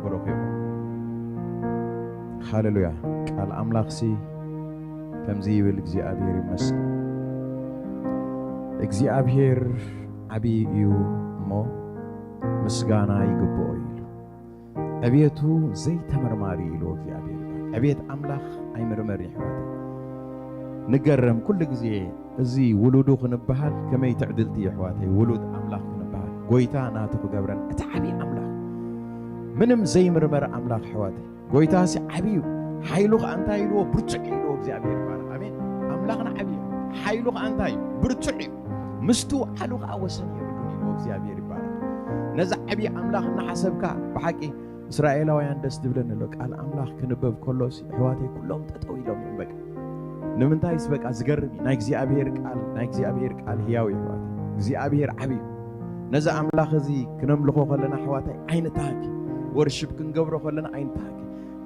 يبرخ هاللويا قال أملاخسي كم زيبل እግዚአብሔር ይመስገን እግዚአብሔር አብይ እዩ ሞ ምስጋና ይግባው ይሉ አቤቱ ዘይተመርማሪ ይሉ እግዚአብሔር አቤት አምላክ አይመርመር ይحوት ንገረም ኩሉ ጊዜ እዚ ውሉዱ ክንበሃል ከመይ ተዕድልቲ ይحوት ውሉድ አምላክ ክንበሃል ጎይታ ናቱ ክገብረን እታዓቢ አምላክ ምንም ዘይምርመር አምላክ ይحوት ጎይታ ሲ አብይ ኃይሉክ አንታይ ይሉ ብርጭቅ ይሉ እግዚአብሔር ይባረክ አሜን አምላክና አብይ ኃይሉክ አንታይ ብርጭቅ ምስተው አሉክ አወሰን ይብሉን ይሉ እግዚአብሔር ይባረክ ነዛ አብይ አምላክና ሐሰብካ በሐቂ እስራኤላውያን ደስ ድብለን ነው ቃል አምላክ ክንበብ ኮሎስ ይحوት ኩሎም ተጠው ይሎም በቃ ንምንታይስ በቃ ዝገርም ናይ እግዚአብሔር ቃል ህያው ይحوት እግዚአብሔር አብይ ነዛ አምላክ እዚ ክነምልኾ ከለና ይحوት አይነታክ ወርሺፕ ክንገብሮ ከለና አይነታክ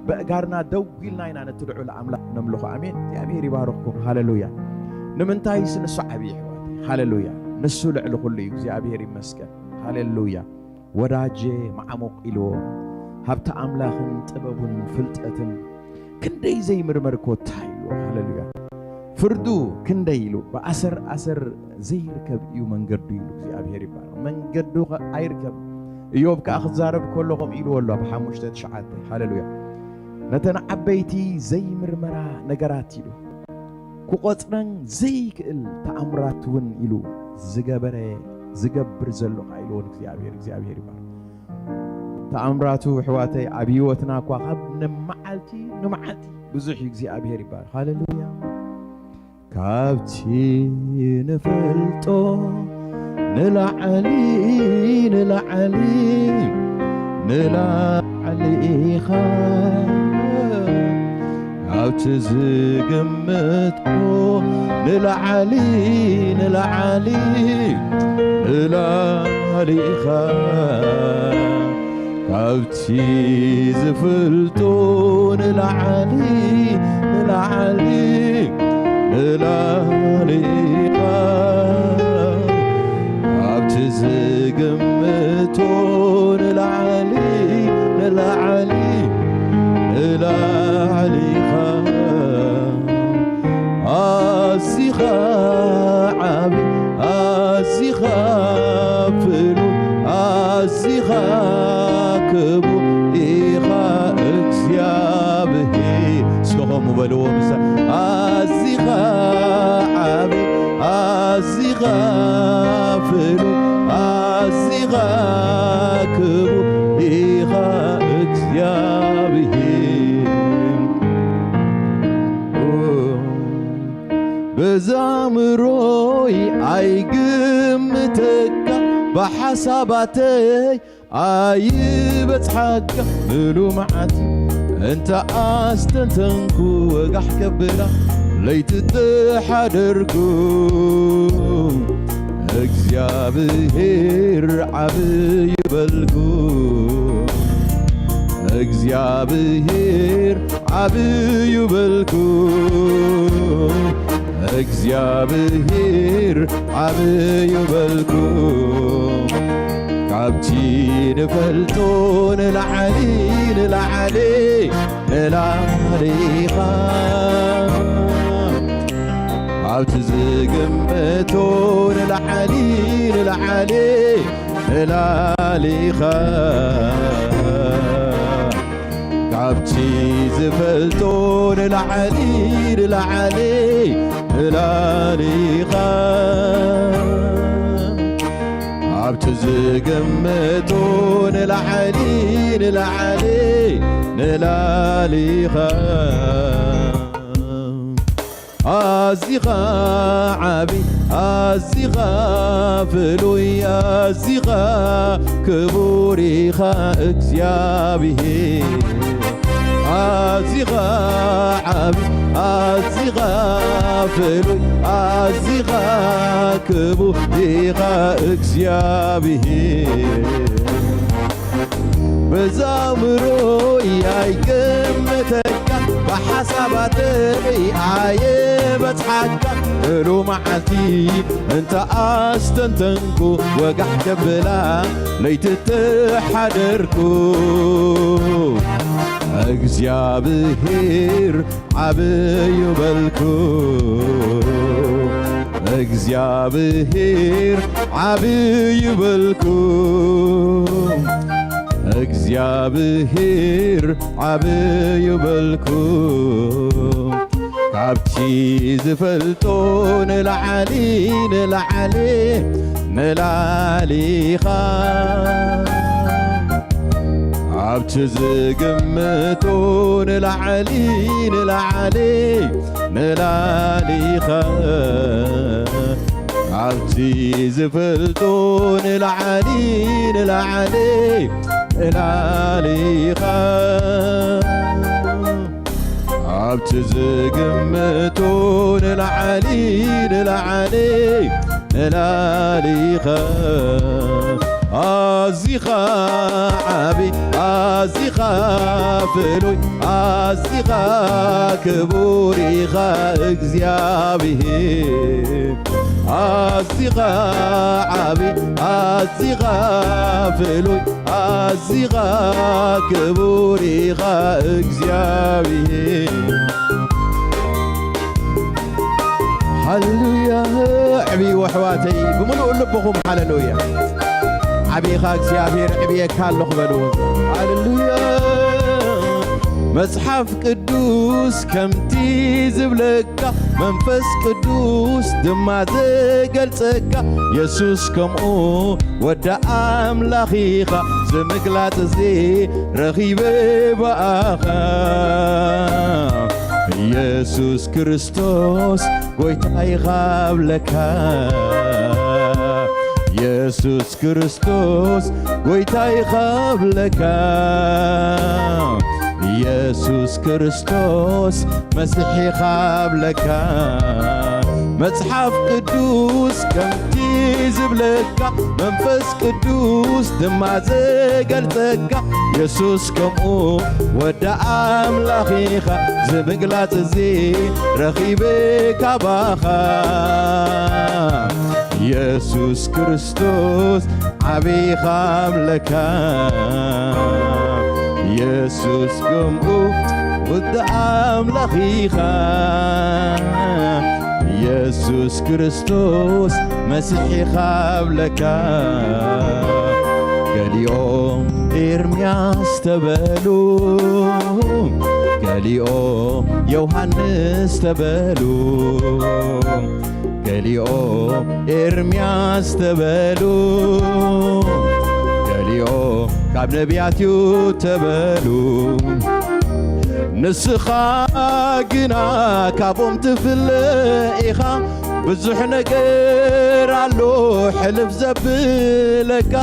በእጋርና ደውልና ኢና ነትድዑ ለአምላክ ነምልኾ አሜን እግዚአብሔር ይባርክኩም ሃሌሉያ ንምንታይስ ንሱ አብይ ይحوት ሃሌሉያ ንሱ ልዕል ሁሉ እግዚአብሔር ይመስገን ሃሌሉያ ወዳጄ ማዓሞቅ ኢልዎ ሀብተ አምላክን ጥበቡን ፍልጠትን ክንደይ ዘይምርመር ኮታይ ሃሌሉያ ፍርዱ ክንደይ ይሉ በአሰር ዘይርከብ እዩ መንገዱ ይሉ እግዚአብሔር ይባርክ መንገዱ አይርከብ ኢዮብ ከአኽዛረብ ኮለኹም ኢሉ ወሎ በሐሙሽተ ተሽዓተ ሃሌሉያ ነተን ዓበይቲ ዘይምርመራ ነገራት ይሉ ኩቆጽረን ዘይክእል ተአምራቱን ይሉ ዝገብር ዘሎ ኃይሉን እግዚአብሔር ይባርክ ተአምራቱ ሕዋተይ አብዮትና ኳ ንመዓልቲ ብዙሕ እግዚአብሔር ይባርክ ሃሌሉያ ካብቲ ንፈልጦ ንላዓሊ ኢኻ ካብቲ ዝግምትኮ ንላዓሊ ኢኻ ካብቲ ዝፈልጦ ንላዓሊ ኢኻ ካብቲ ዝግምቶ ንላዓሊ ኢኻ አዚኻ ዓቢ አዚኻ ፍሉ አዚኻ ክቡር ኢኻ እግዚአብሔር እስከሆሙ በልዎ ምሳ አዚኻ ዓቢ አዚኻ ፍሉ አዚኻ ክቡር ኢኻ እግዚአብሔር በዛምሮይ አይግምተካ በሐሳባተይ አይበጽሐካ ምሉ መዓት እንተ አስተንተንኩ ወጋሕ ከብላ ለይትተሓደርኩ እግዚአብሔር ዓብይ በልኩ እግዚአብሔር ዓብይ በልኩ እግዚአብሔር ዓብይ በልኩ ካብቲ ንፈልጦ ንላዓሊ ኢኻ ካብቲ ዝግምቶ ንላዓሊ ኢኻ ካብቲ ዝፈልጦ ንላዓሊ ኢኻ ካብቲ ዝግምቶ ንላዓሊ ኢኻ አዚኻ ዓቢ አዚኻ ፍሉይ አዚኻ ክቡር ኢኻ እግዚአብሔር አዚኻ ዓቢ አዚኻ ፍሉይ አዚኻ ክቡር ኢኻ እግዚአብሔር በዛምሮይ አይገመተካ በሐሳባተይ አይበጽሐካ ምሉ መዓልቲ እንተ አስተንተንኩ ወጋሕ ከብላ ለይትተሓደርኩ እግዚአብሔር ዓብይ በልኩም እግዚአብሔር ዓብይ በልኩም እግዚአብሔር ዓብይ በልኩም ካብቲ ዝፈልጦ ንላዕሊ ንላዕሊ ንላዕሊኻ ኣብቲ ዝግምቶ ንላዕሊ ንላዕሊ ንላዕሊኻ ኣብቲ ዝፈልጦ ንላዕሊ ንላዕሊ ንላዕሊኻ ኣብቲ ዝግምቶ ንላዕሊ ንላዕሊ ንላዕሊኻ ኣዚኻ ዓብይ ኣዚኻ ፍሉይ ኣዚኻ ክቡር ኢኻ እግዚአብሔር ኣዚኻ ዓብይ ኣዚኻ ፍሉይ ኣዚኻ ክቡር ኢኻ እግዚአብሔር ሃሌሉያ ዕብይ ወሕዋተይ ብምሉእ ልብኹም ሃሌሉያ ዓብይኻ እግዚአብሔር ዕብየካ ኣለኹ በሉ ሃሌሉያ መጽሓፍ ቅዱስ ከምቲ ዝብለካ መንፈስ ቅዱስ ድማ ዝገልጸካ ኢየሱስ ከምኡ ወዲ ኣምላኽ ኢኻ ዝምግላጽ እዚ ረኺበ በኣኻ ኢየሱስ ክርስቶስ ጐይታ ኢኻ ብለካ ኢየሱስ ክርስቶስ ጐይታ ኢኻ ብለካ ኢየሱስ ክርስቶስ መሲሕ ኢኻ ብለካ መጽሓፍ ቅዱስ ከምቲ ዝብለካ መንፈስ ቅዱስ ድማ ዝገልጸካ ኢየሱስ ከምኡ ወዲ ኣምላኽ ኢኻ ዝምግላጽ እዚ ረኺበ ካባኻ ኢየሱስ ክርስቶስ ዓብይኻ ብለካ ኢየሱስ ከምኡ ወዲ ኣምላኽ ኢኻ ኢየሱስ ክርስቶስ መሲሕ ኢኻ ብለካ ገሊኦም ኤርምያስ ተበሉ ገሊኦም ዮሐንስ ተበሉ ገሊኦም ኤርምያስ ተበሉ ገሊኦም ካብ ነቢያት እዩ ተበሉ ንስኻ ግና ካብኦም ትፍለጥ ኢኻ ብዙሕ ነገር ኣሎ ሕልፍ ዘብለካ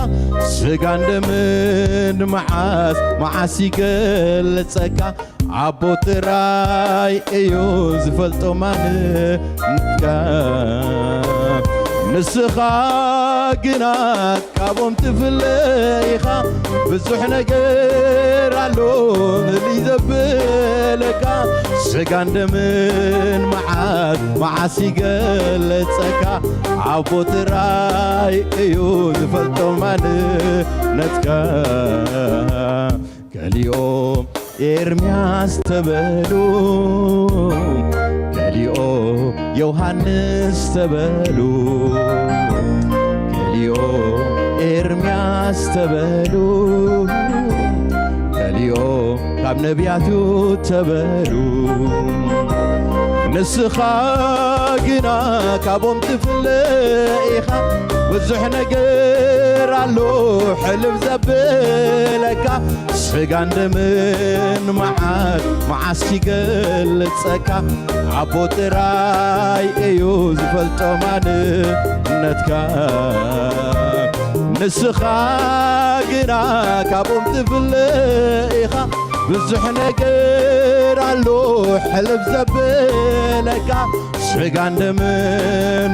ስጋን ደምን መዓስ ይገልጸካ ኣቦ ጥራይ እዩ ዝፈልጦ ማንነትካ ንስኻ ግና ካብኦም ትፍለጥ ኢኻ ብዙሕ ነገር ኣሎ ዘብለካ ስጋን ደምን መዓስ ይገልጸካ ኣቦ ጥራይ እዩ ዝፈልጦ ማንነትካ ገሊኦም ኤርምያስ ተበሉ ገሊኦም ዮሐንስ ተበሉ ገሊኦም ኤርምያስ ተበሉ ገሊኦም ካብ ነቢያት ተበሉ ንስኻ ግና ካብኦም ትፍለጥ ኢኻ ብዙሕ ነገር ኣሎ ሕልፍ ዘብለካ ስጋን ደምን መዓስ ይገልጸካ ኣቦ ጥራይ እዩ ዝፈልጦ ማንነትካ ንስኻ ግና ካብኦም ትፍለጥ ኢኻ ብዙሕ ነገር ኣሎ ሕልፍ ዘብለካ ስጋን ደምን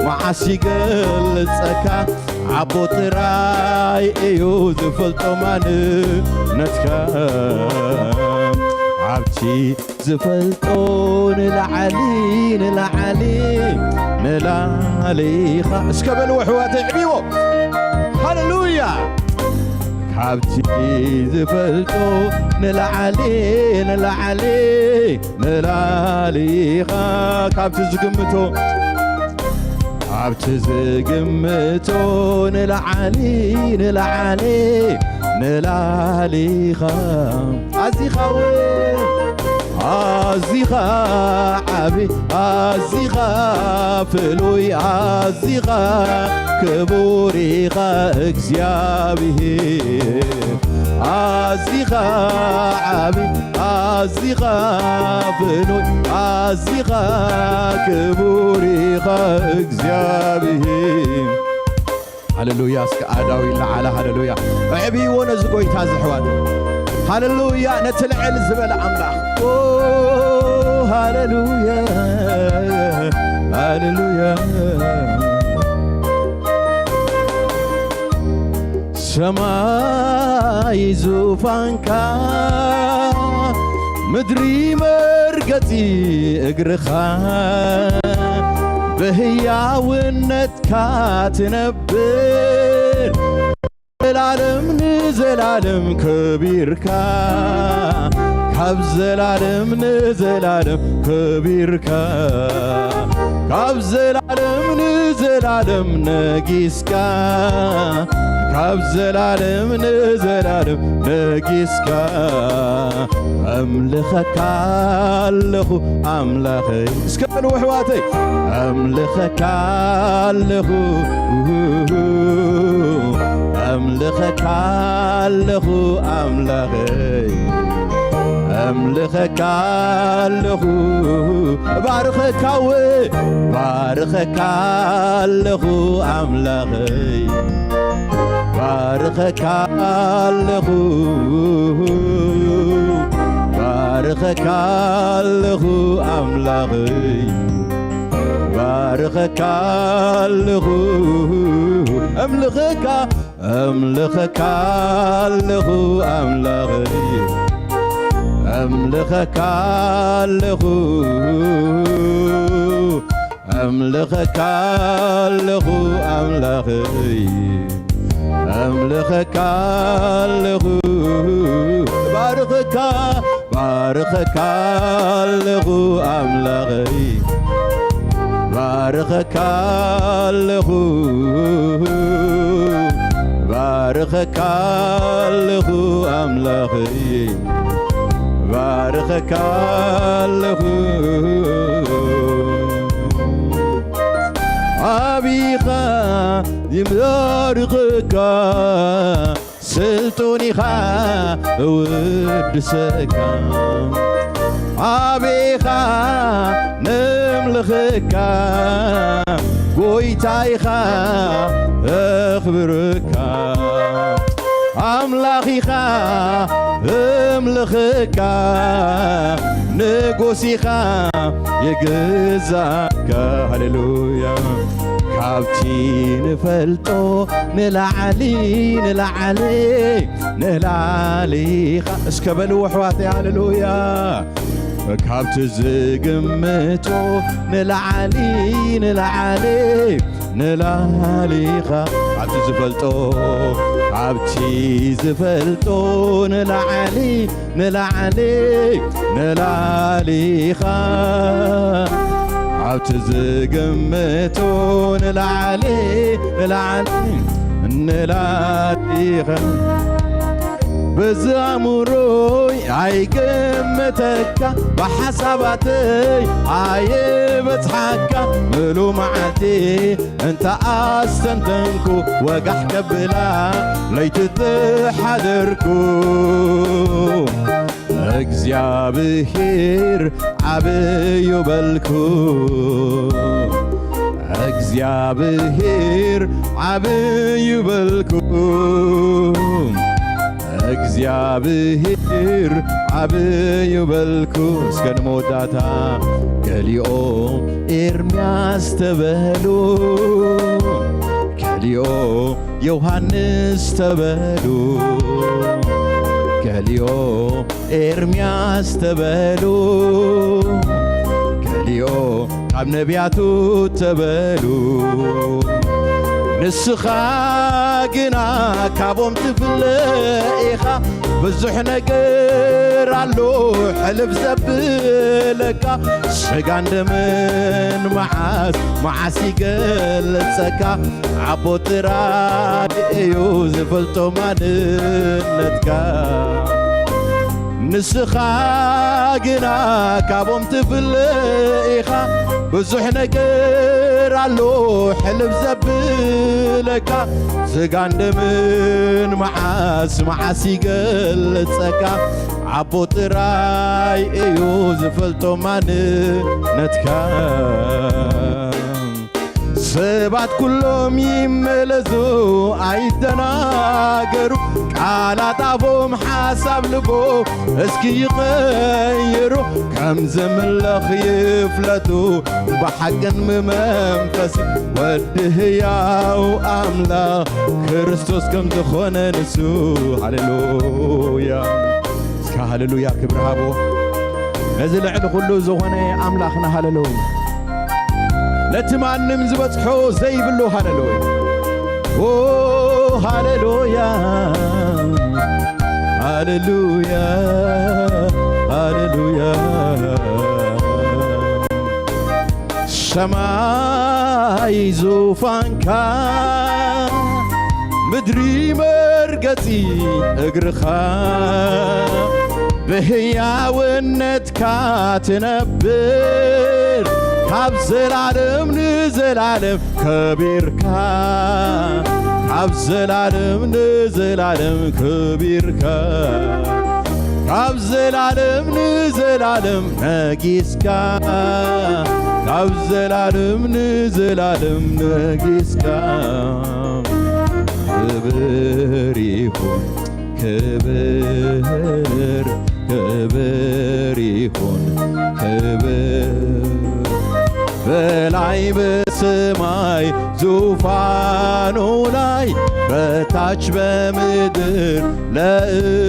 መዓስ ይገልጸካ ኣቦ ጥራይ እዩ ዝፈልጦ ማንነትካ ኣብቲ ዝፈልጦ ንላዕሊ ንላዕሊ ንላዕሊኻ እስከ በልዎ ኣሕዋተይ ዕቢዎ ሃሌሉያ ካብቲ ዝፈልጦ ንላዓሊ ንላሊኻ ካብቲ ዝግምቶ ንላዓሊ ንላሊኻ ኣዚኻ ኣዚኻ ዓቢ ኣዚኻ ፍሉይ ኣዚኻ ክቡር ኢኻ እግዚአብሔር ኣዚኻ ዓቢ ኣዚኻ ፍሉይ ኣዚኻ ክቡር ኢኻ እግዚአብሔር ሃሌሉያ እስከ ኣዳዊ ለዓላ ሃሌሉያ ዕብይዎ ነዚ ጎይታ ዝሕዋት ሃሌሉያ ነቲ ልዕል ዝበለ ኣምላኽ ሃሌሉያ ሃሌሉያ ሰማይ ዙፋንካ ምድሪ መርገጺ እግርኻ በሕያውነትካ ትነብር ዘላለም ንዘላለም ከቢርካ ካብ ዘላለም ንዘላለም ከቢርካ ካብ ዘላለም ንዘላለም ነጊስካ ካብ ዘላለም ንዘላለም ነጊስካ ኣምልኸካ ኣለኹ ኣምላኸይ እስከ በሉ ኣሕዋተይ ኣምልኸካ ኣለኹ ኣምልኸካ ኣለኹ ኣምላኸይ ኣምልኸካ ኣለኹ ባርኸካ ባርኸካ ኣለኹ ኣምላኸይ ባርኸካ ኣለኹ ባርኸካ ኣለኹ ኣምላኸይ ባርኸካ ኣለኹ ኣምልኸካ ኣምልኸካ ኣለኹ ኣምላኸይ ኣምልኸካ ኣለኹ ኣምልኸካ ኣለኹ ኣምላኸይ ኣምልኸካ ኣለኹ ባርኸካ ባርኸካ ኣለኹ ኣምላኸይ ባርኸካ ኣለኹ ባርኸካ ኣለኹ ኣምላኸይ ባርኸካ ኣለኹ ኣቢኻ ይባርኸካ ስልጡን ኢኻ እውድሰካ ኣቢኻ ንምልኽካ ጎይታ ኢኻ እኽብርካ ኣምላኽ ኢኻ እምልኽካ ንጉስ ኢኻ ይግዛእካ ሃሌሉያ ካብቲ ንፈልጦ ንላዓሊ ንላሊኻ እስከ በልዎ ኣሕዋተይ ሃሌሉያ ካብቲ ዝግምቶ ንላዓሊ ንላሊኻ ካብቲ ዝፈልጦ ካብቲ ዝፈልጦ ንላዓሊ ንላሊኻ ካብቲ ዝግምቶ ንላዓሊ ንላሊኻ بزامروي عيقمتك بحساباتي عيبتحكا ملو معتي انت استنتنكو وقح قبلا ليتتحدركو እግዚአብሔር عبي بالكو እግዚአብሔር عبي بالكو እግዚአብሔር عبي بالكو እስከን ሞዳታ ገሊኦም ኤርምያስ ተበሉ ገሊኦም ዮሐንስ ተበሉ ገሊኦም ኤርምያስ ተበሉ ገሊኦም ካብ ነቢያቱ ተበሉ نسخاقنا كابوم تفلقيخا بزح نقر علو حلف زبلك سقان دمن معاسي قلتك عبو تراد يوزفلتو ماننتك نسخاقنا كابوم تفلقيخا بزح نقر علو حلف زبلك سقان دمن معاسي قلتك عبو تراي يوزفلتو ماننتك سبات كلهم يملزو عيدناقرو قالات عبوم حساب لبو اسكي يغيرو كم زملخ يفلتو بحقن ممنفس ودهياو أملاخ كريستوس كم دخون نسو هاللويا اسكا هاللويا كبر هابو نزل عد كله زغوني أملاخنا هاللويا لتمان نمزبت حو زي بلو هاللويا اوه هاللويا هاللويا هاللويا سماي زوفانكا مدري مرقتي اقرخا بهياونتكا تنبر كاب زلالم نزلالم كبيركا كاب زلالم نزلالم كبيركا كاب زلالم نزلالم نجيسكا كاب زلالم نزلالم نجيسكا كبر يكون كبر كبر يكون كبر በላይ በሰማይ ዙፋኑ ላይ በታች በምድር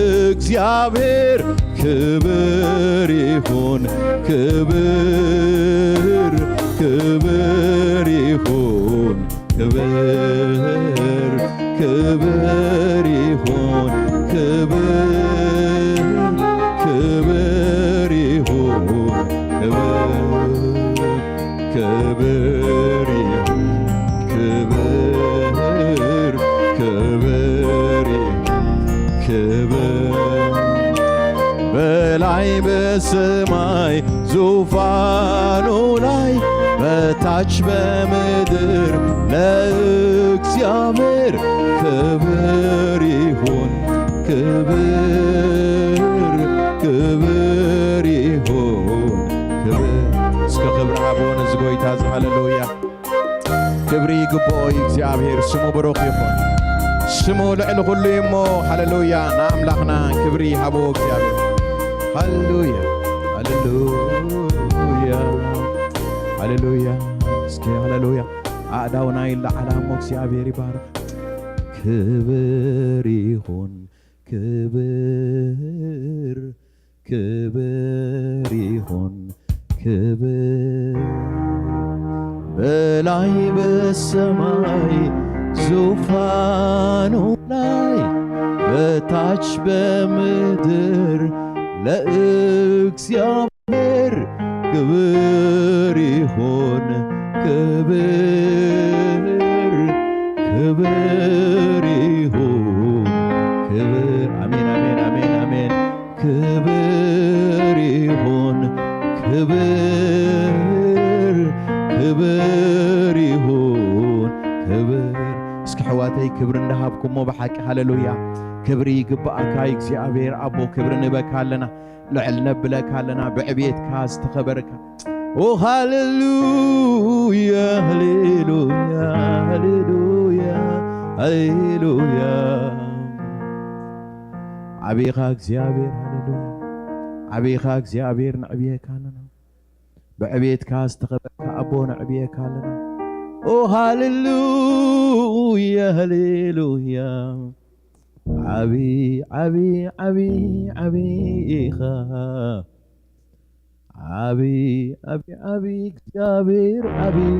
ለእግዚአብሔር ክብር ይሁን ክብር ክብር ይሁን ክብር ክብር ይሁን ክብር ክብር ይሁን ክብር ክብር ክብር ክብር በላይ በሰማይ ዙፋኑ ላይ በታች በምድር ለእግዚአብሔር ክብር ይሁን ክብር ክብር ይሁን ክብር እስከ ክብር አቦን ዝጎይታ ሃሌሉያ ክብሪ ይግባው እግዚአብሔር ስሙ ብሩክ ይሁን ስሙ ልዕል ሁሉ ይሞ ሃሌሉያ ናአምላኽና ክብሪ ሃቦ እግዚአብሔር ሃሌሉያ ሃሌሉያ ሃሌሉያ እስኪ ሃሌሉያ አዳውና ይልዓላሞ እግዚአብሔር ይባርክ ክብር ይሁን ክብር ክብር ይሁን ክብር በላይ በሰማይ ዙፋኑ ላይ በታች በምድር ለእግዚአብሔር ክብር ይሁን ክብር ክብር ይሁን ክብር አሜን አሜን አሜን አሜን ክብር ይሁን ክብር ክብር ይሁን ክብር እስኪ ሕዋተይ ክብር እንዳሃብኩሞ በሓቂ ሃሌሉያ ክብሪ ይግባእካ እግዚአብሔር አቦ ክብር ንበካለና ልዕል ነብለካለና ብዕብየትካ ዝተኸበርካ ኦ ሃሌሉያ ሃሌሉያ ሃሌሉያ ሃሌሉያ ዓብኻ እግዚአብሔር ሃሌሉያ ዓብኻ እግዚአብሔር ንዕብየካለና ብዕብየትካ ዝተኸበርካ አቦ ንዕብየካለና ኦ ሃሌሉያ ሃሌሉያ ዓብይ ዓብይ ዓብይ ዓብይኻ ዓብይ ዓብይ ዓብይ እግዚአብሔር ዓብይ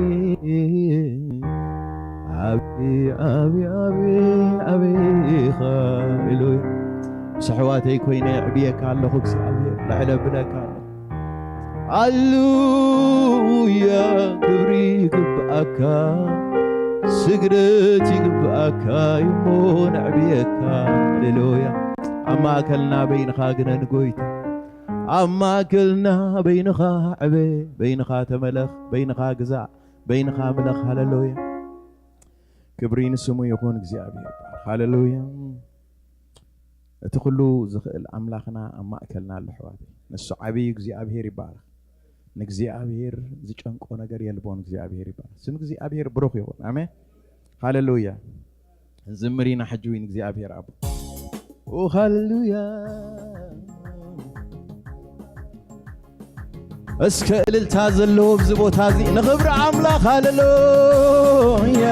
أبي أبي أبي أبي خالوي صحواتي كوينة عبيك على خكسي أبي لعلى بلك هللويا كبري كبأكا سجرتي كبأكا يمون عبيك هللويا أما أكلنا بين خاقنا نقويت أما أكلنا بين خا عبي بين خا تملخ بين خا قزع بين خا ملخ هللويا كبرين السمو يكون እግዚአብሔር هللويا اتخلو زخل أملاخنا أما أكلنا اللحواتي نسو عبي እግዚአብሔር يبارك نግዚአብሔር ዝጨንቆ ነገር የልቦን እግዚአብሔር ይባል ስም እግዚአብሔር ብሩክ ይሁን አሜን ሃሌሉያ ዝምሪና ሐጅዊን እግዚአብሔር አብ ኦ ሃሌሉያ እስከ እልልታ ዘለው ብዝ ቦታ እዚ ንኽብሪ አምላክ ሃሌሉያ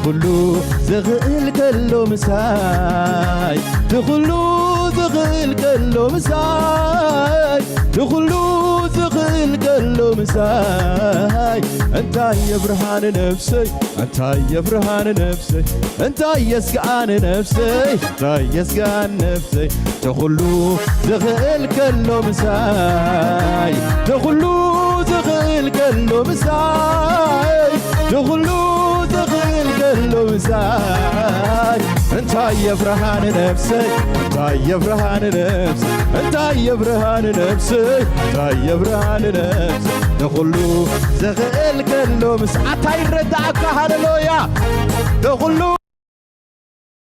تخلو زغل كلو مساي تخلو زغل كلو مساي تخلو زغل كلو مساي انت يا برهان نفسي انت يا برهان نفسي انت يا سقان نفسي انت يا سقان نفسي تخلو زغل كلو مساي تخلو زغل كلو مساي تخلو كله مساي انت يا برهان نفسي انت يا برهان نفسي انت يا برهان نفسي انت يا برهان نفسي تخلو زغل كله مساي تيردعك هللويا تخلو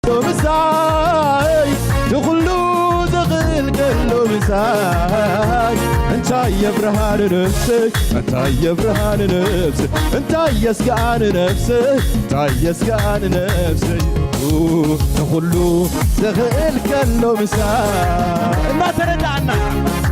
مساي تخلو زغل كله مساي انت يا برهان نفسي انت يا برهان نفسي انت يا سقان نفسي انت يا سقان نفسي تخلو زغل كله مساي ما تردعنا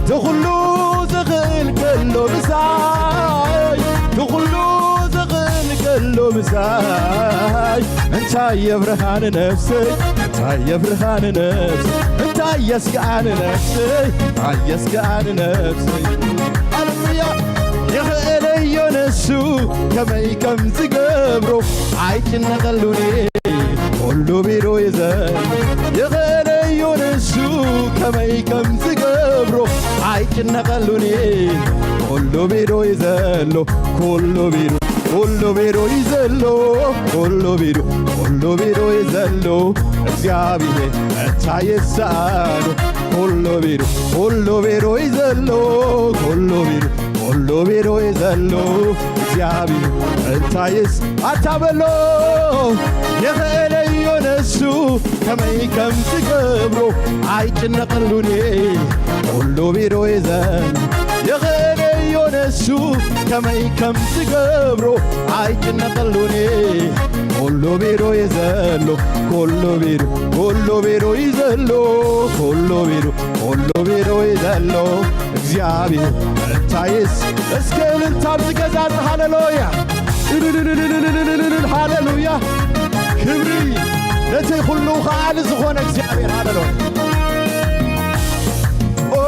تخلو زغل كله مساي تخلو زغل كله مساي انت يا برهان نفسي انت يا برهان نفسي انت يا سقان نفسي انت يا سقان نفسي هللويا يا خيلي نسو كما يكم تقبرو عايشن نقلوني كله بيرو يزن يا خيلي نسو كما يكم تقبرو عايشن نقلوني كله بيرو يزلو كله بيرو كله بيرو يزلو كله بيرو يزلو እግዚአብሔር ታየሳሉ كله بيرو يزلو كله بيرو يزلو እግዚአብሔር ታየስ አታበሎ የኸለዮ ነሱ ከመይ ከም ትገብሮ አይጭነቀሉኔ كله بيرو يزلو የኸለዮ ነሱ ከመይ ከም ትገብሮ አይጭነቀሉኔ كله بيرو يزلو كله بيرو يزلو كله بيرو يزلو እግዚአብሔር ታይስ እስከል ታብዝ ገዛት ሃሌሉያ ሃሌሉያ ክብሪ ለተ ኩሉ ኻል ዝኾነ እግዚአብሔር ሃሌሉያ ኦ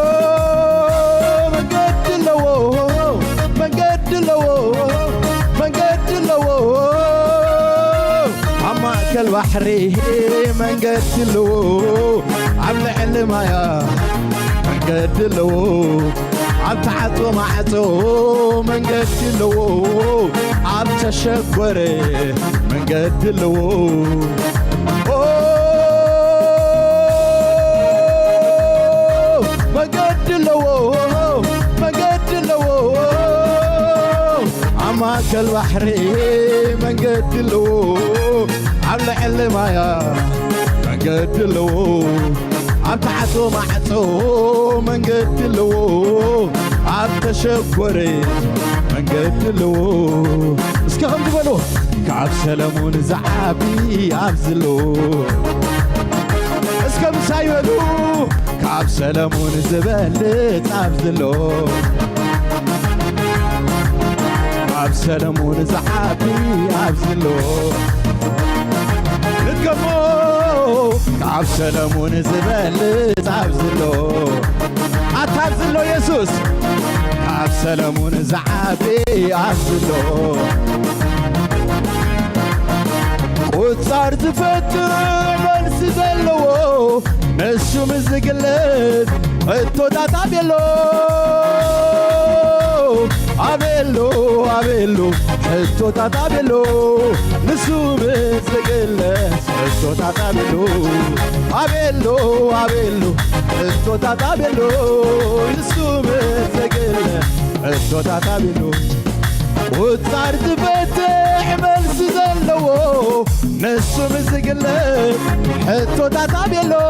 መንገድለዎ كالبحري من قتلو عم علمايا من قتلو عم تعطو معطو من قتلو عم تشكوري من قتلو من قتلو عما كالبحري من قتلو عم علمايا من قتلو عم تعطو معطو من قتلو عم تشكوري من قتلو اسكهم تبلو كعب سلمون زعابي عبزلو اسكهم سايبلو كعب سلمون زبالت عبزلو عب سلمون زعابي عبزلو نتقمو كعب سلمون زبلت عبزلو أتعبزلو يسوس كعب سلمون زعابي عبزلو وتصار تفتر منس زلو نسو مزقلت اتو تاتابيلو عبيلو عبيلو اتو تاتابيلو نسو مزقلت اتو تاتابيلو عبيلو عبيلو اتو تاتابيلو نسو مزقلت اتو تاتابيلو وتصار تفتح ملس زلو نسو مزقلت اتو تاتابيلو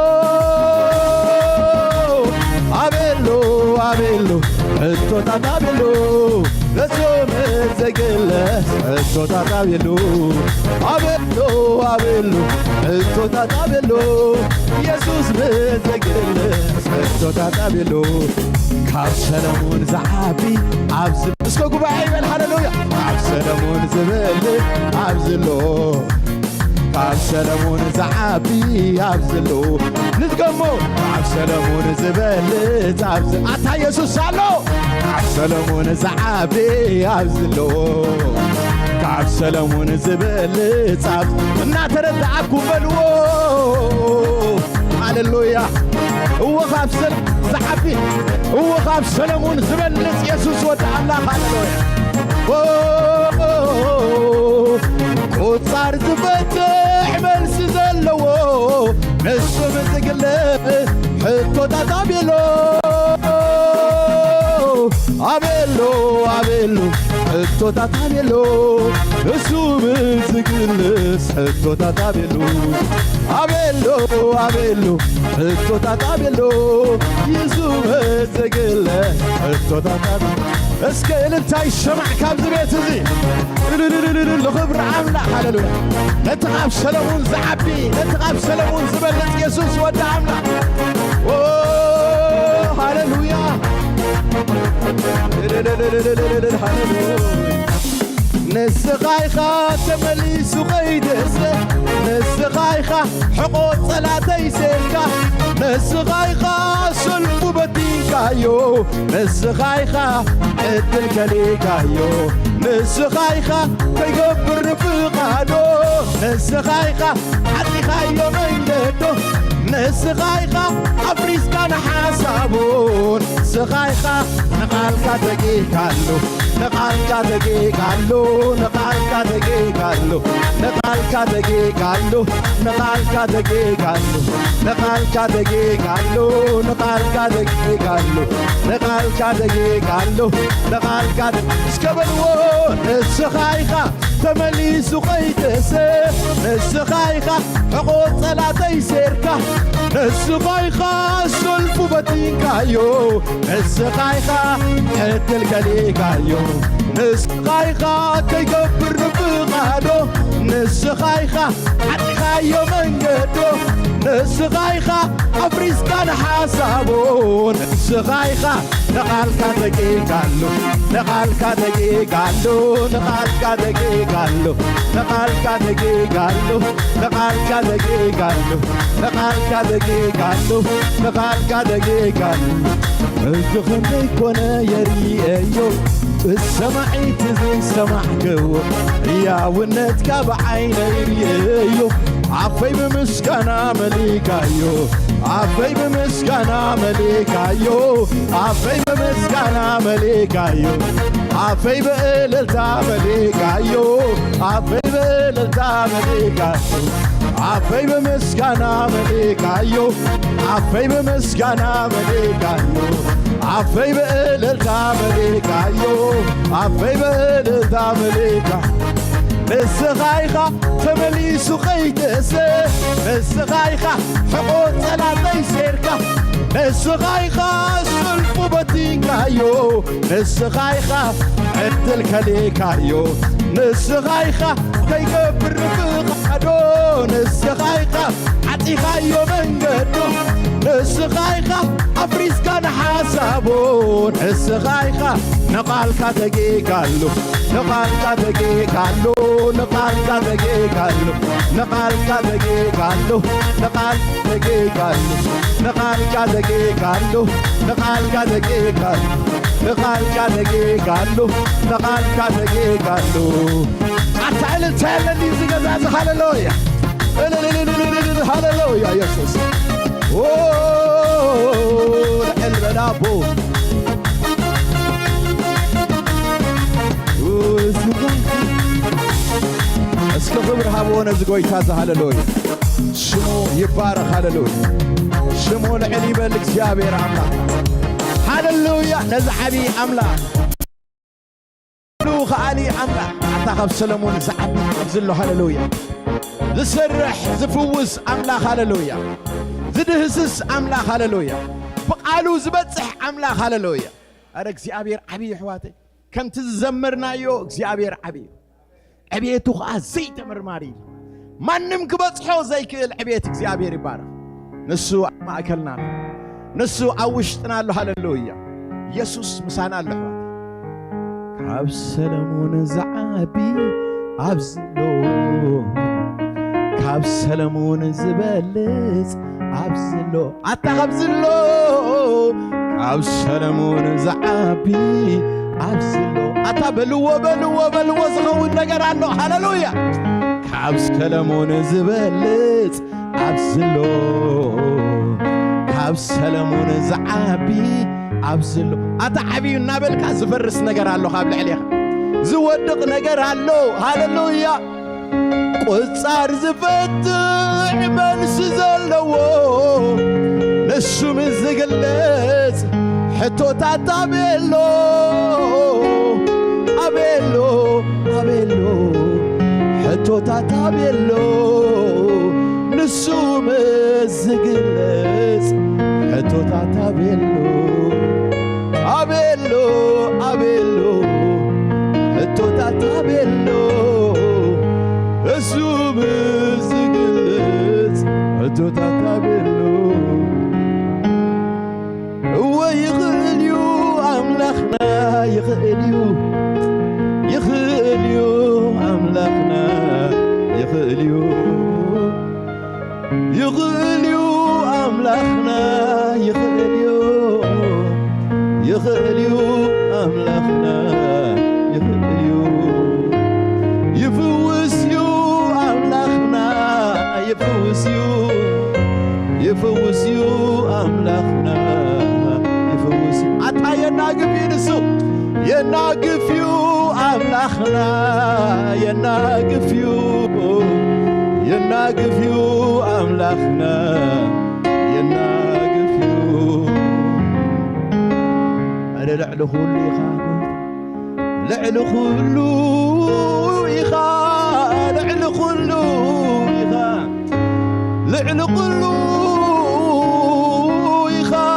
عبيلو عبيلو اتو تاتابيلو نسو مزقلت اتو تاتابيلو عبيلو عبيلو اتو تاتابيلو يسوس مزقلت اتو تاتابيلو كعب سلمون زعابي عبزل اسكو قبعي بالهاللويا كعب سلمون زبل عبزلو كعب سلمون زعابي عبزلو نتقمو كعب سلمون زبل عبزل عطا يسوس سالو كعب سلمون زعابي عبزلو كعب سلمون زبل عبزل ناترد عبكم بلوو هاللويا هو خاب سلم زعابي هو خاب سلمون زبلت يسوس ودع الله هاللويا وصار تفتح ملس زلو نسو مزقلت حتو تاتابيلو عبيلو عبيلو حتو تاتابيلو نسو مزقلت حتو تاتابيلو عبيلو عبيلو حتو تاتابيلو يسو مزقلت حتو تاتابيلو اسكيل انتاي الشمع كاب زبيت زي لخبر عاملة هاللويا نتغاب سلمون زعبي نتغاب سلمون زبلت يسوس ودع عاملة هاللويا نسخايخة تمليس وغيدس نسخايخة حقوق صلاتي سيركا نسخايخة سلف بديكايو نسخايخة ادل كليكايو نسخايخة كيقبر رفقادو نسخايخة حدي خايو من جدو نسخايخة أفريس كان حاسبون نسخايخة نقالك دقيقالو نقالك دقيقالو نقالك دقيقالو نقالك دقيقالو نقالك دقيقالو نقالك دقيقالو نقالك دقيقالو نقالك دقيقالو نقالك اسكبلو نسخايخة تمليس وقيتسه نسخايخة حقوق صلاتي سيركا نسخايخة سلف بديكايو نسخايخة حد الكليكايو نسخايخة كيقبر رفقادو نسخايخة حد خايو من قدو نسخايخة أفريس كان حاسبو نسخايخة نقالك دقيقالو نقالك دقيقالو نقالك دقيقالو نقالك دقيقالو نقالك دقيقالو نقالك دقيقالو نقالك دقيقالو الدخل يكون يريئيو السمعي تزي سمعكو يا ونتك بعيني يريئيو عفي بمسكنا مليكايو عفي بمسكنا مليكايو عفي بمسكنا مليكايو عفي بقلتا مليكايو عفي بقلتا مليكايو عفي بمسكنا مليكايو عفي بمسكنا مليكايو عفي بقلتا مليكايو عفي بقلتا مليكايو نسخايخة تمليس وقيتسه نسخايخة حقوق صلاتي سيركا نسخايخة سلف بديكايو نسخايخة عد الكليكايو نسخايخة كيقبر رفقادو نسخايخة عطي خايو من قدو نسخايخا أفريس كان حسابون نسخايخا نقال كاتجي قالو نقال كاتجي قالو نقال كاتجي قالو نقال كاتجي قالو نقال كاتجي قالو نقال كاتجي قالو نقال كاتجي قالو نقال كاتجي قالو نقال كاتجي قالو أتعلم تعلم دي زجاج هاللويا هاللويا يسوع أوه البلابو اسكو خبر هابونا زغوي تازا هاللويا شمو يبارك هاللويا شمو العلي بالك እግዚአብሔር አምላክ هاللويا نزحبي أملاك لو خالي أملاك أتاخب سلمون زعبي أبزلو هاللويا زسرح زفوس أملاك هاللويا زدهسس أملاك هاللويا فقالو زبصح أملاك هاللويا أرى እግዚአብሔር عبي حواتي كم تزمرنا يو እግዚአብሔር عبي عبيتو زي تمرماري ما نمك بصحو زي كل عبيت እግዚአብሔር يبارك نسو ما أكلنا نسو أوشتنا له هاللويا يسوس مسانا له كاب سلمون زعابي أبزلو كاب سلمون زبلز أبزلو أتا أبزلو كاب سلمون زعابي أبزلو أتا بلو زغون نقر عنه هاللويا كاب سلمون زبلز أبزلو كاب سلمون زعابي أبزلو أتعبي النابل كازفرس نجر الله قبل عليها زودق نجر الله هاللويا قصار زفتح من سزلو نشو من زقلت حتو تعتبلو أبلو حتو تعتبلو نشو من زقلت حتو تعتبلو أبلو حتو تعتبلو أسوم الزقلت حتو تعتبلو هو يغليو أملاخنا يغليو أملاخنا يغليو أملاخنا يغليو أملاخنا يفوسيو أملاخنا يفوسيو أملاخنا يفوسيو أتا يناقف ينسو يناقفيو أملاخنا يناقفيو أملاخنا يناقفيو أنا لعلو خلي خاقو لعلو خلو يخا لعلو خلو يخا لعلو خلو يخا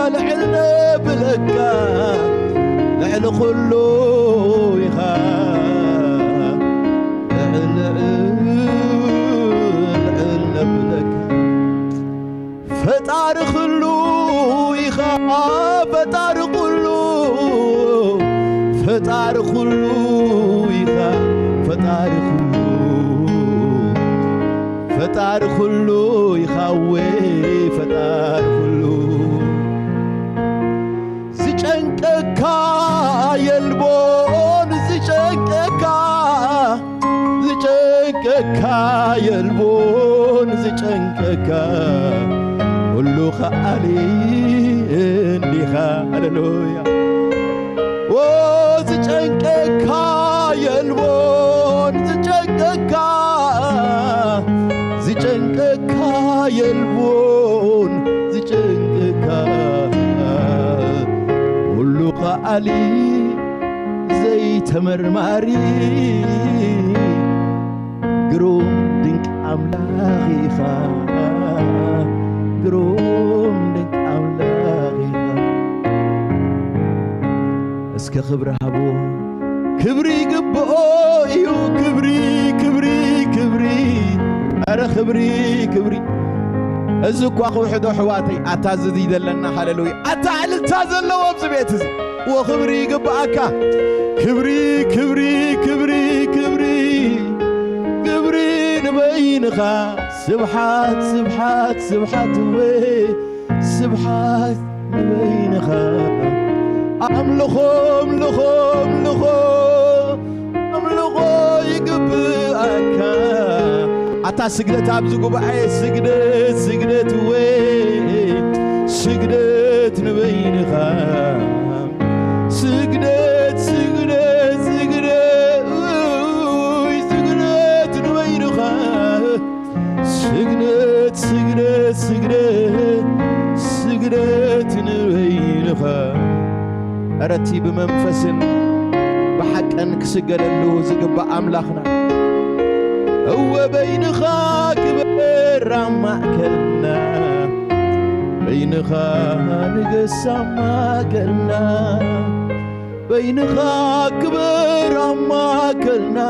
لعلنا بلكا لعلو خلو يخا لعلنا بلكا فتار خلو يخا فتار خلو فتار خلو يخا فتار خلو يخاوي فتار خلو زجنككا يلبون زجنككا يلبون زجنككا كلو خالي انديخا هاللويا زجنككا يلبون زجنككا يلبون زجنككا كلو خالي زي تمرماري قروم دنك أملاغي خا قروم دنك أملاغي خا اسك خبر هبو كبري قبو ايو كبري أرى خبري ازكو اخو حدو حواتي اتازدي دلنا هللويا اتعل تازلو بزبيت وخبري قباكا كبري كبري كبري كبري كبري نبينخا سبحات سبحات سبحات وي سبحات نبينخا املخو املخو املخو املخو يقباكا أتا سجدت أبزقو بعي سجدت سجدت وي سجدت نبين خام سجدت سجدت سجدت وي سجدت نبين خام سجدت سجدت سجدت سجدت نبين خام أرتي بمنفس بحق أنك سجل اللو زقبا أملاخنا هو بين خاك برا كلنا بين خاك نقسى ما كلنا بين خاك برا كلنا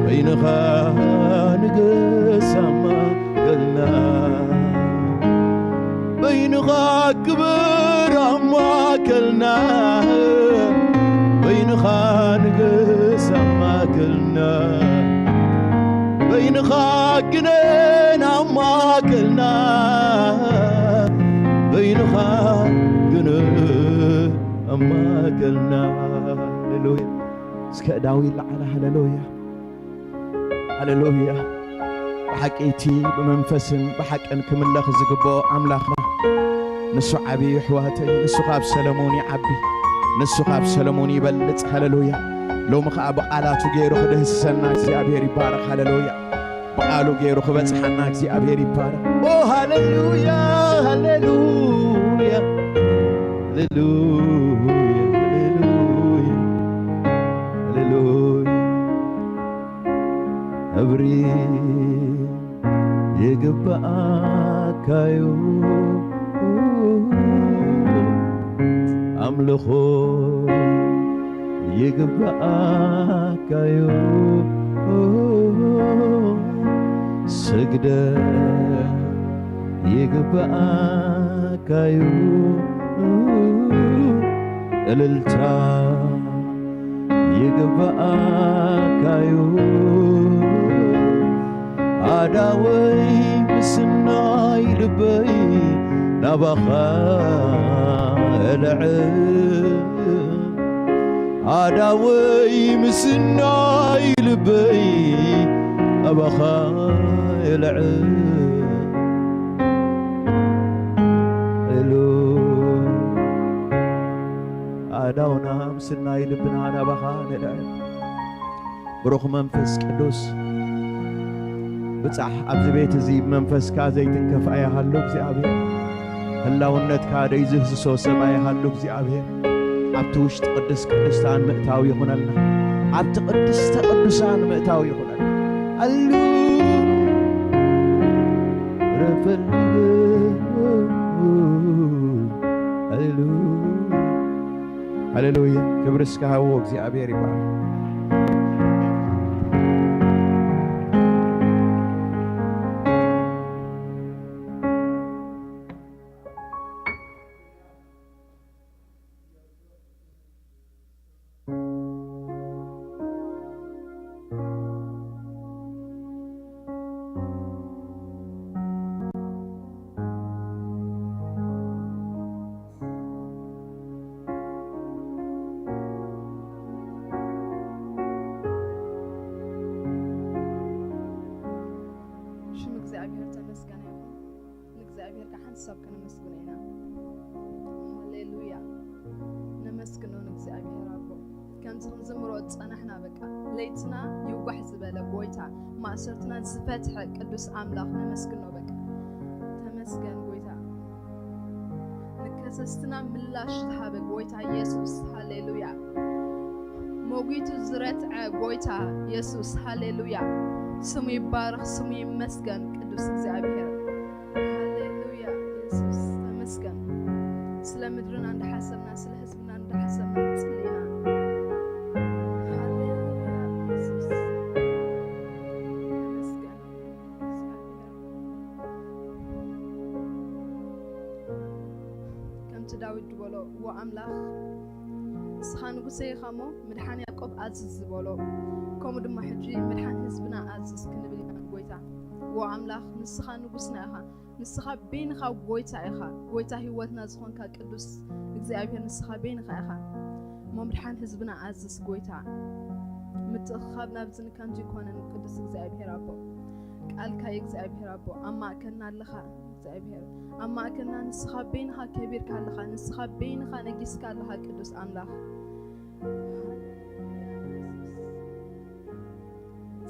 بين خاك نقسى ما كلنا بين خاك برا كلنا بين خاك نقسى ما كلنا بين خاقنا ما كلنا بين خاقنا ما كلنا هللويا اسكا داوي على هللويا هللويا بحقيتي بمنفس بحق انكم الله زقبو املاخنا نسو عبي حواتي نسو خاب سلموني عبي نسو خاب سلموني بلص هللويا لو مخا بقالاتو غيرو خده سنا እግዚአብሔር ይባረክ ሃሌሉያ በቃሉ غيرو خبصحنا እግዚአብሔር ይባረክ ኦ ሃሌሉያ ሃሌሉያ ሃሌሉያ ሃሌሉያ ሃሌሉያ አብሪ የገባካዩ አምልኾ يقبعكايو سجدة يقبعكايو الالتا يقبعكايو عداوي بسناي لبي نبخا العين عداوي مسناي لبي أبخا العين عداونا مسناي لبنا أنا بخا العين بروخ منفس قدوس بصح أبز بيت زي منفس كازي تنكفأي هالوك زي أبي هلا ونت كادي زهز سو سماي هالوك زي أبي عبتوش تقدس قدستان مئتاو يخونلنا عبت قدس تقدسان مئتاو يخونلنا هلو رفل هلو هللويا كبرسك هاوك زي أبيري بقى ليتنا يوح زبالة بويتا ما صرتنا نفتح قدوس أملاخنا مسكنو بك تمسكن بويتا نكسستنا ملاش تحابك بويتا يسوس هاليلويا موجيتو زرتع بويتا يسوس هاليلويا سمي بارخ سمي مسكن قدوس እግዚአብሔር هاليلويا يسوس تمسكن سلام مدرنا عند حسبنا سل حسبنا عند حسبنا صلينا ከምቲ ዳዊት ዝበሎ ወአምላኽ ንስኻ ንጉሰይ ኢኻ እሞ ምድሓን ያዕቆብ ኣዝዝ ዝበሎ ከምኡ ድማ ሕጂ ምድሓን ህዝብና ኣዝዝ ክንብል ኢና ጎይታ ወአምላኽ ንስኻ ንጉስና ኢኻ ንስኻ ቤንኻ ጎይታ ኢኻ ጎይታ ህይወትና ዝኾንካ ቅዱስ እግዚአብሔር ንስኻ ቤንኻ ኢኻ እሞ ምድሓን ህዝብና ኣዝዝ ጎይታ ምትእኻብ ናብ ዝንካንጂ ይኮነን ቅዱስ እግዚአብሔር ኣቦ ቃልካ እግዚአብሔር ኣቦ ኣማእከልና ኣለኻ እግዚአብሔር ኣማእከልና ንስኻ ቤንኻ ከቢርካ ኣለኻ ንስኻ ቤንኻ ነጊስካ ኣለኻ ቅዱስ ኣምላኽ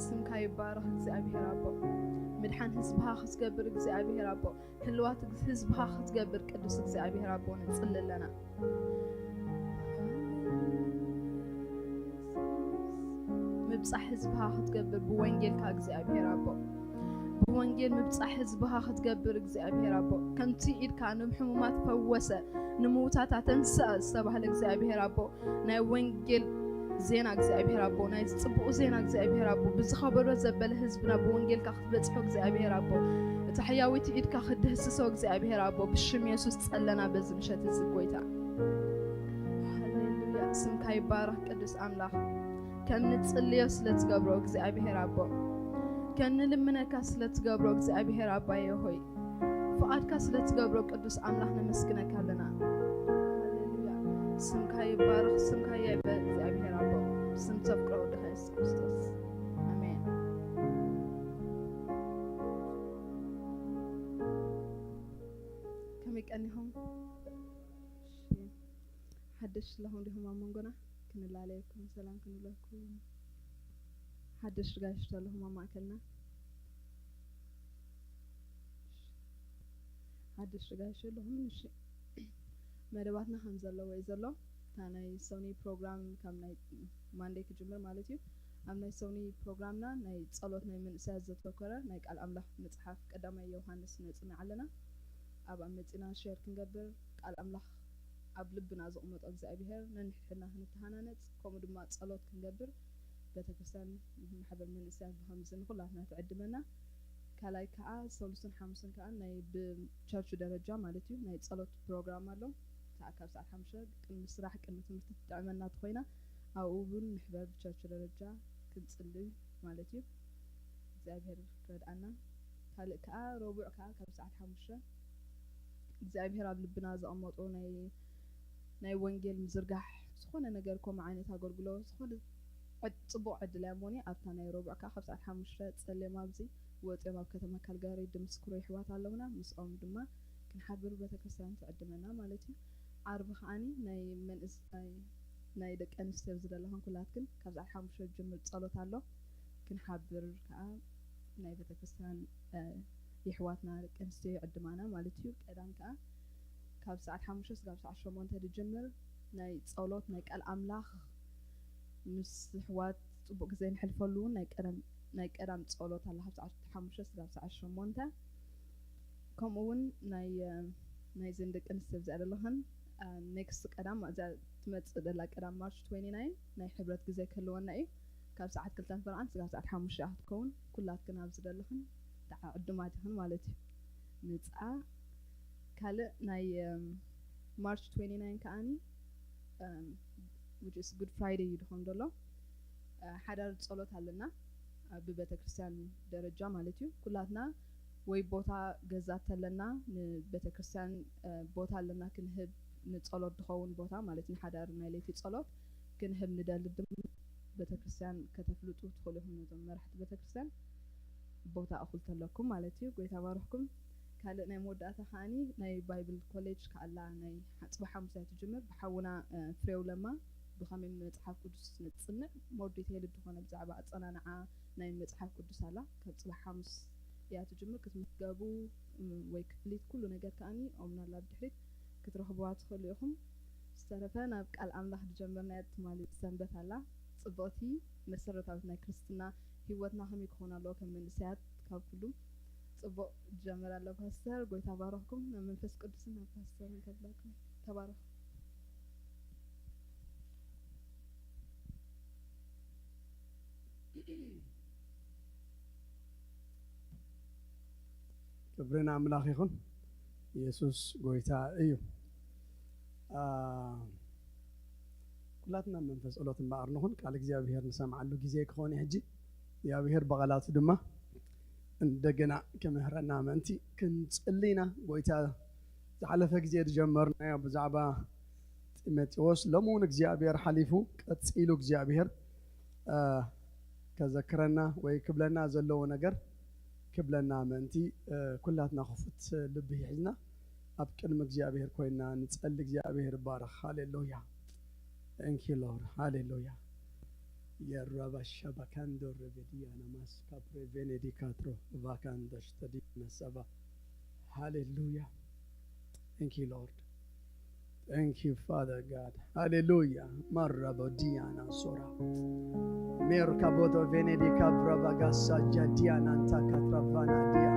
ስምካ ይባረኽ እግዚአብሔር ኣቦ ምድሓን ህዝብኻ ክትገብር እግዚአብሔር ኣቦ ህልዋት ህዝብኻ ክትገብር ቅዱስ እግዚአብሔር ኣቦ ንጽልለና ምብጻሕ ህዝብኻ ክትገብር ብወንጌልካ እግዚአብሔር ኣቦ ብወንጌል ምብጻሕ ህዝብኻ ክትገብር እግዚአብሔር ኣቦ ከምቲ ኢድካ ንሕሙማት ፈወሰ ንምውታታ ተንስአ ዝተባህለ እግዚአብሔር ኣቦ ናይ ወንጌል ዜና እግዚአብሔር ኣቦ ናይ ጽቡቕ ዜና እግዚአብሔር ኣቦ ብዝኸበሮ ዘበለ ህዝብና ብወንጌልካ ክትበጽሖ እግዚአብሔር ኣቦ እቲ ሕያዊት ኢድካ ክድህስሶ እግዚአብሔር ኣቦ ብሽም ኢየሱስ ጸለና በዚ ምሸት እዚ ጎይታ ሃሌሉያ ስምካ ይባረኽ ቅዱስ ኣምላኽ ከም ንጽልዮ ስለትገብሮ እግዚአብሔር ኣቦ ከም ንልምነካ ስለትገብሮ እግዚአብሔር ኣባዬ ሆይ ፍቓድካ ስለትገብሮ ቅዱስ ኣምላኽ ነመስግነካ ኣለና ሃሌሉያ ስምካ ይባረኽ ስምካ ይዕበል እግዚአብሔር ኣቦ ስም ተፍቅሮ ወድኻ ኢየሱስ ክርስቶስ ኣሜን ከመይ ቀኒኹም ሓድሽ ለኹም ዲኹም ኣብ መንጎና ክንላለየኩም ሰላም ክንብለኩም ሓድሽ ጋሽ ተለኹም ኣብ ማእከልና ሓድሽ ጋሽ ኣለኹም እሺ መደባትና ከም ዘለዎ እዩ ዘሎ እታ ናይ ሶኒ ፕሮግራም ካብ ናይ ማንዴይ ክጅምር ማለት እዩ ኣብ ናይ ሶኒ ፕሮግራምና ናይ ጸሎት ናይ መንእሰያት ዘተኮረ ናይ ቃል ኣምላኽ መጽሓፍ ቀዳማይ ዮሃንስ ነጽንዕ ኣለና ኣብ መጺና ሼር ክንገብር ቃል ኣምላኽ ኣብ ልብና ዘቕመጦ እግዚአብሔር ነንሕሕና ክንተሃናነጽ ከምኡ ድማ ጸሎት ክንገብር ቤተክርስትያን ማሕበር መንእሰያት ብኸምዝን ኩላትና ትዕድመና ካልኣይ ከዓ ሰሉስን ሓሙስን ከዓ ናይ ብቸርች ደረጃ ማለት እዩ ናይ ጸሎት ፕሮግራም ኣሎ ካብ ሰዓት 5 ቅድሚ ስራሕ ቅድሚ ትምህርቲ ትጥዕመና ትኾይና ኣብኡ እውን ምሕበር ብቸርች ደረጃ ክንጽልይ ማለት እዩ እግዚአብሔር ክረድኣና ካልእ ከዓ ረቡዕ ከዓ ካብ ሰዓት 5 እግዚአብሔር ኣብ ልብና ዘቐመጦ ናይ ወንጌል ምዝርጋሕ ዝኾነ ነገር ከምኡ ዓይነት ኣገልግሎት ዝኾነ ጽቡቕ ዕድልያ እሞኒ ኣብታ ናይ ረቡዕ ከዓ ካብ ሰዓት 5 ጸልዮም ኣብዚ ወፂኦም ኣብ ከተማ ካልጋሪ ድምስክሮ ይሕዋት ኣለውና ምስኦም ድማ ክንሓብር ቤተክርስትያን ትዕድመና ማለት እዩ ዓርቢ ከዓኒ ናይ መንእሰይ ናይ ደቂ ኣንስትዮ ዝደለኹን ኩላትክን ካብ ሰዓት 5 ጅምር ጸሎት ኣሎ ክንሓብር ከዓ ናይ ቤተክርስትያን ይሕዋትና ደቂ ኣንስትዮ ይዕድማና ማለት እዩ ቀዳም ከዓ ካብ ሰዓት 5 እስካብ ሰዓት 8 ድጅምር ናይ ጸሎት ናይ ቃል ኣምላኽ ምስ ሕዋት ጽቡቕ ግዜ ንሕልፈሉ ናይ ቀዳም ጸሎት ኣላ ካብ ሰዓት 5 እስካብ ሰዓት 8 ከምኡ እውን ናይ ዘን ደቂ ኣንስትዮ ዝኣደለኸን ኔክስት ቀዳም እዛ ትመጽእ ዘላ ቀዳም ማርች 29 ናይ ሕብረት ግዜ ክህልወና እዩ ካብ ሰዓት 2:40 እስካብ ሰዓት 5 ክትከውን ኩላትክን ኣብ ዝደለኽን ዕዱማት ኢኹን ማለት እዩ ንጻ ካልእ ናይ ማርች 29 ከዓኒ which is good friday ይድኹም ደሎ ሓዳር ጸሎት ኣለና ብቤተክርስትያን ደረጃ ማለት እዩ ኩላትና ወይ ቦታ ገዛት ኣለና ንቤተክርስትያን ቦታ ኣለና ክንህብ ንጸሎት ድኸውን ቦታ ማለት ንሓዳር ናይ ለይቲ ጸሎት ክንህብ ንደሊ ድማ ቤተክርስትያን ከተፍልጡ ትኽእሉ ኢኹም ነዞም መራሕቲ ቤተክርስትያን ቦታ ኣኹልተለኩም ማለት እዩ ጎይታ ባርኽኩም ካልእ ናይ መወዳእታ ከዓኒ ናይ ባይብል ኮሌጅ ካኣላ ናይ ጽባሕ 5 ትጅምር ብሓውና ፍሬው ለማ ብኸመይ መጽሓፍ ቅዱስ ንጽንዕ ሞር ዲቴይል ዝኾነ ብዛዕባ ኣጸናንዓ ናይ መጽሓፍ ቅዱስ ኣላ ካብ ጽባሕ 5 እያ ትጅምር ክትምገቡ ወይ ክፍሊት ኩሉ ነገር ከዓኒ ኦምናላ ብድሕሪት ክትረኽብዋ ትኽእሉ ኢኹም ዝተረፈ ናብ ቃል ኣምላኽ ድጀመርናያ ትማሊ ሰንበት ኣላ ጽብቕቲ መሰረታዊት ናይ ክርስትና ህይወትና ከመይ ክኾን ኣለዎ ከም መንእሰያት ካብ ኩሉ ጽቡቕ ጀመር ኣሎ ፓስተር ጎይታ ባረኽኩም መንፈስ ቅዱስን ናብ ፓስተር ከብላኩም ተባረኹ ክብርን ኣምላኽ ይኹን ኢየሱስ ጎይታ እዩ كلاتنا منفس قلوت مبارنهن قال እግዚአብሔር نسمعلو ጊዜ ከሆነ ህጂ እግዚአብሔር በቃላቱ ድማ እንደገና ከምህረና መንቲ ክንጽሊና ጎይታ ዝሓለፈ ጊዜ ተጀመርና ብዛዕባ ጢሞቴዎስ ለሙን እግዚአብሔር ሓሊፉ ቀጽኢሉ እግዚአብሔር ከዘክረና ወይ ክብለና ዘለዎ ነገር ክብለና መንቲ ኩላትና خفت ልብ ይሕዝና ኣብ ቅድሚ እግዚአብሔር ኮይና ንጸልይ እግዚአብሔር ባረኽ ሃሌሉያ Thank you Lord hallelujah Ya Rabba Shabakando Revedia Namas Capre Venedicatro Vacando Stadi Nasava hallelujah Thank you Lord Thank you Father God hallelujah Marrabo Diana Sora Mer Cabodo Venedica Bravagasa Jadiana Antacatravana Dia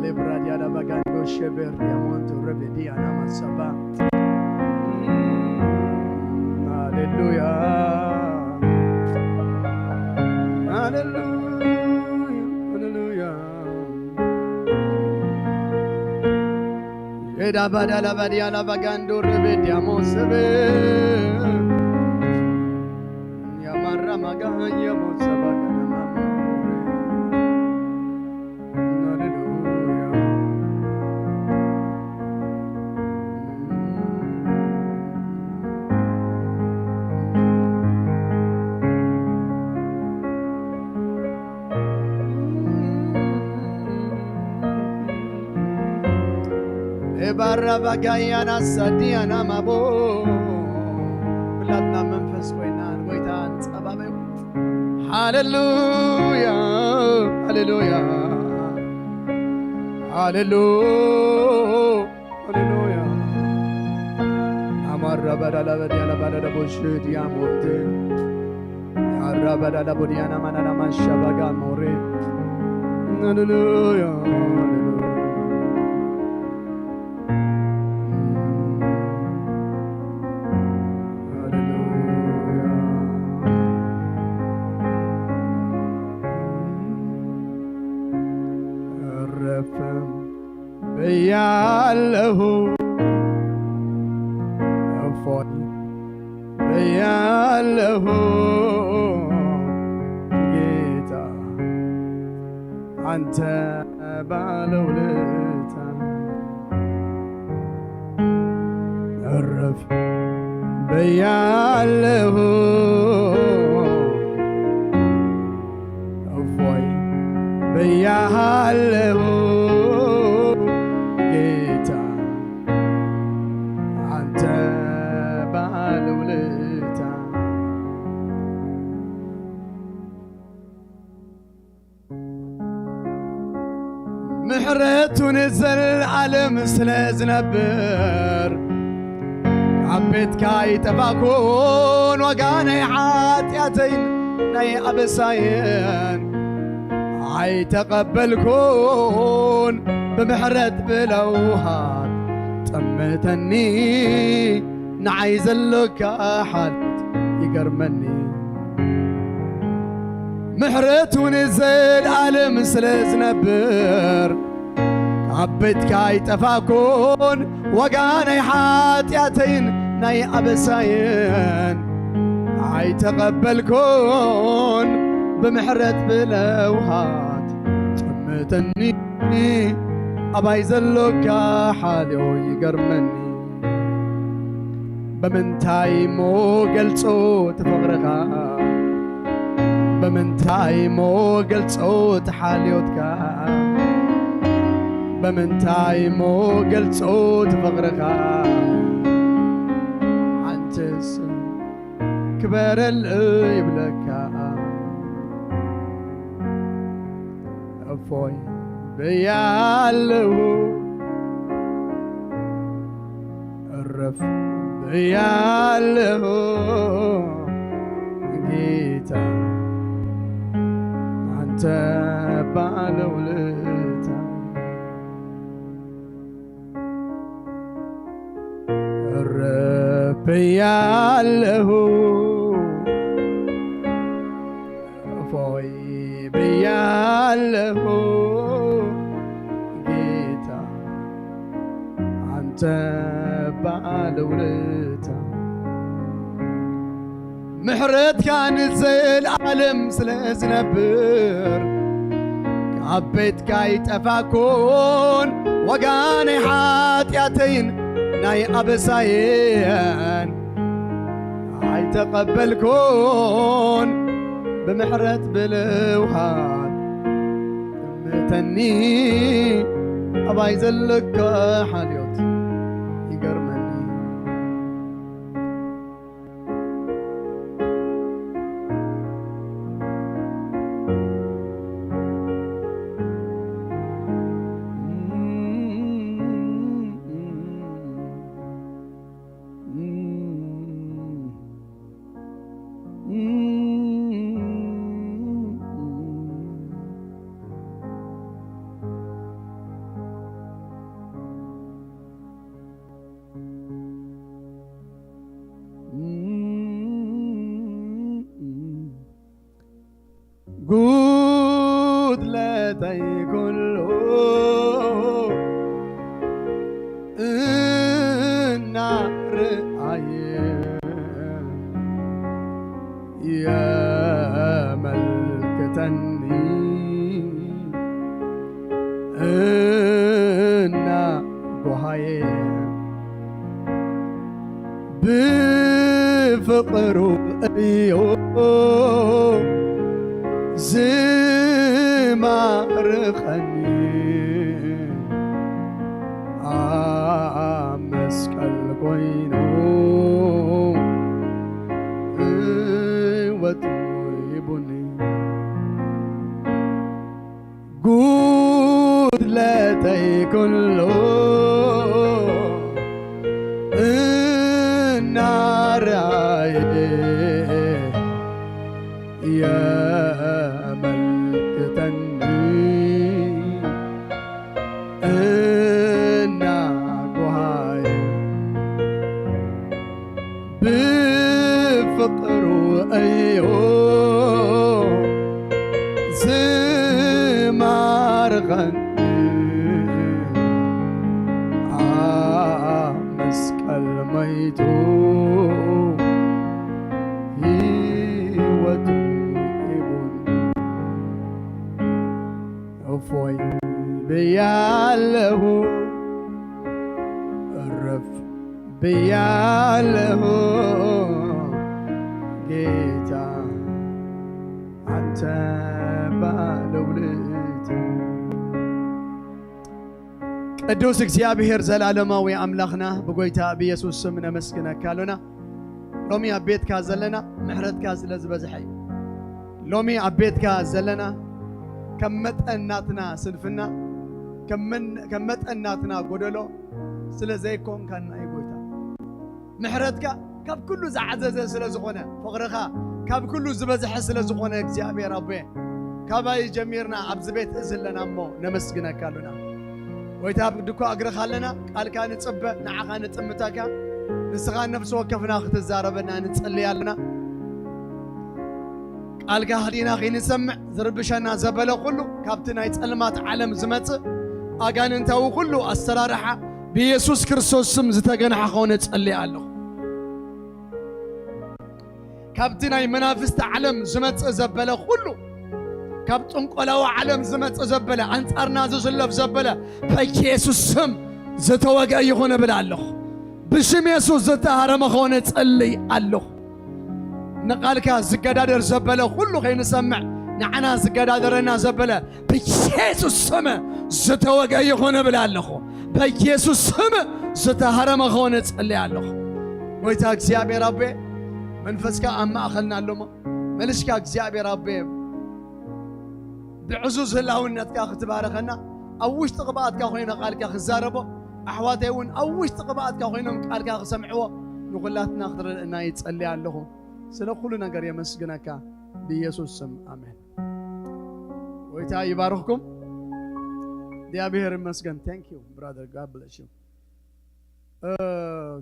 Lebradia da Bagando Sheber Diamonto Revedia Namasaba hallelujah hallelujah hallelujah Eda bada la badia la Bagando Revedia Mosebe Yamarra Maganya Mosaba Barra bagayana sadiana mabo ብላትና መንፈስ ኮይናን ጎይታን ጸባበው ሃሌሉያ ሃሌሉያ ሃሌሉያ ሃሌሉያ አማራ ባዳላ ባዳላ ባዳላ ቦሽት ያሞት አራ ባዳላ ቦዲያና ማናና ማሻባጋ ሞሬ ሃሌሉያ በያለሁ እፎይ በያለሁ ጌታ አንተ ባለውለታ እረፍ በያለሁ እፎይ በያለሁ ምሕረቱን ዘለዓለም ስለዝነብር ኣብ ቤትካ ይጠፋኩን ዋጋ ናይ ሓጢአተይን ናይ ኣበሳየን ኣይተቐበልኩን ብምሕረት ብለውሃት ጠመተኒ ንዓይ ዘለካ ሓልት ይገርመኒ ምሕረቱን ዘለዓለም ስለዝነብር ኣብ ቤትካ ይጠፋኩን ዋጋ ናይ ሓጢአተይን ናይ ኣበሳየን ኣይተቐበልኩን ብምሕረት ብለውሃት ጠመተኒ ኣባይ ዘለካ ሓልዮ ይገርመኒ በምንታይ ሞ ገልጾ ትፈቕረኻ በምንታይ ሞ ገልጾ ተሓልዮትካ በምንታይ ሞ ገልጾ ትፈቕረኻ አንተስ ክበረል ይብለካ እፎይ ብያለሁ እረፍ ብያለሁ ጌታ አንተ ባለውለታ እረፍ ብያለሁ እፎይ ብያለሁ ጌታ بالولتا محرت كان زي العالم سلازنبر عبيت كاي تفاكون وقاني حاتياتين ناي أبسايين هاي تقبلكون بمحرت بلوحات متني أباي زلك حاليوت يقرمني قود لا تيكله النار عين يا ملكتني النار قهين بفقر أيوه زمار خني مسكال قوينو وطيبني قود لا تيكون له النار يا بفقر أيوه زمار غني مسك الميتو وتوئبني أفوي بياله الرف بياله جيتا حتى بالولتي قدوس እግዚአብሔር ዘላለማዊ አምላኽና በጎይታ በኢየሱስ ስም ነመስግነካለና ሎሚ አቤትካ ዘለና ምሕረትካ ስለዝበዝሐይ ሎሚ አቤትካ ዘለና ከመጠናትና ስንፍና ከመጠናትና ጎደሎ ስለዘይኮንካና ይጎይታ ምሕረትካ ካብ ኩሉ ዝዓዘዘ ስለዝኾነ ፍቕርኻ ካብ ኩሉ ዝበዝሐ ስለዝኾነ እግዚአብሔር አቦዬ ካባይ ጀሚርና ኣብዚ ቤት እዝለና እሞ ነመስግነካለና ወይታ ብድኮ እግርኻ ኣለና ቃልካ ንጽበ ንዓኻ ንጥምተካ ንስኻ ነፍሲ ወከፍና ክትዛረበና ንጽልይ ኣለና ቃልካ ህዲና ኺንሰምዕ ዝርብሸና ዘበለ ኩሉ ካብቲ ናይ ጸልማት ዓለም ዝመጽእ ኣጋንንታዊ ኩሉ ኣሰራርሓ بيسوس كريستوس سم زتجنح خونه تصلي الله كابتنا منافس تعلم زمت زبله كله كابتن قلاو عالم زمت زبله انصارنا زلف زبله بيسوس سم زتوجا يخونه بلا الله بشم يسوس زتهرم خونه تصلي الله نقالك زقدادر زبله كله خين نسمع نعنا زقدادرنا زبله بيسوس سم زتوجا يخونه بلا الله بيسوس سم زتهرم خونه تصلي الله ويتا እግዚአብሔር አቤ መንፈስካ አማኸልና አለሞ መልሽካ እግዚአብሔር አቤ بعزوز هلاونتك اختبارخنا اوش تقباتك خوينا قالك خزاربو احواتيون اوش تقباتك خوينا قالك سمعوا نقولاتنا نقدر ان يتصلي الله سلا كل ነገር يمسجنك بيسوع سم امين ويتا يبارككم እግዚአብሔር ይመስገን thank you brother god bless you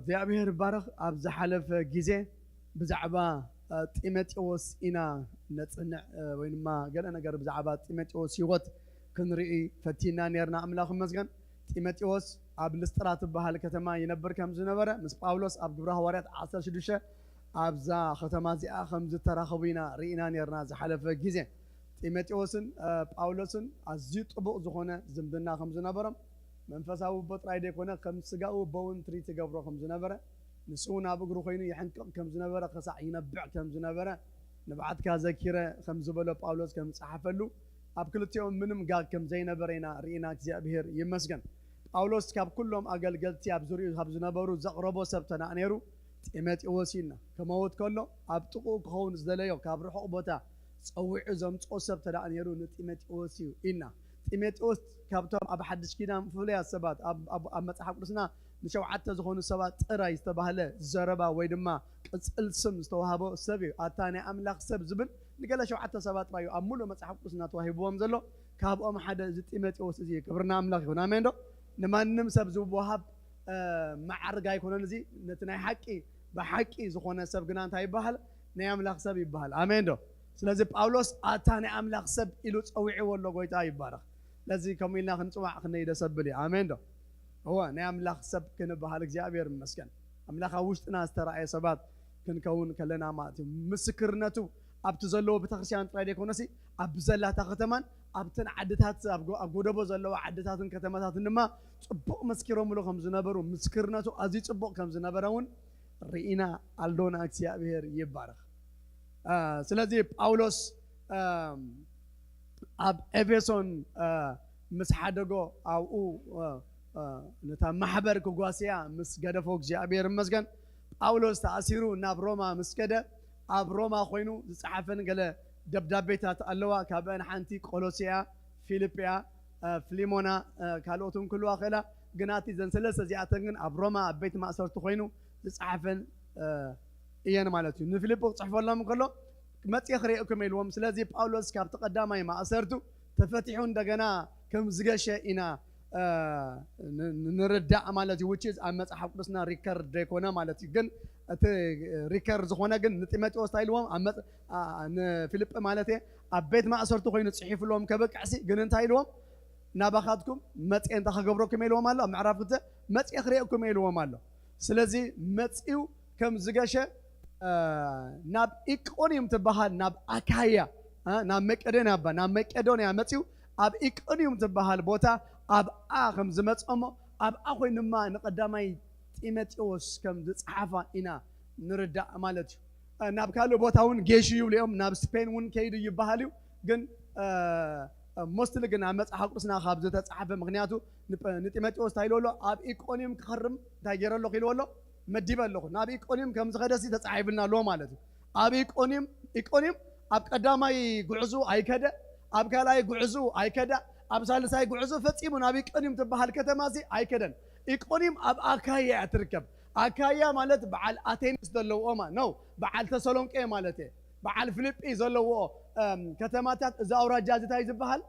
እግዚአብሔር ይባረክ አብዛ حلف ጊዜ بزعبا ጢሞቴዎስ ኢና ነጽንዕ ወይንማ ገለ ነገር ብዛዕባ ጢሞቴዎስ ህይወት ክንርኢ ፈቲና ነርና አምላኽ መስገን ጢሞቴዎስ ኣብ ልስጥራት በሃል ከተማ ይነብር ከም ዝነበረ ምስ ጳውሎስ ኣብ ግብረ ሐዋርያት 16 ኣብዛ ከተማ እዚኣ ከም ዝተራኸቡ ኢና ርኢና ነርና ዝሓለፈ ግዜ ጢሞቴዎስን ጳውሎስን ኣዝዩ ጥቡቕ ዝኾነ ዝምድና ከም ዝነበሮም መንፈሳዊ ቦጥራይ ደይኮነ ከም ስጋኡ በውን ትሪት ገብሮ ከም ዝነበረ ንሱ ናብ እግሩ ኮይኑ ይሕንቅቕ ከም ዝነበረ ክሳዕ ይነብዕ ከም ዝነበረ ንባዓትካ ዘኪረ ከም ዝበሎ ጳውሎስ ከም ዝፀሓፈሉ ኣብ ክልቲኦም ምንም ጋግ ከም ዘይነበረ ኢና ርኢና እግዚኣብሔር ይመስገን ጳውሎስ ካብ ኩሎም ኣገልገልቲ ኣብ ዙርኡ ካብ ዝነበሩ ዘቕረቦ ሰብ ተናእ ነይሩ ጢሞቴዎስ ኢልና ከመውት ከሎ ኣብ ጥቑኡ ክኸውን ዝደለዮ ካብ ርሑቕ ቦታ ፀዊዑ ዘምፅኦ ሰብ ተናእ ነይሩ ንጢሞቴዎስ እዩ ኢልና ጢሞቴዎስ ካብቶም ኣብ ሓድሽ ኪዳን ፍሉያት ሰባት ኣብ መፅሓፍ ቅዱስና ንሸውዓተ ዝኾኑ ሰባት ጥራይ ዝተባህለ ዘረባ ወይ ድማ ቅፅል ስም ዝተዋህቦ ሰብ እዩ ኣታ ናይ ኣምላኽ ሰብ ዝብል ንገለ ሸውዓተ ሰባት ጥራይ ኣብ ሙሉእ መፅሓፍ ቅዱስና ተዋሂብዎም ዘሎ ካብኦም ሓደ እዚ ጢሞቴዎስ እዚ ክብርና ኣምላኽ ይኹን ኣሜን ዶ ንማንም ሰብ ዝወሃብ ማዕርግ ኣይኮነን እዚ ነቲ ናይ ሓቂ ብሓቂ ዝኾነ ሰብ ግና እንታይ ይበሃል ናይ ኣምላኽ ሰብ ይበሃል ኣሜን ዶ ስለዚ ጳውሎስ ኣታ ናይ ኣምላኽ ሰብ ኢሉ ፀዊዕዎ ኣሎ ጎይታ ይባረኽ ለዚ ከምኡ ኢልና ክንፅዋዕ ክንደይ ደስ ዘብል እዩ ኣሜን ዶ هو ናይ ኣምላኽ ሰብ ክንበሃል እግዚአብሔር ይመስገን ኣምላኽ ኣብ ውሽጥና ዝተረኣየ ሰባት ክንከውን ከለና ማለት እዩ ምስክርነቱ ኣብቲ ዘለዎ ቤተክርስትያን ጥራይ ደይኮነሲ ኣብ ዘላታ ከተማን ኣብተን ዓድታት ኣብ ጎደቦ ዘለዋ ዓድታትን ከተማታትን ድማ ፅቡቕ መስኪሮምሉ ከም ዝነበሩ ምስክርነቱ ኣዝዩ ፅቡቕ ከም ዝነበረ እውን ርኢና ኣሎና እግዚአብሔር ይባረኽ ስለዚ ጳውሎስ ኣብ ኤፌሶን ምስ ሓደጎ ኣብኡ ነታ ማሕበር ክጓስያ ምስ ገደፎ እግዚአብሔር ይመስገን ጳውሎስ ተኣሲሩ ናብ ሮማ ምስ ከደ ኣብ ሮማ ኮይኑ ዝፀሓፈን ገለ ደብዳቤታት ኣለዋ ካብአን ሓንቲ ቆሎስያ ፊልጵያ ፍሊሞና ካልኦቱን ክልዋ ኽእላ ግናቲ ዘን ሰለስተ እዚኣተን ግን ኣብ ሮማ ኣብ ቤት ማእሰርቲ ኮይኑ ዝፀሓፈን እየን ማለት እዩ ንፊልጶስ ፅሕፈሎም ከሎ መፅየ ክሪአኩም ኢልዎም ስለዚ ጳውሎስ ካብቲ ቀዳማይ ማእሰርቱ ተፈቲሑ እንደገና ከም ዝገሸ ኢና ንርዳእ ማለት እዩ which is ኣብ መጽሓፍ ቅዱስና ሪከርድ ደይኮነ ማለት እዩ ግን እቲ ሪከርድ ዝኾነ ግን ንጢሞቴዎስ ታይልዎም ንፊልጵ ማለት ኣብ ቤት ማእሰርቱ ኮይኑ ፅሒፍሎም ከበቃዕሲ ግን እንታይ ኢልዎም ናባኻትኩም መፅየ እንታይ ከገብረኩም ኢልዎም ኣሎ ምዕራፍ 2 መፅየ ክሪአኩም ኢልዎም ኣሎ ስለዚ መፅዩ ከም ዝገሸ ናብ ኢቆንዮም ትበሃል ናብ ኣካያ ናብ መቄዶንያ መፅዩ ኣብ ኢቆንዮም ትበሃል ቦታ ኣብኣ ከም ዝመፀሞ ኣብኣ ኮይኑ ድማ ንቀዳማይ ጢሞቴዎስ ከም ዝፀሓፋ ኢና ንርዳእ ማለት እዩ ናብ ካልእ ቦታ እውን ጌሽ ይብሉ እዮም ናብ ስፔን እውን ከይዱ ይበሃል እዩ ግን ሞስትሊ ግን ኣብ መፅሓፍ ቅዱስና ካብ ዝተፀሓፈ ምክንያቱ ንጢሞቴዎስ እንታይ ኢልዎ ኣሎ ኣብ ኢቆንዮም ክኸርም እንታይ ገይረ ኣለኹ ኢልዎ ኣሎ መዲበ ኣለኹ ናብ ኢቆንዮም ከም ዝኸደሲ ተፃሒፍልና ኣሎ ማለት እዩ ኣብ ኢቆንዮም ኣብ ቀዳማይ ጉዕዙ ኣይከደ ኣብ ካልኣይ ጉዕዙ ኣይከዳ ኣብ ሳልሳይ ጉዕዞ ፈፂሙ ናብ ኢቆንዮም ትበሃል ከተማ እዚ ኣይከደን ኢቆንዮም ኣብ ኣካያ ትርከብ ኣካያ ማለት በዓል ኣቴንስ ዘለውኦ ነው በዓል ተሰሎንቄ ማለት በዓል ፊልጵ ዘለዎ ከተማታት እዚ ኣውራጃ እንታይ ዝበሃል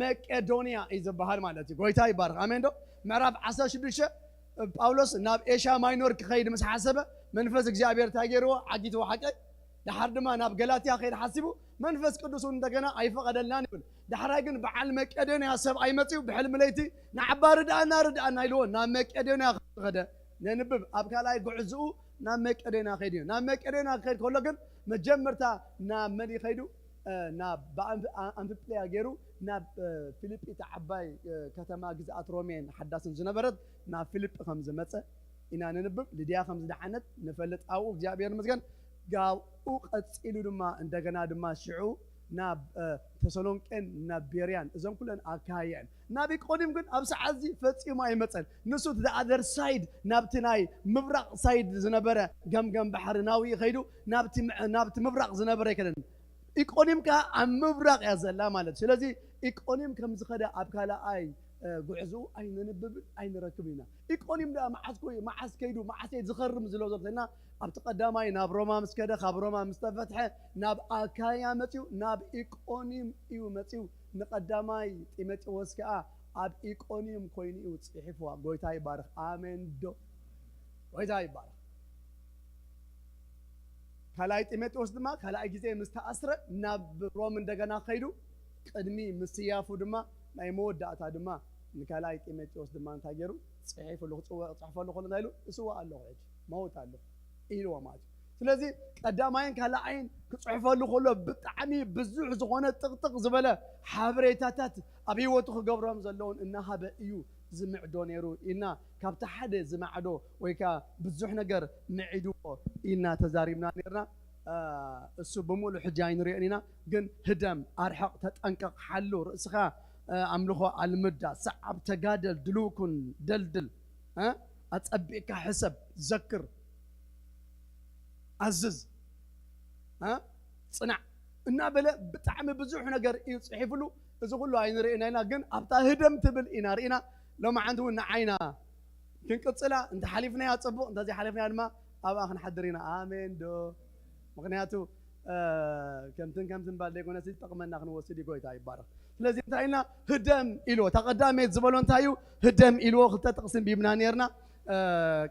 መቄዶንያ እዩ ዝበሃል ማለት እዩ ጎይታ ይባርክ ኣሜን ዶ ምዕራፍ 16 ጳውሎስ ናብ ኤሻ ማይኖር ክኸይድ ምስ ሓሰበ መንፈስ እግዚአብሔር ታገይርዎ ዓጊትዎ ሓቀይ ድሓር ድማ ናብ ገላትያ ከይድ ሓሲቡ መንፈስ ቅዱስ እንደገና ኣይፈቀደልናን ይብል ድሓራይ ግን በዓል መቄዶንያ ሰብ ኣይመፅዩ ብሕልሚ ለይቲ ንዓባ ርዳእና ኢልዎ ናብ መቄዶንያ ከደ ነንብብ ኣብ ካልኣይ ጉዕዝኡ ናብ መቄዶንያ ከይድ እዩ ናብ መቄዶንያ ከይድ ከሎ ግን መጀመርታ ናብ መን ይኸይዱ ናብ ኣንፍጵልያ ገይሩ ናብ ፊልጵ ዓባይ ከተማ ግዝኣት ሮሜን ሓዳስን ዝነበረት ናብ ፊልጵ ከም ዝመፀ ኢና ንንብብ ልድያ ከም ዝደሓነት ንፈልጥ ኣብኡ እግዚአብሔር ይመስገን ጋብኡ ቀፂሉ ድማ እንደገና ድማ ሽዑ ናብ ተሰሎንቄን ናብ ቤርያን እዞም ኩለን ኣካያን ናብ ኢቆንዮም ግን ኣብ ሰዓት እዚ ፈፂሙ ኣይመፀን ንሱ the other side ናብቲ ናይ ምብራቅ ሳይድ ዝነበረ ገምገም ባሕሪ ናዊ ይኸይዱ ናብቲ ምብራቅ ዝነበረ ይከደን ኢቆንዮም ከዓ ኣብ ምብራቅ እያ ዘላ ማለት ስለዚ ኢቆንዮም ከም ዝኸደ ኣብ ካልኣይ ጉዕዙ ኣይንንብብ ኣይንረክብ ኢና ኢቆንዮም ዳ መዓስ ከይዱ መዓሰይ ዝኸርም ዝሎ ዘለና ኣብቲ ቀዳማይ ናብ ሮማ ምስ ከደ ካብ ሮማ ምስ ተፈትሐ ናብ ኣካያ መፅዩ ናብ ኢቆንዮም እዩ መፅዩ ንቀዳማይ ጢሞቴዎስ ከዓ ኣብ ኢቆንዮም ኮይኑ እዩ ፅሒፍዋ ጎይታ ይባርክ ኣሜን ዶ ጎይታ ይባርክ ካልኣይ ጢሞቴዎስ ድማ ካልኣይ ግዜ ምስ ተኣስረ ናብ ሮም እንደገና ከይዱ ቅድሚ ምስ ያፉ ድማ ናይ መወዳእታ ድማ نكالاي تيموثيوس دمان تاجرو صحيح له صحف له كل نايلو اسوا الله حج موت الله إيلو مات ስለዚህ ቀዳማይን ካላይን ክጽሕፈሉ ከሎ ብጣዕሚ ብዙሕ ዝኾነ ጥቅጥቅ ዝበለ ሓበሬታታት ኣብ ህይወቱ ክገብሮም ዘለውን እናሃበ እዩ ዝምዕዶ ነይሩ ኢና ካብቲ ሓደ ዝማዕዶ ወይ ከዓ ብዙሕ ነገር ምዒድዎ ኢና ተዛሪብና ነርና እሱ ብሙሉ ሕጂ ኣይንሪኦን ኢና ግን ህደም ኣርሕቕ ተጠንቀቕ ሓሉ ርእስኻ ኣምልኾ ኣልምዳ ሰዓብ ተጋደል ድልውኩን ደልድል ኣፀቢቕካ ሕሰብ ዘክር عزز صنع እናበለ ብጣዕሚ ብዙሕ ነገር እዩ ጽሒፍሉ እዚ ኩሉ ኣይንሪእና ኢና ግን ኣብታ ህደም ትብል ኢና ርኢና ሎማዓንቲ እውን ንዓይና ክንቅፅላ እንተ ሓሊፍና ፅቡቕ እንተ ዘይሓሊፍና ድማ ኣብኣ ክንሓድር ኢና ኣሜን ዶ ምክንያቱ ከምትን ባል ዘይኮነስ ዝጠቕመና ክንወስድ ጎይታ ይባረኽ ስለዚ እንታይ ኢልና ህደም ኢልዎ ተቐዳሜት ዝበሎ እንታይ እዩ ህደም ኢልዎ ክልተ ጥቕስን ቢብና ነርና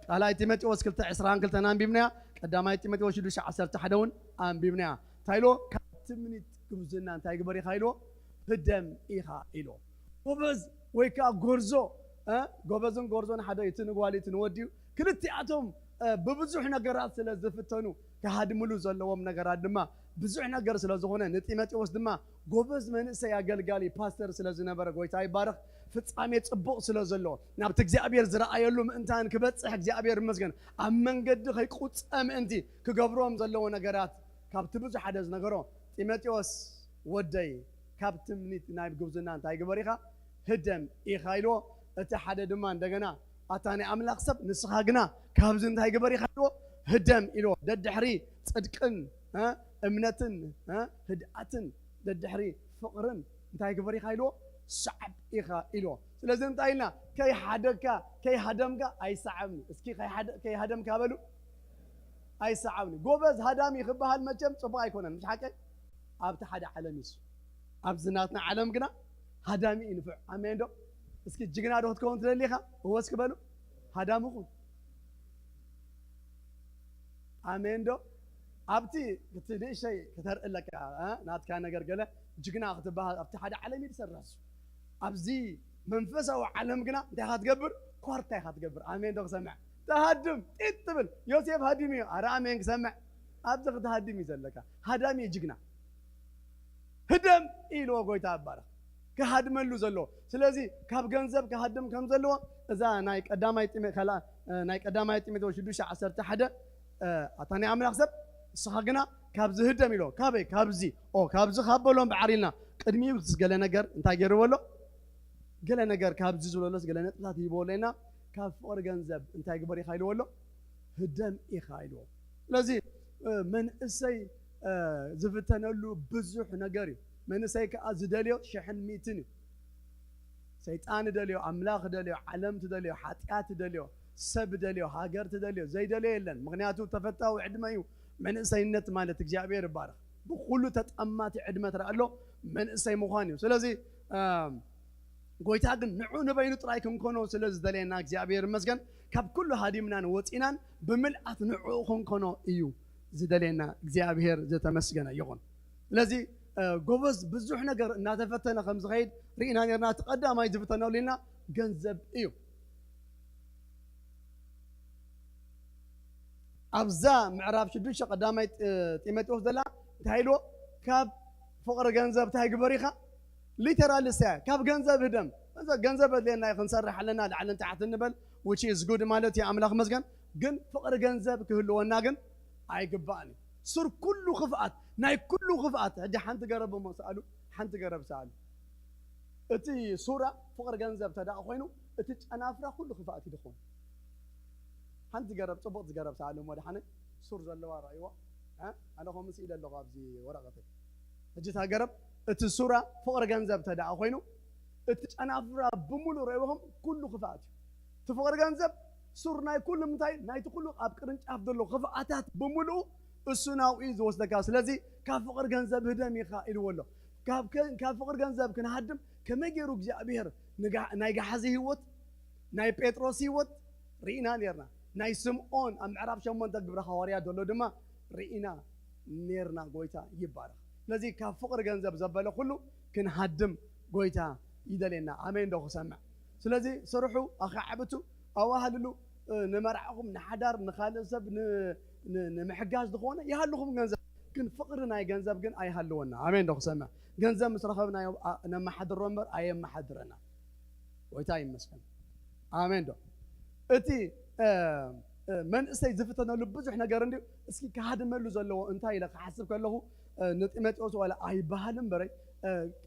ቃላይ ጢሞቴዎስ 2:22 ኣንቢብናያ ቀዳማይ ጢሞቴዎስ 6:11 እውን ኣንቢብናያ ታይሎ ካብትምኒት ግብዝና እንታይ ግበር ኢኻ ኢልዎ ህደም ኢኻ ኢልዎ ጎበዝ ወይ ከዓ ጎርዞ ጎበዝን ጎርዞን ሓደ ይትንጓሊት ንወዲዩ ክልቲኣቶም ብብዙሕ ነገራት ስለ ዝፍተኑ ከሃድምሉ ዘለዎም ነገራት ድማ ብዙሕ ነገር ስለ ዝኾነ ንጢሞቴዎስ ድማ ጎበዝ መንእሰይ ኣገልጋሊ ፓስተር ስለ ዝነበረ ጎይታ ይባረኽ ፍጻሜ ጽቡቕ ስለ ዘሎ ናብቲ እግዚአብሔር ዝረኣየሉ ምእንታን ክበጽሕ እግዚአብሔር ይመስገን ኣብ መንገዲ ከይቁፀ ምእንቲ ክገብሮም ዘለዎ ነገራት ካብቲ ብዙሕ ሓደ ዝነገሮ ጢሞቴዎስ ወደይ ካብቲ ምኒት ናይ ግብዝና እንታይ ግበር ኢኻ ህደም ኢኻ ኢልዎ እቲ ሓደ ድማ እንደገና ኣታ ናይ ኣምላኽ ሰብ ንስኻ ግና ካብዚ እንታይ ግበር ኢኻ ኢልዎ ህደም ኢልዎ ደድሕሪ ጽድቅን እምነትን ህድኣትን ደድሕሪ ፍቕርን እንታይ ግበር ኢኻ ኢልዎ ሰዓብ ኢኻ ኢልዎ ስለዚ እንታይ ኢልና ከይሃደምካ ኣይሰዓብኒ እስኪ ከይሃደምካ በሉ ኣይሰዓብኒ ጎበዝ ሃዳሚ ክበሃል መቸም ፅቡቕ ኣይኮነን ምስ ሓቀ ኣብቲ ሓደ ዓለም ይሱ ኣብዚ ናትና ዓለም ግና ሃዳሚ ይንፍዕ ኣሜን ዶ እስኪ ጅግና ዶ ክትከውን ትደሊ ኢኻ እወስ ክበሉ ሃዳሚ ኹን ኣሜን ዶ ኣብቲ ክትንእሸይ ከተርእለካ ናትካ ነገር ገለ ጅግና ክትበሃል ኣብቲ ሓደ ዓለም ይድሰርሱ ኣብዚ መንፈሳዊ ዓለም ግና እንታይ ኢኻ ትገብር ኳርታ ኢኻ ትገብር ኣሜን ዶ ክሰምዕ ተሃድም ጢጥ ትብል ዮሴፍ ሃዲም እዩ ኣረ ኣሜን ክሰምዕ ኣብዚ ክትሃድም እዩ ዘለካ ሃዳሚ ጅግና ህደም ኢልዎ ጎይታ ይባረኽ ክሃድመሉ ዘለዎ ስለዚ ካብ ገንዘብ ክሃድም ከም ዘለዎ እዛ ናይ ቀዳማይ ጢሞቴዎስ 6:11 ኣታ ናይ ኣምላኽ ሰብ እስኻ ግና ካብዚ ህደም ኢልዎ ካበይ ካብዚ ካበሎም ባዕሪልና ቅድሚኡ ዝገለ ነገር እንታይ ገይርዎ ገለ ነገር ካብዚ ዝብለሎስ ገለ ነጥብታት ይህብዎ ለና ካብ ፍቕሪ ገንዘብ እንታይ ግበር ኢኻ ኢልዎ ኣሎ ህደም ኢኻ ኢልዎ ስለዚ መንእሰይ ዝፍተነሉ ብዙሕ ነገር እዩ መንእሰይ ከዓ ዝደልዮ 100 እዩ ሰይጣን ደልዮ ኣምላኽ ደልዮ ዓለም ትደልዮ ሓጢኣት ደልዮ ሰብ ደልዮ ሃገር ትደልዮ ዘይደልዮ የለን ምክንያቱ ተፈታዊ ዕድመ እዩ መንእሰይነት ማለት እግዚአብሔር ይባረኽ ብኩሉ ተጠማቲ ዕድመ ትረአ ኣሎ መንእሰይ ምዃን እዩ ስለዚ ጎይታ ግን ንዑ ንበይኑ ጥራይ ክንኮኖ ስለ ዝደልየና እግዚአብሔር ይመስገን ካብ ኩሉ ሃዲምናን ወፂናን ብምልኣት ንዑ ክንኮኖ እዩ ዝደልየና እግዚአብሔር ዝተመስገነ ይኹን ስለዚ ጎበዝ ብዙሕ ነገር እናተፈተነ ከም ዝኸይድ ርኢና ነርና ተቐዳማይ ዝፍተነሉ ኢልና ገንዘብ እዩ ኣብዛ ምዕራፍ 6 ቀዳማይ ጢሞቴዎስ ዘላ እንታይ ኢልዎ ካብ ፍቕሪ ገንዘብ እንታይ ግበር ኢኻ ሊተራሊ ሰያ ካብ ገንዘብ ህደም ገንዘብ ኣድልየና ክንሰርሕ ኣለና ላዕልን ታሕቲ እንበል which is good ማለት እዩ ኣምላኽ መስገን ግን ፍቕሪ ገንዘብ ክህልወና ግን ኣይግባእን እዩ ስር ኩሉ ክፍኣት ናይ ኩሉ ክፍኣት ሕጂ ሓንቲ ገረብ መሰኣሉ ሓንቲ ገረብ ሰኣሉ እቲ ሱራ ፍቕሪ ገንዘብ ተዳእ ኮይኑ እቲ ጨናፍራ ኩሉ ክፍኣት ይድኾን ሓንቲ ገረብ ፅቡቕ ዝገረብ ሰኣሉ መድሓነ ሱር ዘለዋ ራእይዋ ኣነ ከምዚ ኢለ ኣለኹ ኣብዚ ወረቐተይ ሕጂ እታ ገረብ እቲ ሱራ ፍቕሪ ገንዘብ ተዳእ ኮይኑ እቲ ጨናፍራ ብምሉእ ረእይዎም ኩሉ ክፍኣት እዩ እቲ ፍቕሪ ገንዘብ ሱር ናይ ኩሉ ምንታይ ናይቲ ኩሉ ኣብ ቅርንጫፍ ዘሎ ክፍኣታት ብምሉእ እሱ ናብኡ ዝወስደካ ስለዚ ካብ ፍቕሪ ገንዘብ ህደም ኢኻ ኢልዎ ኣሎ ካብ ፍቕሪ ገንዘብ ክንሃድም ከመይ ገይሩ እግዚአብሔር ናይ ጋሓዚ ህይወት ናይ ጴጥሮስ ህይወት ርኢና ነርና ናይ ስምዖን ኣብ ምዕራፍ 8 ግብረ ሐዋርያት ዘሎ ድማ ርኢና ነርና ጎይታ ይባረኽ ስለዚ ካብ ፍቕሪ ገንዘብ ዘበለ ኩሉ ክንሃድም ጎይታ ይደልየና ኣሜን ዶ ክሰምዕ سلازي سرحوا أخعبتوا أواهللو نمرعهم نحدار نخالد سب نمحجاج دخونا يهلهم جنزب كن فقرنا جنزب جن أي هلونا آمين دخو سمع جنزب مسرخنا نما حدر رمبر أيام ما حدرنا ويتايم مسكن آمين دو أتي من استيزفتنا لبز إحنا قرندي اسكي كهاد ملو زلوا انتهي لك حسب كله نتمت أوس ولا أي بهالم بري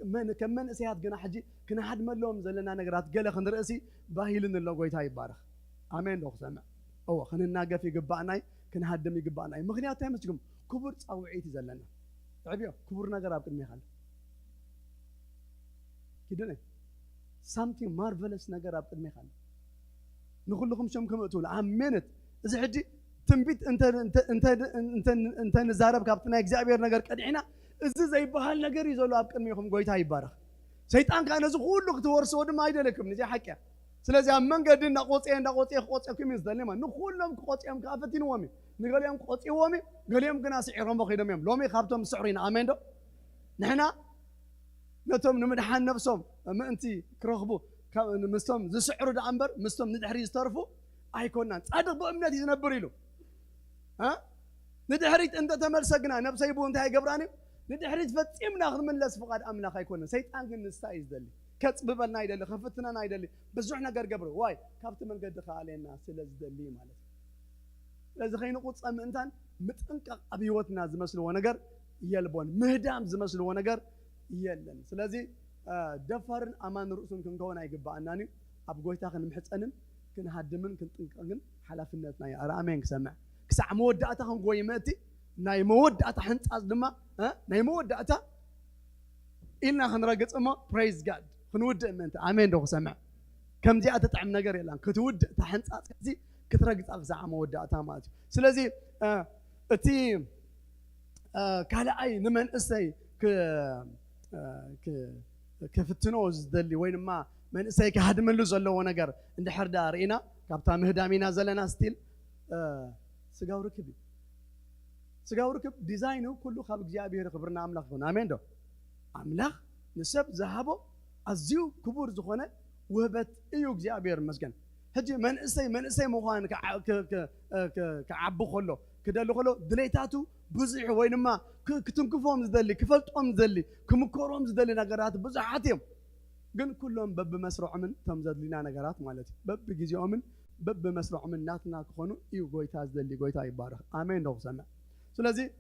من كمان سيهات جنا حجي كنا حد ملهم زلنا نقرات قال خن رأسي باهيلن الله ويتاي بارخ آمين دخو سمع أو خلينا ناقة في قبعناي كنا هدم يقبعناي مغنيات تامس جم كبر أو عيت زلنا عبيه كبرنا قراب الميخان كده something marvelous نقراب الميخان نقول لكم شو ممكن تقول عمنت إذا حدي تنبيت أنت نزارب كابتنا إجزابير نقر كدعنا إذا زي بحال نقر يزولوا أبكر ميخم قوي تاي بارخ شيطان كان يزخول لك تورسوا دم ما يدلكم نجي حكي سلازي أمن قدين نقوتي كم يزدلما نقول لهم قوتي أم كافتين وامي نقول لهم قوتي وامي قال لهم كنا سعرهم بخيدهم يوم لومي خابتهم سعرين آمين دو نحنا نتوم نمدحان نفسهم ما أنتي كرخبو مستم زي سعر ده أمبر مستم ندحري يسترفوا أيكوننا صادق بأمنتي زنبريلو ها ندحريت أنت تمرسقنا نفسي بو أنت هاي قبراني ندحريت فتيم ناخذ من لس فقاد أمنا خايكوننا سيطان كن نستايز دلي كتب ببلنا يدلي خفتنا نايدلي بس رحنا قبره واي كابت من قد خالينا سلز دلي مالك لازم خلينا نقول صام إنسان متأنك أبيوتنا زمسلو ونقر يلبون مهدام زمسلو ونقر يلن سلازي دفرن أمان رؤسهم كن كون أي جبا أناني أبغوي تاخن محس أنن كن هادمن كن تنقن حلافنتنا يا رامين سمع كسع مود أتاهم قوي ماتي ناي مود أتحنت أصدما ها ناي مود أتا إلنا خنرقص أما praise God خنود أنت آمين دو سمع كم دي أتطعم نجار يلان كتود تحنت أسكتي كترقص أفزع مود أتا ماتي سلازي أتي كلا أي نمن أسي كفتنوز دلي وين ما من سيك هاد من لزلوا ونجر عند حرد أرينا كابتن مهدامينا زلنا ستيل سجاو ركب ديزاينه كله خابق جابير خبرنا أملاخ هنا آمين دو أملاخ نسب ذهبه أزيو كبر زخنة وهبت إيوك جابير مسكن هجي من إسي مخان كعبو خلو كده لو خلو دليتاتو بزح وينما كتنكفهم زدلي كفلتهم زدلي كمكورهم زدلي نجارات بزحاتهم قن كلهم بب مسرع من تمزد لنا نجارات مالتي بب جزيهم من بب مسرع من ناتنا كخونو إيو قويتا زدلي قويتا يبارك آمين دو سمع سلازي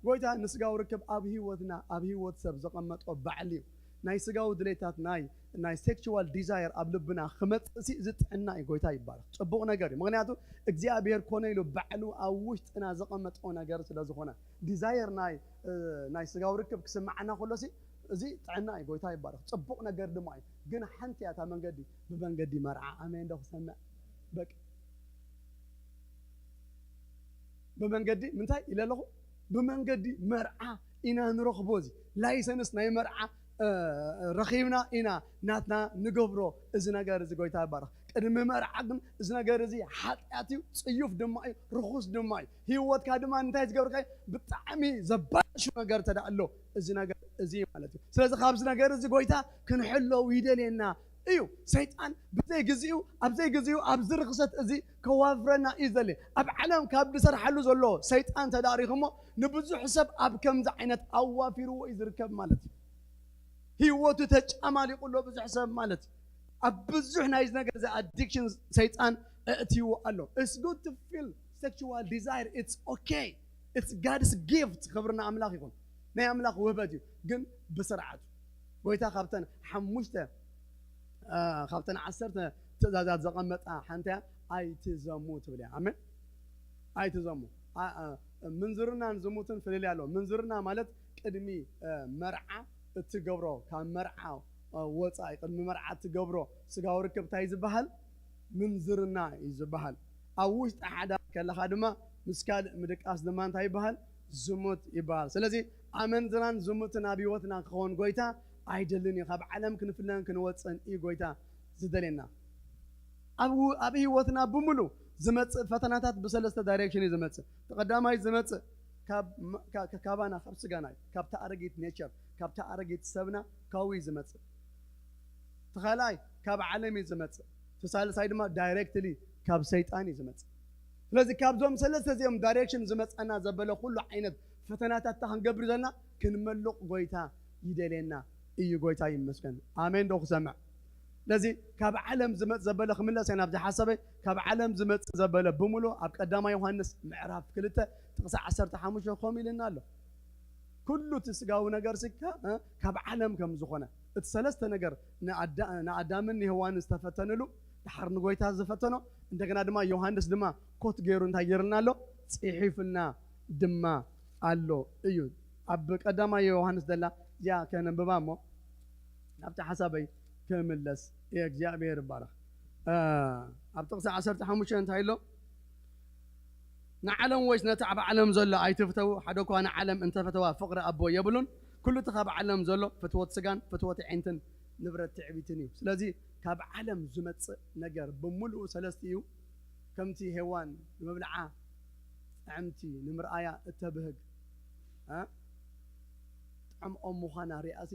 قويتا نسقاو ركب أبهي وث سبزق أمت وبعلي ناي سقاو دليتات ناي sexual desire أبلبنا خمت زت عنا يقويتا يبارك أبوق نجاري مغنياتو إجزابير كونه يلو بعلو أوشت أنا زقمت أو نجار سلازخونا desire ناي سقاو ركب كسمعنا خلصي زي عنا يقويتا يبارك أبوق نجار دماي جنا حنتي أتا من قدي مرعى أمين ده سمع بك بمن قدي من تاي إلى له بمن قدي مرعى إنا نروح بوزي لا يسنس ناي مرعى رخيمنا إنا ناتنا نقبرو إذن أجر إذا قويت عبارة قدم مرعقن إذن أجر إذا حتى سيوف دمائي رخص دمائي هي وقت كادم أنت تجبر كاي بتعمي زبال شو أجر تدع له إذن أجر إزي مالته سلسلة خابزنا أجر إذا قويتها كنحله ويدلنا إيو سيطان بزي جزيو أبزر رخصة إزي كوافرنا إزلي أب علم كابد سر حلو زلو سيطان تداريخمو نبزو حسب أب كم زعينة أوافرو إزركب مالته هي وقت أمال يقول له بزح حساب مالتي أبزح نايز نجار زي addictions سيطان أتيو قالوا it's good to feel sexual desire it's okay it's God's gift خبرنا أملاك يكون ما أملاك وهبتي جن بسرعة ويتا خابتنا حمشته خابتنا عسرتنا تزاد زقمت حنتها أي تزموت ولا عمل أي تزمو منظرنا نزموتن في الليل علو منظرنا مالت قدمي مرعى تجبره كان مرعى وصاي قد مرعى تجبره سجاو ركب تايز بحال منظرنا يزبحال أوش أحد كلا خادمة مسكال مدقاس دمان تاي بحال زموت يبال سلازي آمن زران زموتنا بيوتنا خون قويتا عيدلني خاب علم كنفلان كنوصن إيه قويتا زدلنا أبي وثنا بملو زمت فتناتات بسلسة دايركشن زمت تقدماي زمت كابانا خمس جاناي كاب تأرجيت نيتشر كاب تأرجيت سبنا كوي زمت تخيلاي ካብ ዓለም ይዝመጽ ተሳልሳይ ድማ ዳይሬክትሊ ካብ ሰይጣን ይዝመጽ ስለዚ ካብዞም ሰለስተ እዚኦም ዳይሬክሽን ዝመጽና ዘበለ ኩሉ ዓይነት ፈተናታት ክንገብር ዘለና ክንመልቕ ጎይታ ይደለና እዩ ጎይታ ይመስገን ኣሜን ዶ ክሰምዕ ለዚ ካብ ዓለም ዝመጽ ዘበለ ክምለስ ኢና ብዛ ሓሰበይ ካብ ዓለም ዝመጽ ዘበለ ብምሉ ኣብ ቀዳማ ዮሐንስ ምዕራፍ 2 ጥቕሲ 15 ከም ኢልና ኣሎ ኩሉ ትስጋዊ ነገር ሲካ ካብ ዓለም ከም ዝኾነ እቲ ሰለስተ ነገር ንኣዳምን ንሔዋን ዝተፈተንሉ ድሓር ንጎይታ ዝፈተኖ እንደገና ድማ ዮሐንስ ድማ ኮት ገይሩ እንታይ ገይርና ኣሎ ጽሒፍና ድማ ኣሎ እዩ ኣብ ቀዳማ ዮሐንስ ደላ እዚኣ ከነንብባ እሞ ናብቲ ሓሳበይ ክምለስ እግዚአብሔር ይባረክ ኣብ ጥቕሲ 15 እንታይ ኢሎ ንዓለም ወይስ ነቲ ኣብ ዓለም ዘሎ ኣይትፍተው ሓደ እኳ ንዓለም እንተፈተዋ ፍቕሪ ኣቦ የብሉን ኩሉ እቲ ካብ ዓለም ዘሎ ፍትወት ስጋን ፍትወት ዒንትን ንብረት ትዕቢትን እዩ ስለዚ ካብ ዓለም ዝመጽእ ነገር ብምሉኡ ሰለስተ እዩ ከምቲ ሔዋን ንምብልዓ ጥዕምቲ ንምርኣያ እተብህግ ጥዕም ኦም ምዃና ሪኣሲ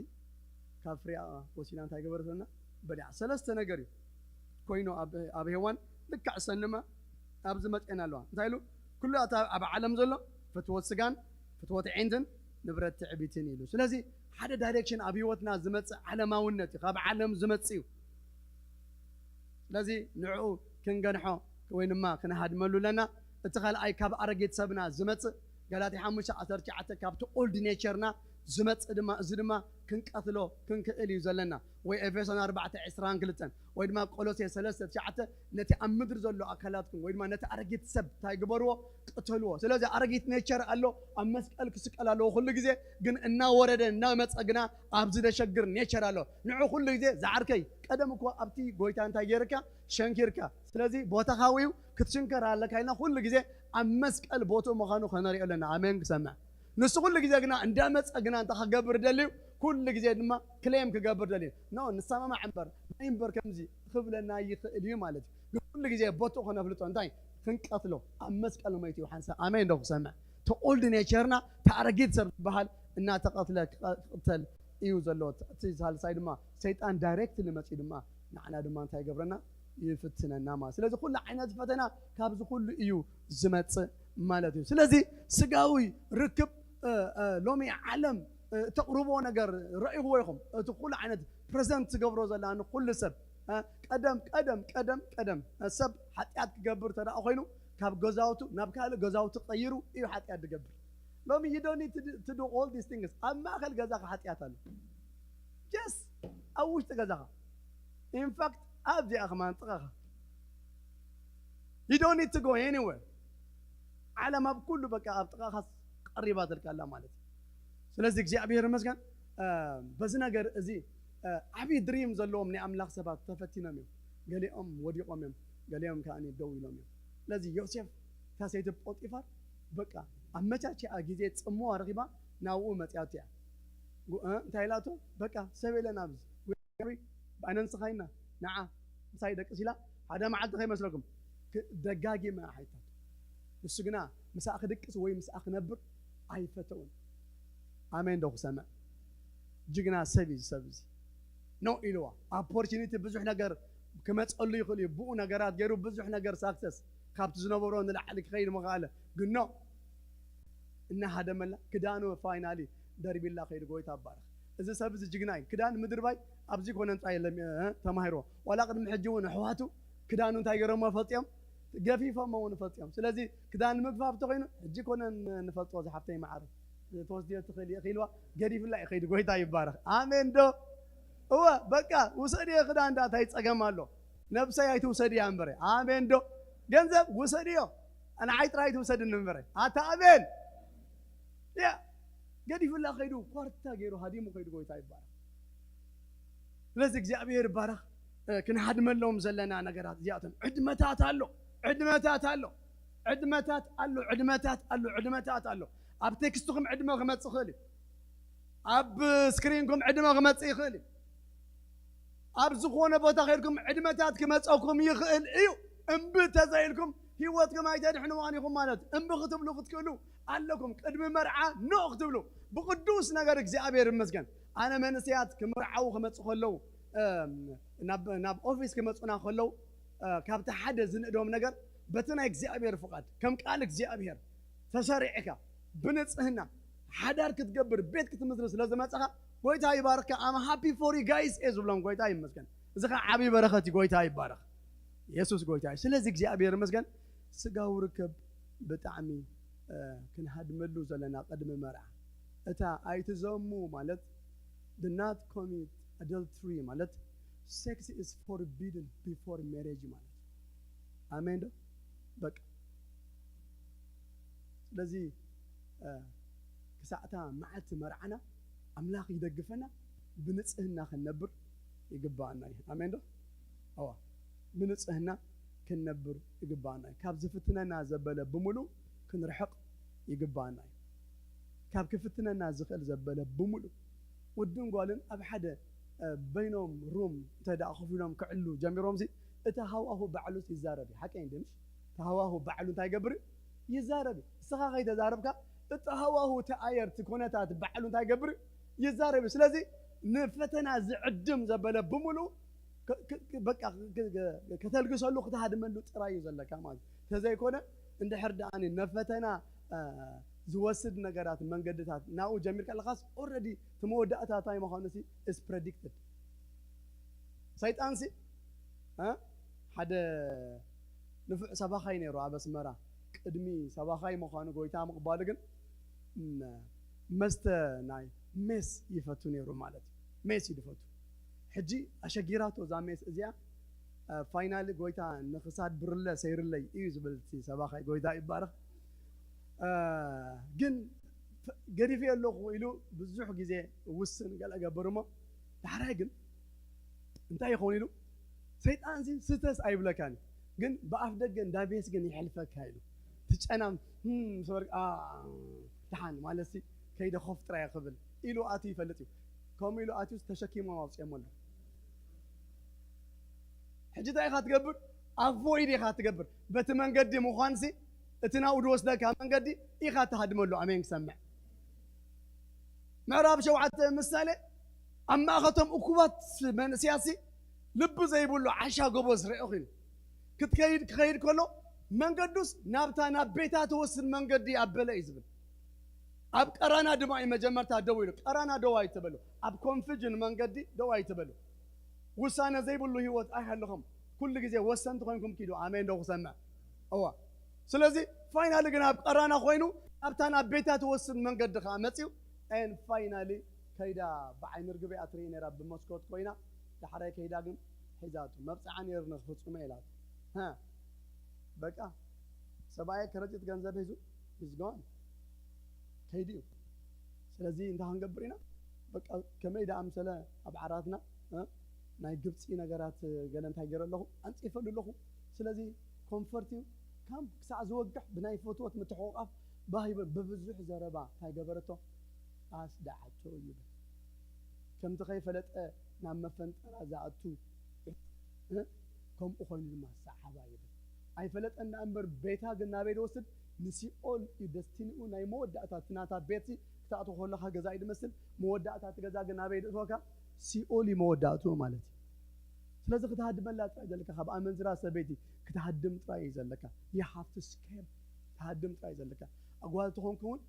ካብ ፍሬኣ ወሲና እንታይ ገበረትና በሊዓ ሰለስተ ነገር እዩ ኮይኑ ኣብ ሔዋን ልክዕ ሰንማ ኣብዚ መፅአና ኣለዋ እንታይ ኢሉ ኩሉ ኣብ ዓለም ዘሎ ፍትወት ስጋን ፍትወት ዒንትን ንብረት ትዕቢትን ኢሉ ስለዚ ሓደ ዳይሬክሽን ኣብ ህይወትና ዝመጽእ ዓለማውነት ካብ ዓለም ዝመጽእ እዩ ስለዚ ንዕኡ ክንገንሖ ወይ ድማ ክንሃድመሉ ለና እቲ ካልኣይ ካብ ኣረጌት ሰብና ዝመጽእ ገላትያ 5:19 ካብቲ ኦልድ ኔቸርና ዝመጽእ ድማ እዚ ድማ ክንቀትሎ ክንክእል እዩ ዘለና ወይ ኤፌሶን 4:22 ወይ ድማ ቆሎሴስ 3:9 ነቲ ኣብ ምድሪ ዘሎ ኣካላትኩም ወይ ድማ ነቲ ኣረጊት ሰብ እንታይ ግበርዎ ቅተልዎ ስለዚ ኣረጊት ኔቸር ኣሎ ኣብ መስቀል ክስቀል ኣለዎ ኩሉ ግዜ ግን እናወረደ እናመፀ ግና ኣብዚ ደሸግር ኔቸር ኣሎ ንዑ ኩሉ ግዜ ዛዕርከይ ቀደም እኮ ኣብቲ ጎይታ እንታይ ጌርካ ሸንኪርካ ስለዚ ቦታኻ ውዩ ክትሽንከር ኣለካ ኢልና ኩሉ ግዜ ኣብ መስቀል ቦትኡ ምዃኑ ከነሪኦ ኣለና ኣሜን ክሰምዕ ንሱ ኩሉ ግዜ ግና እንዳመፀ ግና እንታ ክገብር ደልዩ ኩሉ ግዜ ድማ ክሌም ክገብር ደልዩ ኖ ንሰማማ እምበር ከምዚ ክብለና ይኽእል እዩ ማለት እዩ ኩሉ ግዜ ቦትኡ ከነፍልጦ እንታይ ክንቀትሎ ኣብ መስቀል ሞይቱ ይሓንሳ ኣሜን ዶ ክሰምዕ ተኦልድ ኔቸርና ተኣረጊት ሰብ ዝበሃል እናተቐትለ ክቕተል እዩ ዘለዎ እቲ ሳልሳይ ድማ ሰይጣን ዳይሬክትሊ መፂኡ ድማ ንዓና ድማ እንታይ ገብረና ይፍትነና ማለት ስለዚ ኩሉ ዓይነት ፈተና ካብዚ ኩሉ እዩ ዝመጽእ ማለት እዩ ስለዚ ስጋዊ ርክብ ሎሚ ዓለም ተቕርቦ ነገር ረእይዎ ኢኹም እቲ ኩሉ ዓይነት ፕሬዘንት ዝገብሮ ዘለና ንኩሉ ሰብ ቀደም ሰብ ሓጢኣት ክገብር ተደኣ ኮይኑ ካብ ገዛውቱ ናብ ካልእ ገዛውቱ ቀይሩ እዩ ሓጢኣት ዝገብር ሎሚ you don't need to do all these things ኣብ ማእኸል ገዛኻ ሓጢኣት ኣሎ just ኣብ ውሽጢ ገዛኻ in fact ኣብዚኣ ኸማንጥቓኻ you don't need to go anywhere ዓለም ኣብ ኩሉ በቃ ኣብ ጥቓኻ ቀሪባ ትልካላ ማለት እዩ ስለዚ እግዚኣብሔር ይመስገን በዚ ነገር እዚ ዓብዪ ድሪም ዘለዎም ናይ ኣምላኽ ሰባት ተፈቲኖም እዮም ገሊኦም ወዲቖም እዮም ገሊኦም ከዓኒ ደው ኢሎም እዮም ስለዚ ዮሴፍ እታ ሰይቲ ጶጢፋር በቃ ኣመቻችኣ ግዜ ፅምዋ ረኺባ ናብኡ መፅያቱ እያ እንታይ ኢላቶ በቃ ሰብ የለን ኣብዚ ብኣነንስኻ ኢና ንዓ ምሳይ ደቅስ ኢላ ሓደ መዓልቲ ከይመስለኩም ደጋጊመ ሓይታት ንሱ ግና ምሳኣ ክድቅስ ወይ ምሳኣ ክነብር ኣይፈተውን ኣሜን ዶ ክሰምዕ ጅግና ሰብ እዩ ሰብ እዚ ኖ ኢልዋ ኦፖርቹኒቲ ብዙሕ ነገር ክመፀሉ ይኽእል እዩ ብኡ ነገራት ገይሩ ብዙሕ ነገር ሳክሰስ ካብቲ ዝነበሮ ንላዕሊ ክኸይድ ምኽኣለ ግን ኖ እናሃደመላ ክዳኑ ፋይናሊ ደርቢላ ከይዱ ጎይታ ኣባረኽ እዚ ሰብ እዚ ጅግና እዩ ክዳን ምድር ባይ ኣብዚ ኮነ እንታይ የለም ተማሂርዎ ዋላ ቅድሚ ሕጂ እውን ኣሕዋቱ ክዳኑ እንታይ ገይሮሞ ፈልጥዮም ገፊፎሞ እውን ፈልጥዮም ስለዚ ክዳን ምግፋፍ ተኮይኑ ሕጂ ኮነ ንፈልጦ ዝሓፍተይ ማዕረ ተወስዲዮ ትኽእል ኢልዋ ገዲፍላ ይኸይድ ጎይታ ይባረኽ ኣሜን ዶ እወ በቃ ውሰድዮ ክዳን እንታይ ፀገም ኣሎ ነብሰይ ኣይትውሰድያ እምበረ ኣሜን ዶ ገንዘብ ውሰድዮ ንዓይ ጥራይ ትውሰድኒ እምበረ ኣታ ኣሜን ያ ገዲፍላ ከይዱ ኳርታ ገይሩ ሃዲሙ ከይዱ ጎይታ ይባረኽ ስለዚ እግዚኣብሔር ይባረኽ ክንሃድመሎም ዘለና ነገራት እዚኣቶም ዕድመታት ኣሎ ኣብ ቴክስትኩም ዕድመ ክመፅእ ይኽእል እዩ ኣብ ስክሪንኩም ዕድመ ክመፅእ ይኽእል እዩ ኣብ ዝኾነ ቦታ ከይድኩም ዕድመታት ክመፀኩም ይኽእል እዩ እምቢ ተዘይልኩም ህይወትኩም ኣይተድሕንዋን ኢኹም ማለት እምቢ ክትብሉ ክትክእሉ ኣለኩም ቅድሚ መርዓ ኖ ክትብሉ ብቅዱስ ነገር እግዚኣብሔር ይመስገን ኣነ መንእሰያት ክምርዓው ክመፅእ ከለዉ ناب أوفيس كم تصنع خلوا كابت حدا زندهم نجار بتنا إجزاء فقط كم قال إجزاء تسارعك بنت هنا حدار كتجبر بيت كتمدرس لازم أتسخ قويت هاي بارك I'm happy for you guys إزولهم قويت هاي مسكن إذا عبي بركتي قويت هاي بارك يسوع قويت هاي سلزق إجزاء مسكن سجاو ركب بتعمي كن هاد ملو زلنا قدم مرع أتا أيتزمو مالت do not commit adultery مالت sex is forbidden before marriage مالت آمين ده بق لذي كساعتها معت مرعنا أملاك يدقفنا بنصهنا خنبر يقبعنا آمين ده أوه بنصهنا كنبر يقبعنا كاب زفتنا نازبله بملو كنرحق يقبعنا كاب كفتنا نازخل زبله بملو ودون قالن أب حدا بينهم روم تدا أخوفينهم كعلو جميرهم زي اتهاوه بعلو يزاربي حكي عندهمش تهاوه بعلو تاي قبر يزاربي سخا غير تزاربك اتهاوه تأير تكونتات بعلو تاي قبر يزاربي سلازي نفتنا زعدم زبله بملو بقى كتلقى له خد هذا منه تراي زلا كمان تزاي كونه عند حرداني نفتنا زوسد نجارات من قدتها ناو جميل كلا خاص already تمودأتها تاي مخانسي is predicted سايت أنسي ها حدا نفع سباخي نيرو عبس مرة قدمي سباخي مخانو قويتا مقبالغن مست ناي مس يفتو نيرو مالتي مس يدفتو حجي أشجيراتو زاميس إزيا فاينال قويتا نخسات برلا سير لي يزبلتي سباخي قويتا يبارك جن قريفي اللغة ويلو بزوح جزء وسن قال أجبرما تحرقن أنت يا خوني له سيد أنزل ستة أيبلا كان جن بأفدق جن دابيس جن يحلفك هايلو تجأنا صور تحن مالسي كيدا خفت ترى قبل إلو آتي فلتي كم إلو آتي تشكي ما وصي أمونا حجي تاي خات قبر أفويدي خات قبر بتمن قدي مخانسي اتناود وسدا كمان قدي إخات هدم له أمين سمع معراب شوعة مسألة أما أخذهم أكوات من سياسي لب زي يقول له عشا قبوز رأخين كت كيد كله من قدوس نابتا نابيتا توصل من قدي أبلا يزبل أب قرانا دماء مجمرتها دويلو قرانا دواي تبلو أب كونفجن من قدي دواي تبلو وسانا زي يقول له هو أهل لهم كل جزء وسنت خينكم كيدو آمين دو سمع أوه سلازي فاينالي جناب قرانا خوينو أبتانا بيتا توصل من قد خامتيو and finally كيدا بعين رقبي أترين رب مسكوت خوينا لحري كيدا جن حزاتو مبسعان يرنخ فتصو ميلات ها بقى سبايا كرجت جنزب هزو is gone كيديو سلازي انت هنقبرينا بقى كميدا أمثلة أبعراتنا ها ناي قبسي نقرات قلن تايقر اللهو أنت يفعل اللهو سلازي كومفورتيو كم ساعة زوجح بناي فوتوات متحوقف باهي ببزح زربا هاي قبرته آس دعتو يبه كم تخيل فلت نعم مفنت رازعتو كم أخوين لما السحابة يبه أي فلت أن أمبر بيتها قلنا بيت وسط نسي أول يدستينيو ناي مودعتا تناتا بيتي كتاعتو خلقها قزايد مثل مودعتا تقزا قلنا بيت وكا سي أولي مودعتو مالتي لازم تهدم لا تعجلك خب أمن زراسة بيتي كتهدم ترايز لك you have to scare تهدم ترايز لك أقوال تكون كون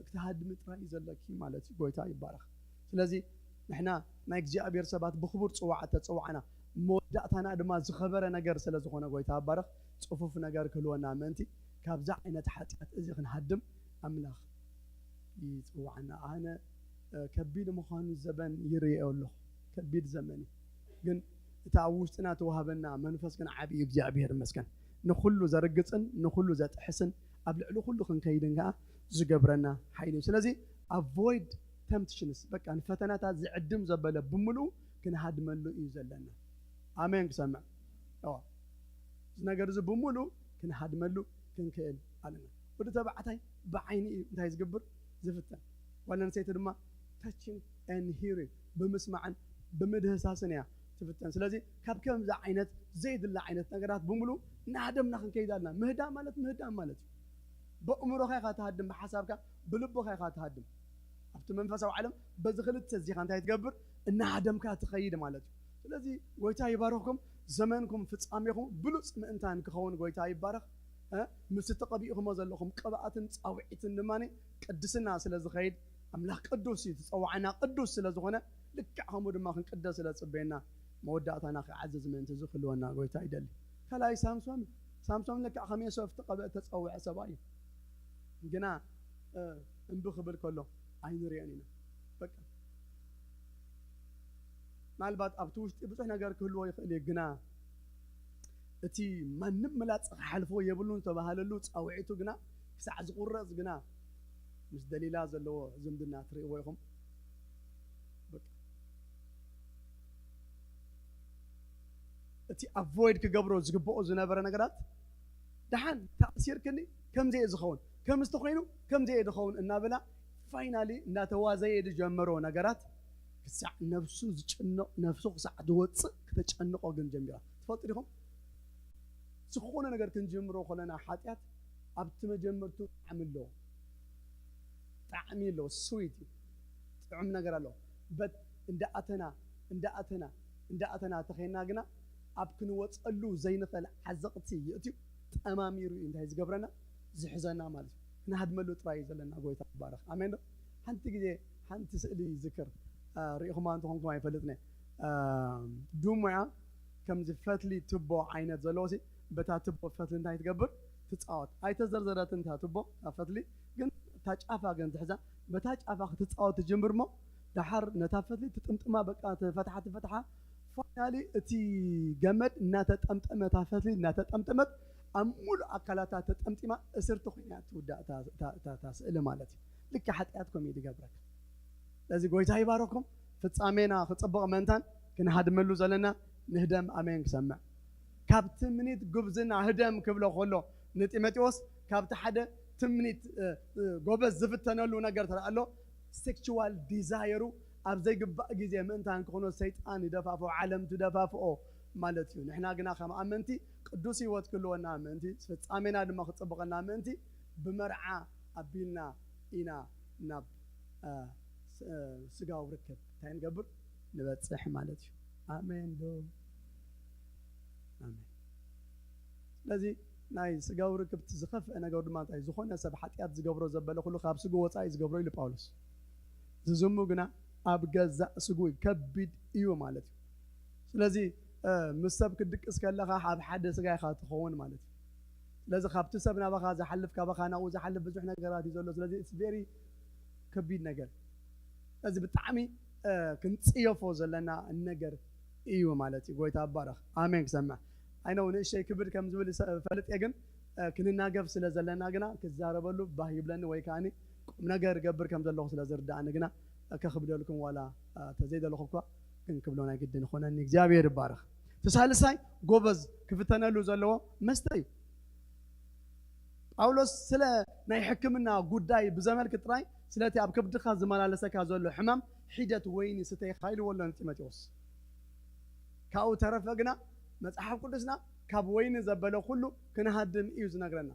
كتهدم ترايز لك مالتي قويتا يبارك لذي نحنا ما يجي أبير سبات بخبر تصوعنا مودعتنا دما زخبر نجار سلازو خنا قويتا يبارك صفوف نجار كلونا منتي كابزع إن تحت إذا نهدم أملاخ يتصوعنا أنا كبير مخان الزبان يري أوله كبير زمني جن تعوشتنا توهبنا منفس كان عبي እግዚአብሔር መስከን نخلو زرقصن نخلو ذات حسن ابلعلو كله كنكيدنغا زغبرنا حيل ስለዚህ avoid temptations በቃ ፈተናታ ዝዕድም ዘበለ ብሙሉ ክንሃድመሉ እዩ ዘለና አሜን ክሰምዕ አዎ ነገር ዝ ብሙሉ ክንሃድመሉ ክንክእል አለና ወደ ተባዕታይ በዓይኒ እንታይ ዝግብር ዝፍተን ወለን ሰይት ድማ touching and hearing በመስማዕን በመድህሳስን ያ تفتن سلازي كاب كم ذا عينت زيد الله عينت نقرات بملو نهدم نخن كيدالنا مهدا مالت بأمره خير تهدم بحسابك بلبه خير تهدم أبت منفس وعلم بزخلت تزيخ أنت يتقبر إن هدم كات خيد مالت ስለዚህ ጎይታ ይባረክኩም ዘመንኩም ፍጻሜኩም ብሉጽ ምእንታን ክኸውን ጎይታ ይባረክ ምስ ተቀቢኡኩም ዘለኹም ቅብኣትን ጻውዒትን ድማኒ ቅድስና ስለ ዝኸይድ ኣምላኽ ቅዱስ እዩ ዝፀዋዕና ቅዱስ ስለ ዝኾነ ልክዕ ከምኡ ድማ ክንቅደስ ስለ ዝፅበየና መወዳእታና ክዓዝዝ ምእንቲ ዝኽልወና ጎይታ ይደሊ ካልኣይ ሳምሶን ልክዕ ከመይ ሶፍ ተፀውዐ ሰብኣይ እዩ ግና እምቢ ክብል ከሎ ኣይንሪአን ኢና በቃ ምናልባት ኣብቲ ውሽጢ ብዙሕ ነገር ክህልዎ ይኽእል እዩ ግና እቲ ማንም ምላፅ ክሓልፎ የብሉን ተባሃለሉ ፃውዒቱ ግና ክሳዕ ዝቁረፅ ግና ምስ ደሊላ ዘለዎ ዝምድና ትርእይዎ ኢኹም እቲ ኣቮይድ ክገብሮ ዝግብኦ ዝነበረ ነገራት ድሓን ተኣሲርክኒ ከምዘየ ዝኸውን ከምስቲ ኮይኑ ከምዘየ ዝኸውን እናበላ ፋይናሊ እናተዋዘየ ዝጀመሮ ነገራት ክሳዕ ነፍሱ ዝጭንቕ ነፍሱ ክሳዕ ዝወፅእ ክተጨንቆ ግን ጀሚራ ትፈልጡ ዲኹም ዝኾነ ነገር ክንጅምሮ ከለና ሓጢኣት ኣብቲ መጀመርቱ ጣዕሚ ኣለዎ ስዊት ጥዑም ነገር ኣለዎ በት እንዳኣተና ተኸይና ግና ኣብ ክንወፀሉ ዘይንኽእል ዓዘቕቲ ይእትዩ ጠማሚሩ እዩ እንታይ ዝገብረና ዝሕዘና ማለት እዩ ክንሃድመሉ ጥራይ ዘለና ጎይታ ይባረኽ ኣሜን ዶ ሓንቲ ግዜ ሓንቲ ስእሊ ይዝክር ርኢኹማ እንትኾንኩም ኣይፈልጥኒ ዱሙያ ከምዚ ፈትሊ ትቦ ዓይነት ዘለዎ ሲ በታ ትቦ ፈትሊ እንታይ ትገብር ትፃወት ኣይተዘርዘረትን እታ ትቦ ፈትሊ ግን እታ ጫፋ ግን ትሕዛ በታ ጫፋ ክትፃወት ትጅምር ሞ ድሓር ነታ ፈትሊ ትጥምጥማ በቃ ትፈትሓ ፋይናሊ እቲ ገመድ እናተጠምጠመታ ፈትሊ እናተጠምጠመት ኣብ ሙሉእ ኣካላታ ተጠምጢማ እስርቲ ኮይና ትውዳእ እታ ስእሊ ማለት እዩ ልክ ሓጢኣት ከምኡ ይገብረካ ስለዚ ጎይታ ይባረኩም ፍጻሜና ክፅብቕ መንታን ክንሃድመሉ ዘለና ንህደም ኣሜን ክሰምዕ ካብቲ ምኒት ጉብዝና ህደም ክብሎ ከሎ ንጢሞቴዎስ ካብቲ ሓደ ትምኒት ጎበዝ ዝፍተነሉ ነገር ተረኣሎ ሴክቹዋል ዲዛይሩ ኣብ ዘይግባእ ግዜ ምእንታን ክኾኖ ሰይጣን ይደፋፍኦ ዓለም ትደፋፍኦ ማለት እዩ ንሕና ግና ከም ኣመንቲ ቅዱስ ህይወት ክህልወና ምእንቲ ፍጻሜና ድማ ክፅብቐና ምእንቲ ብመርዓ ኣቢልና ኢና ናብ ስጋው ርክብ እንታይ ንገብር ንበፅሕ ማለት እዩ ኣሜን ዶ ኣሜን ስለዚ ናይ ስጋው ርክብቲ ዝኸፍአ ነገር ድማ እንታይ ዝኾነ ሰብ ሓጢኣት ዝገብሮ ዘበለ ኩሉ ካብ ስጉ ወፃኢ ዝገብሮ ኢሉ ጳውሎስ ዝዝሙ ግና ኣብ ገዛእ ስጉ ከቢድ እዩ ማለት እዩ ስለዚ ምስ ሰብ ክድቅስ ከለኻ ኣብ ሓደ ስጋ ኢኻ ትኸውን ማለት እዩ ስለዚ ካብቲ ሰብ ናባኻ ዝሓልፍ ካባኻ ናብኡ ዝሓልፍ ብዙሕ ነገራት እዩ ዘሎ ስለዚ ኢትስ ቬሪ ከቢድ ነገር እዚ ብጣዕሚ ክንፅየፎ ዘለና ነገር እዩ ማለት እዩ ጎይታ ይባረኽ ኣሜን ክሰምዕ ኣይነው ንእሽተይ ክብድ ከም ዝብል ፈልጥ እየ ግን ክንናገፍ ስለ ዘለና ግና ክዛረበሉ ባህ ይብለኒ ወይ ከዓኒ ቁም ነገር ገብር ከም ዘለኹ ስለ ዝርዳእኒ ግና ከኽብደልኩም ዋላ ተዘይደለኹ እኳ ግን ክብሎ ናይ ግድን ይኾነኒ እግዚኣብሔር ይባረኽ ተሳልሳይ ጎበዝ ክፍተነሉ ዘለዎ መስተ እዩ ጳውሎስ ስለ ናይ ሕክምና ጉዳይ ብዘመልክ ጥራይ ስለቲ ኣብ ከብድኻ ዝመላለሰካ ዘሎ ሕማም ሒደት ወይኒ ስተይካ ኢልዎ ኣሎ ጢሞቴዎስ ካብኡ ተረፈ ግና መፅሓፍ ቅዱስና ካብ ወይኒ ዘበለ ኩሉ ክንሃድም እዩ ዝነግረና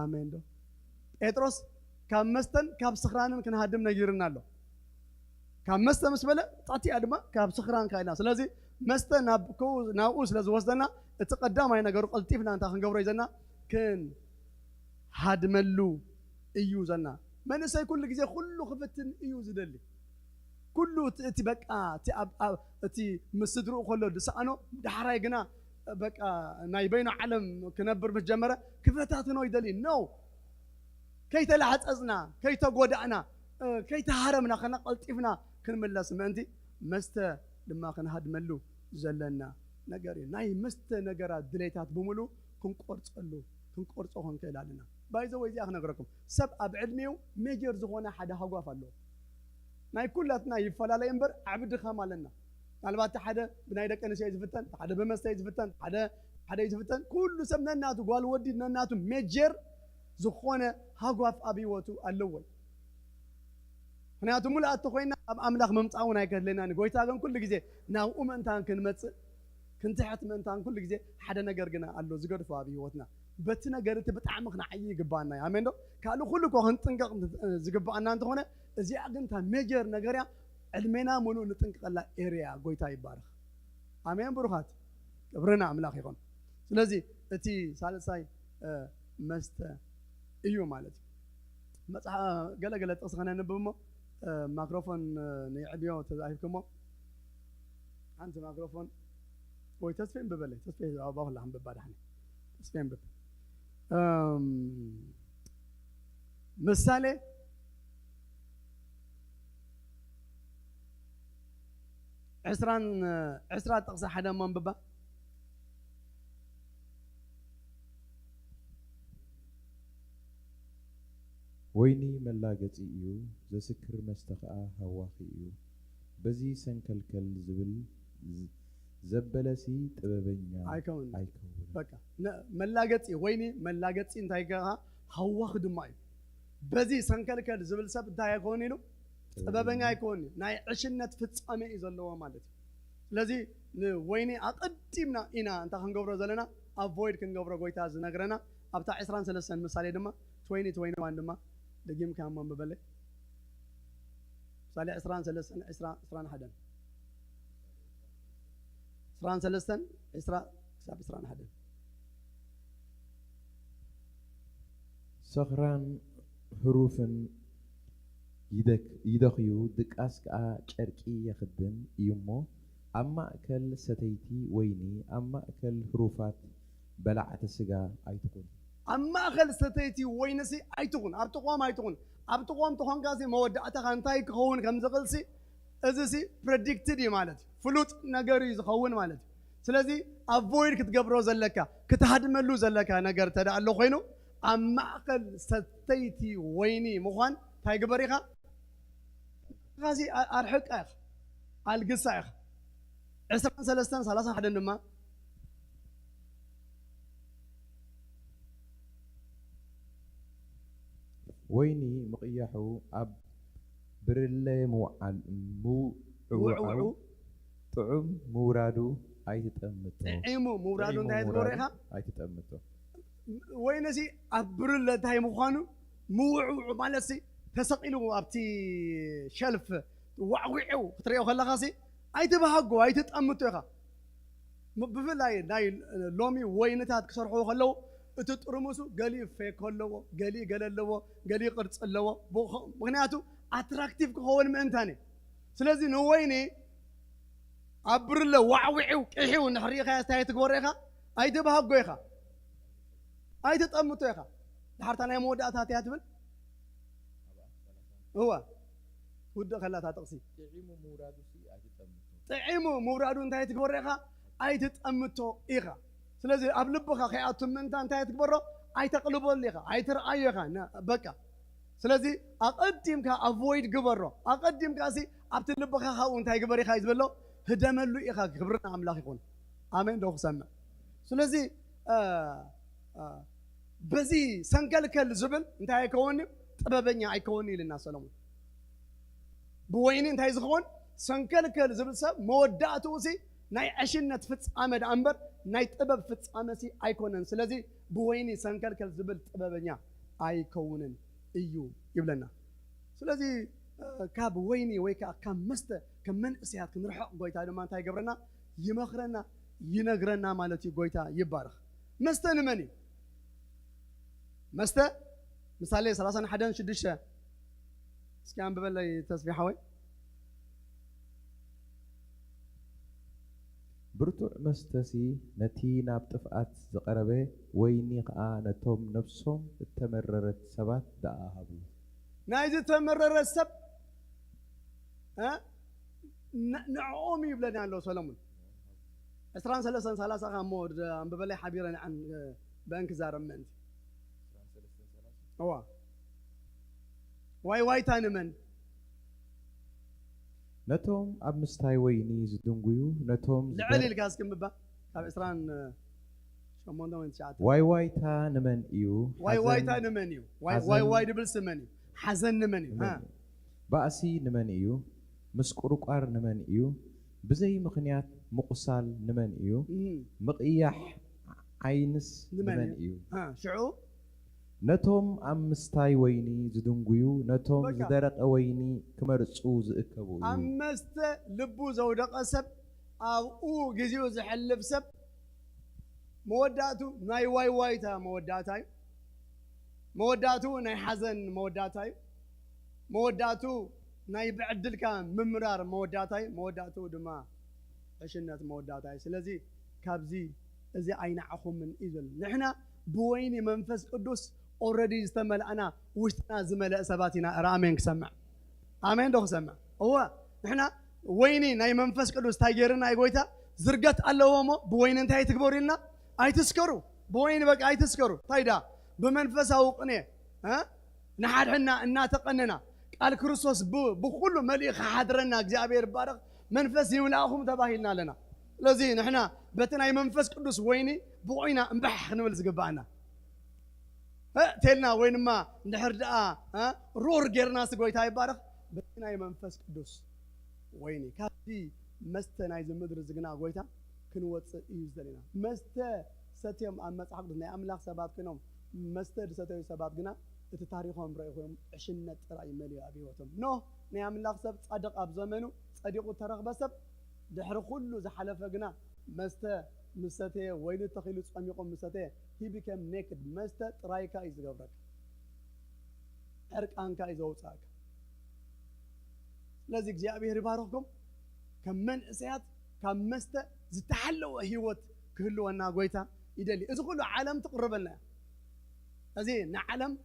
ኣሜን ዶ ጴጥሮስ ካብ መስተን ካብ ስኽራንን ክንሃድም ነጊርና ኣሎ ካብ መስተ ምስ በለ ጣዕቲኣ ድማ ካብ ስኽራን ካኢልና ስለዚ መስተ ናብኡ ስለ ዝወስደና እቲ ቀዳማይ ነገሩ ቀልጢፍና እንታይ ክንገብሮ እዩ ዘለና ክንሃድመሉ እዩ ዘለና መንእሰይ ኩሉ ግዜ ኩሉ ክፍትን እዩ ዝደሊ ኩሉ እቲ በቃ እቲ ምስ ስድርኡ ከሎ ድሰኣኖ ዳሕራይ ግና በቃ ናይ በይኑ ዓለም ክነብር ምስ ጀመረ ክፈታትኖ ይደሊ ኖ ከይተላሕፀፅና ከይተጎዳእና ከይተሃረምና ከና ቀልጢፍና ክንምለስ ምእንቲ መስተ ድማ ክንሃድመሉ ዘለና ነገር እዩ ናይ መስተ ነገራት ድሌታት ብምሉእ ክንቆርፆ ክንክእል ኣለና ባይዘ ወይ እዚኣ ክነግረኩም ሰብ ኣብ ዕድሜው ሜጀር ዝኾነ ሓደ ሃጓፍ ኣለዎ ናይ ኩላትና ይፈላለየ እምበር ዓብ ድኻም ኣለና ምናልባት ሓደ ብናይ ደቂ ኣንስትዮ ዝፍተን ሓደ ብመስተ ዝፍተን ሓደ ዝፍተን ኩሉ ሰብ ነናቱ ጓል ወዲ ነናቱ ሜጀር ዝኾነ ሃጓፍ ኣብ ሂወቱ ኣለዎ ምክንያቱ ሙሉኣት ኮይና ኣብ ኣምላኽ ምምፃእ እውን ኣይከድለናኒ ጎይታ ግን ኩሉ ግዜ ናብኡ ምእንታን ክንመፅእ ክንትሕት ምእንታን ኩሉ ግዜ ሓደ ነገር ግና ኣሎ ዝገድፎ ኣብ ሂወትና በቲ ነገር እቲ ብጣዕሚ ክንዓይ ይግባአና እዩ ኣሜን ዶ ካልእ ኩሉ እኮ ክንጥንቀቕ ዝግባአና እንተኾነ እዚኣ ግን እታ ሜጀር ነገር እያ ዕድሜና ሙሉእ ንጥንቀቐላ ኤርያ ጎይታ ይባረኽ ኣሜን ብሩኻት ክብርና ኣምላኽ ይኹን ስለዚ እቲ ሳልሳይ መስተ እዩ ማለት እዩ መጽሓፍ ገለገለ ጥቕስ ከነንብብ እሞ ማይክሮፎን ንዕብዮ ተዛሂብክሞ ሓንቲ ማይክሮፎን ወይ ተስፋ እንብበለይ ተስፋ ኣባኹላ ክንብባ ዳሕኒ ተስፋ እንብብ ምሳሌ عسرة تقصى حدا من بابا ويني ملاقتي إيو زسكر مستخاء هواخي إيو بزي سنكلكل زبل زبلسي تبابنيا أيكون بكا ملاقتي ويني ملاقتي انتاي كها هواخ دماي بزي سنكلكل زبل سب انتاي كوني له تبابنيا يكون ناي عشنة فتسامي إذا اللوا مالتي لذي ويني أقدمنا إنا أنت خنقبرو زلنا avoid خنقبرو قويتا زنقرنا أبتا عسران سلسان مثالي دما 2021 دما دقيم كان من ببلي مثالي عسران سلسان عسران حدا عسران سلسان عسران حدا صخران حروفن يدخيو دك أسكا شركي يخدم يمو أما أكل ستيتي ويني أما أكل حروفات بلعت السجا أيتكون أما أكل ستيتي وينسي أيتكون أبتقوم تخون كاسي مودة أنتاي كون كم زقلسي أزسي predicted مالتي فلوت نجاري زخون مالتي سلازي avoid كتجبرو زلكا كتهدملو زلكا نجار تدا الله خينو أما أكل ستيتي ويني مخان تاي جبريها غازي أرحق أخ القصة أخ عسران سلسان سلاسان حدا نما ويني مقيحو أب برلي موعو طعم مورادو أي تتأمتو طعمو مورادو انتهي تقوريها أي تتأمتو وينسي أب برلي تاي مخانو موعو مالسي تسقيلو أبتي شلف وعوعو تريو خلا خاسي أي تبهجو أي تتأمتو يا خا بفلاي ناي لومي وينتها تكسرحو خلو تترمسو قالي فيك خلو قالي قللو قالي قرص اللو مغنياتو اتراكتيف كهون من ثاني سلازي نويني عبرله وعوعو كيحو نحريخا استاي تغوريخا أي تبهجو يا خا أي تتأمتو يا خا دحرتنا موداتها تياتبل هو ود خلاتها تقصي طعيمو مورادو انتهي تكبريخا أي تتأمتو إيخا سلازي أبلبخا خياتو من انتهي تكبرو أي تقلبو ليخا أي ترأيوخا بكا سلازي أقدم كا avoid قبرو أقدم كاسي أبتلبخا خاو انتهي كبريخا يزبلو هداملو إيخا كبرنا عملاخ يكون آمين دوخ سامع سلازي بزي سنكلكل زبل انتهي كوني طبابنيا أي كوني للناس سلامون بويني انتهي زخون سنكلكل زبل سب موداتو سي ناي عشنة فتس عمد أمبر ناي طبب فتس عمسي أيكونن سلازي بويني سنكلكل زبل طببنيا أيكونن إيو يبلنا سلازي كاب ويني ويكا كم مست كم من أسيات كنرحق قويتا لما انتهي قبرنا يمخرنا ينقرنا مالتي قويتا يبارخ مست نمني مست مثالي سلاسان حدن شدشة سكان ببلي تسبيح حوي برتو مستسي نتينا بتفقات زقربه ويني قا نتوم نفسهم التمررت سبات داهبو نايز تمررت سب ها نعومي بلنا له سلامون اسران سلاسة غامور ام ببلي حبيرا عن بنك زارمنت هو واي تاني من نتوم أب مستاي ويني زدونغيو نتوم لعلي الكاس كم ببا تابع إسران شو موندا وين شعات واي تا نمن إيو واي تا نمن إيو واي دبل سمني حزن نمن ها بأسي نمن إيو مسكورو قار نمن إيو بزي مخنيات مقصال نمن إيو مقيح عينس نمن إيو ها شعو نتوم أمستاي ويني زدونغيو نتوم زدرق ويني كمرصو زእከبو أمست لبو زودق أسب أو جزيو زحلف سب موداتو ناي واي وايتا موداتاي موداتو ناي حزن موداتاي موداتو ناي بعدل كان ممرار موداتاي موداتو دما عشنات موداتاي سلازي كابزي ازي عين عخم من إذن نحنا بويني منفس قدوس already استمل أنا وشتنا زملاء سباتنا رامين سمع آمين دوخ سمع هو نحنا ويني ناي منفس قدوس تايجرنا يقويتا زرقت اللوامو بوين انتهي تكبرينا أي تسكروا بوين بقى أي تسكروا تايدا بمنفس أوقني ها نحد حنا إنا تقننا قال كريستوس بكل مليخ حضرنا እግዚአብሔር بارك منفس يملاهم تباهيلنا لنا لذين احنا بتنا منفس قدوس ويني بوينا امبح نمل زقبانا تلنا وين ما نحر دقا رور جيرنا سقويتا يبارك بتنا منفس قدوس ويني كافي مستنا يز مدر زقنا قويتا كنوت يزدلنا مست ستيم ام مصحف دنا املاح سبات كنوم مستر ستيم سبات قنا تتاريخهم رأيهم عشنة رأي مليء أبيوتهم نو نعم الله سب صدق أب زمنه صديق ترغب سب دحر كله زحلف جنا مسته وين التخيل أم يقوم مسته he became naked مسته رايكا إذا جبرك أرك أنكا إذا وصاك لازم جاء به رباركم كم من سيات كم مسته زتحلوا هيوت كله أنا قويتا يدلي إذا كله عالم تقرب لنا زين نعلم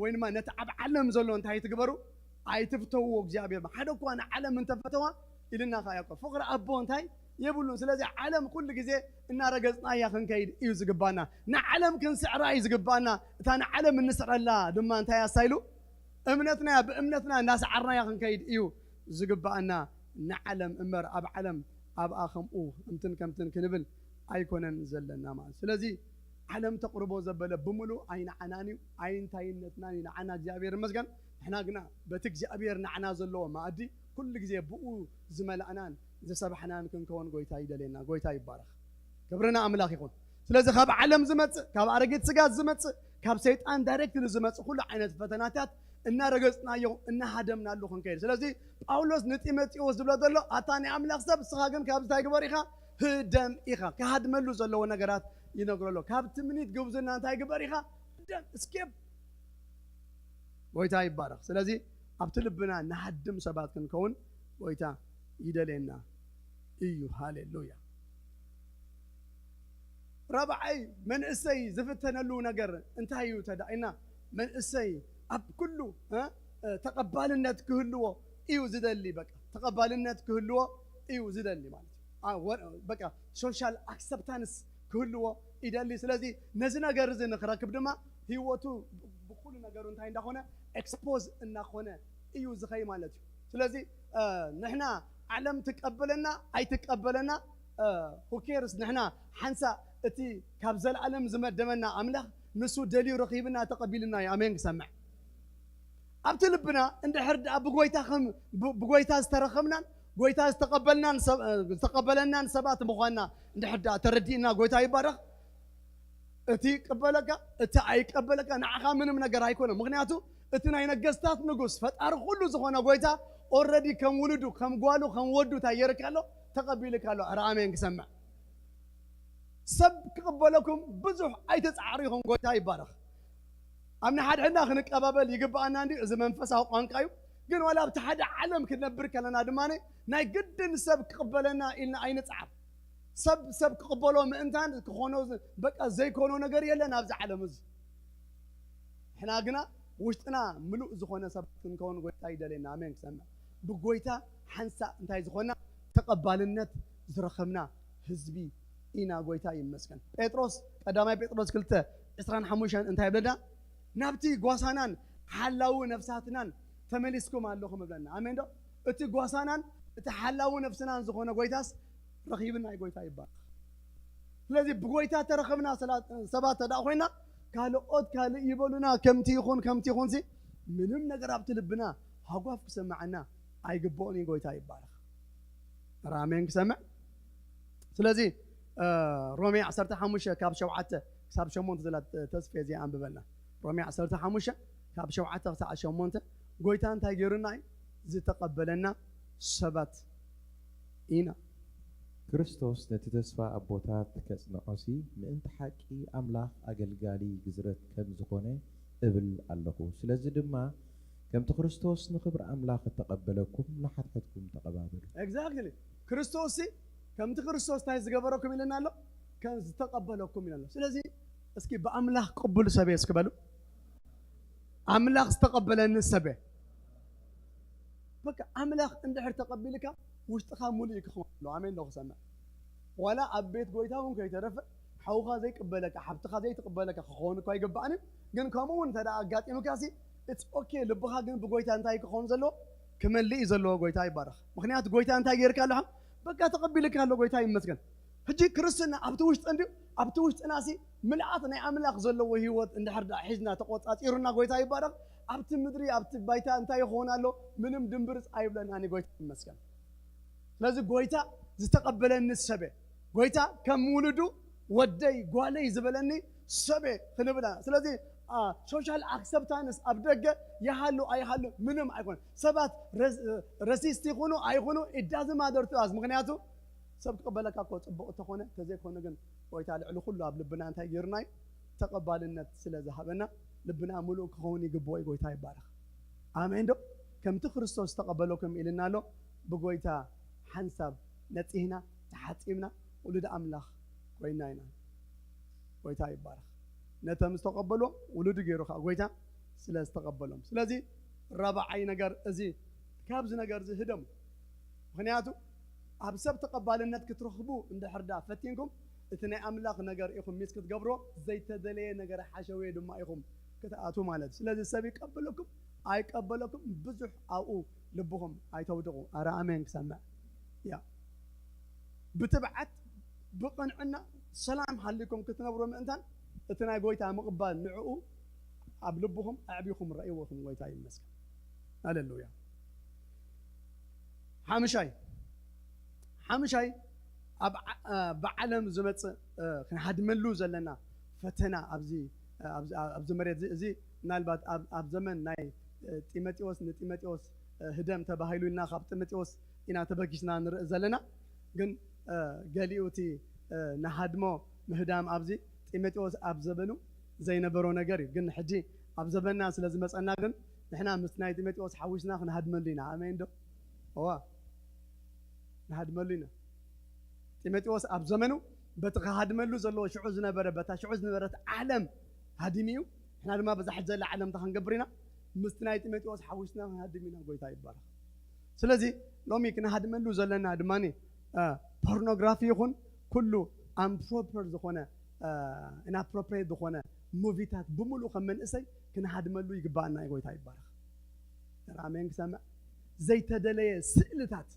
وين ما نتعب علم زلون تهاي تكبروا أي تفتوا وجابير ما حدا كون علم من تفتوا إلنا خايق فقر أبون تاي يبولون سلازي علم كل جزء إن رجزنا يا خن كيد يزقبانا نعلم كن سعر يزقبانا ثانا علم النسر الله دم أنت يا سايلو أمنتنا بأمنتنا الناس عرنا يا خن كيد زقبانا نعلم أمر أب علم أب آخم أمتن كمتن كنبل أيكون نزلنا ما سلازي علم تقربوا زبالة بملو عين عناني عين تاين نتناني نعنا جابير مزجن إحنا قلنا بتك جابير نعنا زلوا ما أدي كل جزء بقو زملاء عنان إذا سبح عنان كن كون قويتاي دلنا قويتاي بارخ كبرنا أملاك يكون سلازي خاب علم زمت كاب أرجت سجاد زمت كاب سيطان دايركت زمت كل عينة فتناتات إن رجزنا يوم إن هدمنا له خن كير سلازي أولوس نتيمت يوز دبلا دلوا أتاني أملاك سب سخاجن كاب تاي كباريخا هدم إخا كهدم له زلوا نجارات ينقول له كابت منيت جوزنا أنت هاي كباريخا دم سكيب ويتا يبارك سلازي أبتلبنا نهدم سبات كون ويتا يدلنا إيو هاليلويا ربعي من إسي زفتنا له نجر أنت هيو تدعينا من إسي أب كله تقبل النت كله إيو زد اللي بقى تقبل النت كله إيو زد اللي مالك بقى social acceptance كله إذا اللي سلازي نزنا جرزنا نخرج بدما هيوتو بكل نجارون تاين دخونه expose إن خونه إيو زخي مالتي سلازي نحنا علم تقبلنا أي تقبلنا who cares نحنا حنسا أتي كابزل علم زمر دمنا عمله نسو دليل رقيبنا تقبلنا يا أمين سمع أبتلبنا عند حرد بقويتا بقويتا استرخمنا قويتا استقبلنا سبات مخنا نحدا تردينا قويتا يبارك اتي قبلك اتي اي قبلك نعخا منم نجر هيكون مغنياتو اتنا ينقستات نقص فتار كله زخونه قويتا اوريدي كم ولدو كم قالو كم ودو تايركالو تقبلكالو ارامين سمع سب قبلكم بزح اي تسعريهم قويتا يبارك امنا حد عندنا خنقبابل يقبانا عندي اذا منفسه قانقايو ግን ولا بتحد علم كنبر كلنا دماني ناي قدن سب قبلنا إلنا أي نتعب سب قبلوا من إنتان كخونو بقى زي كونو نجار يلا نابز علم مز إحنا قلنا وشتنا ملؤ زخونا سب كون قويتا يدلنا أمين سمع بقويتا حنسا انتهي زخونا تقبلنا زرخمنا حزبي إنا قويتا يمسكن بيتروس قدامي بيتروس قلت إسران حموشان انتهي بلدا نابتي قواسانان حلاو نفساتنان تملسكم علىكم بلنا آمين ده أتي قواسانان تحلاو نفسنا زخونا قويتاس رخيبنا قويتا يبارك الذي بقويتا ترخمنا سبات داخوينا قالوا أود قالوا يبولنا كم تيخون سي منهم نقرب تلبنا هقف سمعنا أي قبوني قويتا يبارك رامين سمع الذي رومي عصرت حموشة كاب شوعته كاب شمونت زلت تصفي زي عم ببلنا رومي عصرت حموشة كاب شوعته ساعة شمونته قويتان تاجرنا زي تقبلنا سبات إنا ክርስቶስ ነቲ ተስፋ ኣቦታት ከጽንዖሲ ምእንቲ ሓቂ ኣምላኽ ኣገልጋሊ ግዝረት ከም ዝኾነ እብል ኣለኹ። ስለዚ ድማ ከምቲ ክርስቶስ ንኽብሪ ኣምላኽ እተቐበለኩም ንሓትሕትኩም ተቐባበሉ። ኤግዛክትሊ ክርስቶስ ከምቲ ክርስቶስ እንታይ ዝገበረኩም ኢለና ኣሎ ከም ዝተቐበለኩም ኢለና። ስለዚ እስኪ በአምላኽ ቅቡል ሰበ እስክበሉ አምላኽ ዝተቐበለኒ ሰበ በቃ አምላኽ እንድሕር ተቐቢልካ ውሽጥኻ ሙሉእ ክኸውን ኣሎ። አሜን ነው ክሰምዕ ወላ ኣብ ቤት ጎይታ እውን ከይተረፈ ሓውኻ ዘይቅበለካ ሓብትኻ ዘይትቕበለካ ክኸውን እኳ ይግባእኒ። ግን ከምኡ እውን እንተደኣ ኣጋጢሙካሲ ኢትስ ኦኬ ልብኻ ግን ብጎይታ እንታይ ክኸውን ዘለዎ ክመልእ እዩ ዘለዎ። ጎይታ ይባረኽ። ምክንያቱ ጎይታ እንታይ ጌርካ ኣለኻ በቃ ተቐቢልካ ኣሎ። ጎይታ ይመስገን። ሕጂ ክርስትና ኣብቲ ውሽጢ እንድዩ ኣብቲ ውሽጥናሲ ምልኣት ናይ ኣምላኽ ዘለዎ ህይወት እንድሕር ዳ ሒዝና ተቆፃፂሩና ጎይታ ይባረኽ። ኣብቲ ምድሪ ኣብቲ ባይታ እንታይ ይኸውን ኣሎ ምንም ድንብርፅ ኣይብለናኒ። ጎይታ ይመስገን። ስለዚ ጎይታ ዝተቐበለኒ ሰበ ጎይታ ከም ውልዱ ወደይ ጓለይ ዝበለኒ ሰበ ክንብላ። ስለዚ ሶሻል አክሰፕታንስ ኣብ ደገ ይሃሉ ኣይሃሉ ምንም ኣይኮነ። ሰባት ረሲስት ይኹኑ ኣይኹኑ ኢት ዳዝንት ማተር ቱ ኣስ። ምክንያቱ ሰብ ክቕበለካ እኮ ፅቡቕ እንተኾነ ተዘይኮነ ግን ጎይታ ልዕሊ ኩሉ ኣብ ልብና እንታይ ጌርናዩ ተቐባልነት ስለ ዝሃበና ልብና ሙሉእ ክኸውን ይግብኦ። ጎይታ ይባረኽ። ኣሜን ዶ ከምቲ ክርስቶስ ተቐበለኩም ኢልና ኣሎ ብጎይታ ሓንሳብ ነፂህና ተሓፂብና ውሉድ ኣምላኽ ኮይና ኢና። ጎይታ ይባረኽ። ነቶም ዝተቐበሎም ውሉድ ገይሩ ከዓ ጎይታ ስለ ዝተቐበሎም። ስለዚ ራብዓይ ነገር እዚ ካብዚ ነገር እዚ ህደሙ። ምክንያቱ ኣብ ሰብ ተቐባልነት ክትረኽቡ እንድሕር ዳ ፈቲንኩም እቲ ናይ ኣምላኽ ነገር ኢኹም ሚስ ክትገብሮ ዘይተደለየ ነገር ሓሸወየ ድማ ኢኹም ክትኣቱ ማለት እዩ። ስለዚ ሰብ ይቀበለኩም ኣይቀበለኩም ብዙሕ ኣብኡ ልብኹም ኣይተውድቑ። ኣረ ኣሜን ክሰምዕ ያ ብትብዓት ብቕንዕና ሰላም ሃሊኩም ክትነብሩ ምእንታን እቲ ናይ ጎይታ ምቕባል ንዕኡ ኣብ ልብኹም ኣዕቢኹም ረእይዎኹም። ጎይታ ይመስገን። ሃሌሉያ። ሓምሻይ ብዓለም ዝመፅእ ክንሃድመሉ ዘለና ፈተና ኣብዚ መሬት እዚ ምናልባት ኣብ ዘመን ናይ ጢሞቴዎስ ንጢሞቴዎስ ህደም ተባሂሉ ኢልና ካብ ጢሞቴዎስ ኢና ተበጊስና ንርኢ ዘለና። ግን ገሊኡ እቲ ንሃድሞ ምህዳም ኣብዚ ጢሞቴዎስ ኣብ ዘበኑ ዘይነበሮ ነገር እዩ። ግን ሕጂ ኣብ ዘበንና ስለ ዝመፀና ግን ንሕና ምስ ናይ ጢሞቴዎስ ሓዊስና ክንሃድመሉ ኢና። ኣሜን ዶ ዋ ንሃድመሉ ኢና። ጢሞቴዎስ ኣብ ዘመኑ በቲ ክሃድመሉ ዘለዎ ሽዑ ዝነበረ በታ ሽዑ ዝነበረት ዓለም ሃዲም እዩ። ንሕና ድማ በዛ ሕጂ ዘላ ዓለም እንታ ክንገብር ኢና ምስቲ ናይ ጢሞቴዎስ ሓዊስና ክንሃድም ኢና። ጎይታ ይባረኽ። ስለዚ ሎሚ ክንሃድመሉ ዘለና ድማኒ ፖርኖግራፊ ይኹን ኩሉ ኣምፕሮፐር ዝኾነ ኢንኣፕሮፕሪየት ዝኾነ ሙቪታት ብምሉእ ከም መንእሰይ ክንሃድመሉ ይግባአና። ጎይታ ይባረኽ። ኣሜን ክሰምዕ ዘይተደለየ ስእልታት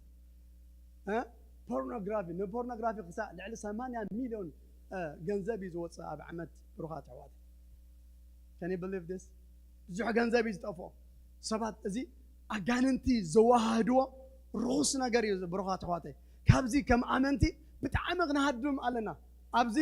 ፖርኖግራፊ ንፖርኖግራፊ ክሳብ ልዕሊ 80 ሚልዮን ገንዘብ እዩ ዝወፅእ ኣብ ዓመት። ብሩኻት ኣሕዋት ከን ዩ ብሊቭ ዲስ ብዙሕ ገንዘብ እዩ ዝጠፍኦ ሰባት። እዚ ኣጋንንቲ ዘዋሃድዎ ርኩስ ነገር እዩ። ብሩኻት ኣሕዋተይ ካብዚ ከም ኣመንቲ ብጣዕሚ ክንሃድም ኣለና። ኣብዚ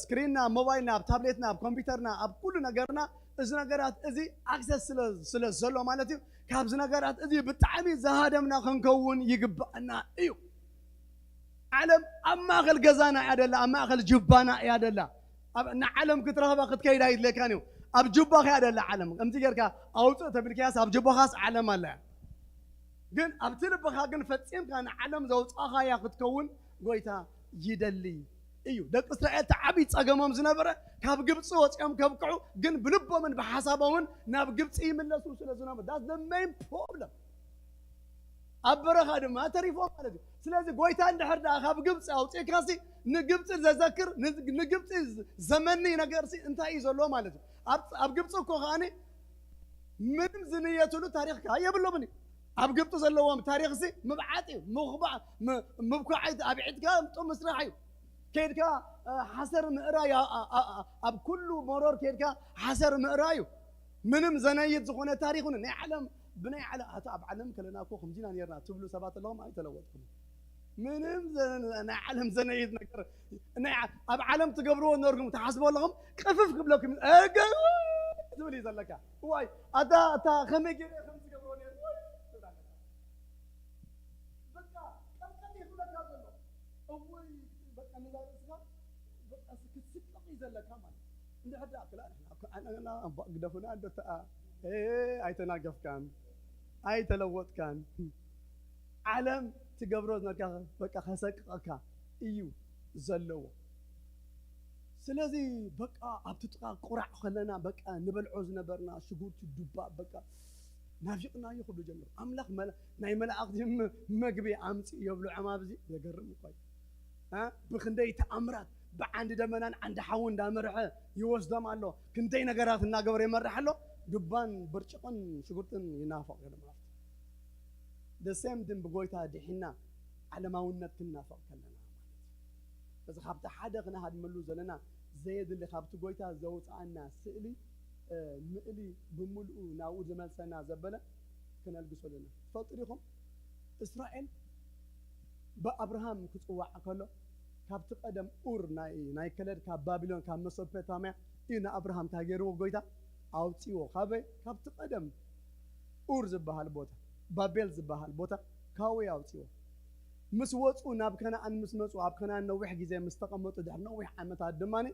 ስክሪንና ሞባይልና ኣብ ታብሌትና ኣብ ኮምፒውተርና ኣብ ኩሉ ነገርና እዚ ነገራት እዚ ኣክሰስ ስለ ዘሎ ማለት እዩ ካብዚ ነገራት እዚ ብጣዕሚ ዝሃደምና ክንከውን ይግባአና እዩ። ዓለም ኣብ ማእኸል ገዛና እያ ደላ ኣብ ማእኸል ጅባና እያ ደላ። ንዓለም ክትረኽባ ክትከይዳ ይድለካን እዩ። ኣብ ጅባኻ እያ ደላ ዓለም። ከምቲ ጌርካ ኣውፅእ ተብልክያስ ኣብ ጅባኻስ ዓለም ኣላ እያ። ግን ኣብቲ ልብኻ ግን ፈፂምካ ንዓለም ዘውፃኻያ ክትከውን ጎይታ ይደሊ እዩ። ደቂ እስራኤል ተዓብይ ፀገሞም ዝነበረ ካብ ግብፂ ወፂኦም ከብቅዑ ግን ብልቦምን ብሓሳቦምን ናብ ግብፂ ይምለሱ ስለ ዝነበረ ዳስ ዘ ሜን ፕሮብለም። ኣብ በረኻ ድማ ተሪፎም ማለት እዩ። ስለዚ ጎይታ እንድሕር ዳ ካብ ግብፂ ኣውፂእካሲ ንግብፂ ዘዘክር ንግብፂ ዘመኒ ነገርሲ እንታይ እዩ ዘለዎ ማለት እዩ። ኣብ ግብፂ እኮ ከዓኒ ምንም ዝንየትሉ ታሪክካ የብሎምን እዩ። ኣብ ግብፂ ዘለዎም ታሪክሲ ምብዓጥ እዩ። ምብኳዕ ኣብ ዒድካ ምጡ ምስራሕ እዩ። ከይድካ ሓሰር ምእራይ ኣብ ኩሉ መሮር ከይድካ ሓሰር ምእራይ እዩ። ምንም ዘነይት ዝኾነ ታሪክ ናይ ዓለም ብናይ ዓለም ኣብ ዓለም ከለና እኮ ከምዚና ነርና ትብሉ ሰባት ኣለዎም ኣይተለወጥኩም። ምንም ናይ ዓለም ዘነይት ነገር ኣብ ዓለም ትገብርዎ ነበርኩም ተሓስቦ ኣለኹም ቅፍፍ ክብለኩም ትብል እዩ ዘለካ ዋይ ኣታ ከመይ ገይረ ከም ዝገብሮ ነይሩ በቃ ቀልቀል ይብለካ ዘሎ እውይ نزارسها بس كتسقي زلك مال عند حدا لا انا قدفنا عند اي تناقف كان اي تلوت كان عالم تقبروز نركا بقى خسقك ايو زلو سلازي بقى ابتطقا قرع خلنا بقى نبلعوز نبرنا شغوت دبا بقى نافقنا يخبل جمر املاح ناي ملاق مغبي امصي يبلو عمابزي يغرم قوي ها بخندي تامرات بعند دمنان عند حون دامرحه يوسدم الله كنتي نغرات እና ገበሬ ይመርሐሎ ግባን ብርጭቆን ሽጉርትን ይናፈቅ ገለማ ደሰም ድም በጎይታ ድሕና ዓለማውነት ክናፈቅ ከለና ማለት እዚ ካብቲ ሓደ ክናሃድመሉ ዘለና ዘየድሊ ካብቲ ጎይታ ዘውፃአና ስእሊ ምእሊ ብምልኡ ናብኡ ዝመልሰና ዘበለ ክነልግሶ ለና ትፈልጡ ዲኹም እስራኤል በአብርሃም ክፅዋዕ ከሎ ካብቲ ቀደም ኡር ናይ ከለድ ካብ ባቢሎን ካብ መሶፖታምያ ኢና አብርሃም ታገይርዎ ጎይታ አውፂዎ ካብቲ ቀደም ኡር ዝበሃል ቦታ ባቤል ዝበሃል ቦታ ካዊ አውፂዎ ምስ ወፁ ናብ ከነአን ምስ መፁ ኣብ ከነአን ነዊሕ ግዜ ምስ ተቐመጡ ድሕሪ ነዊሕ ዓመታት ድማኒ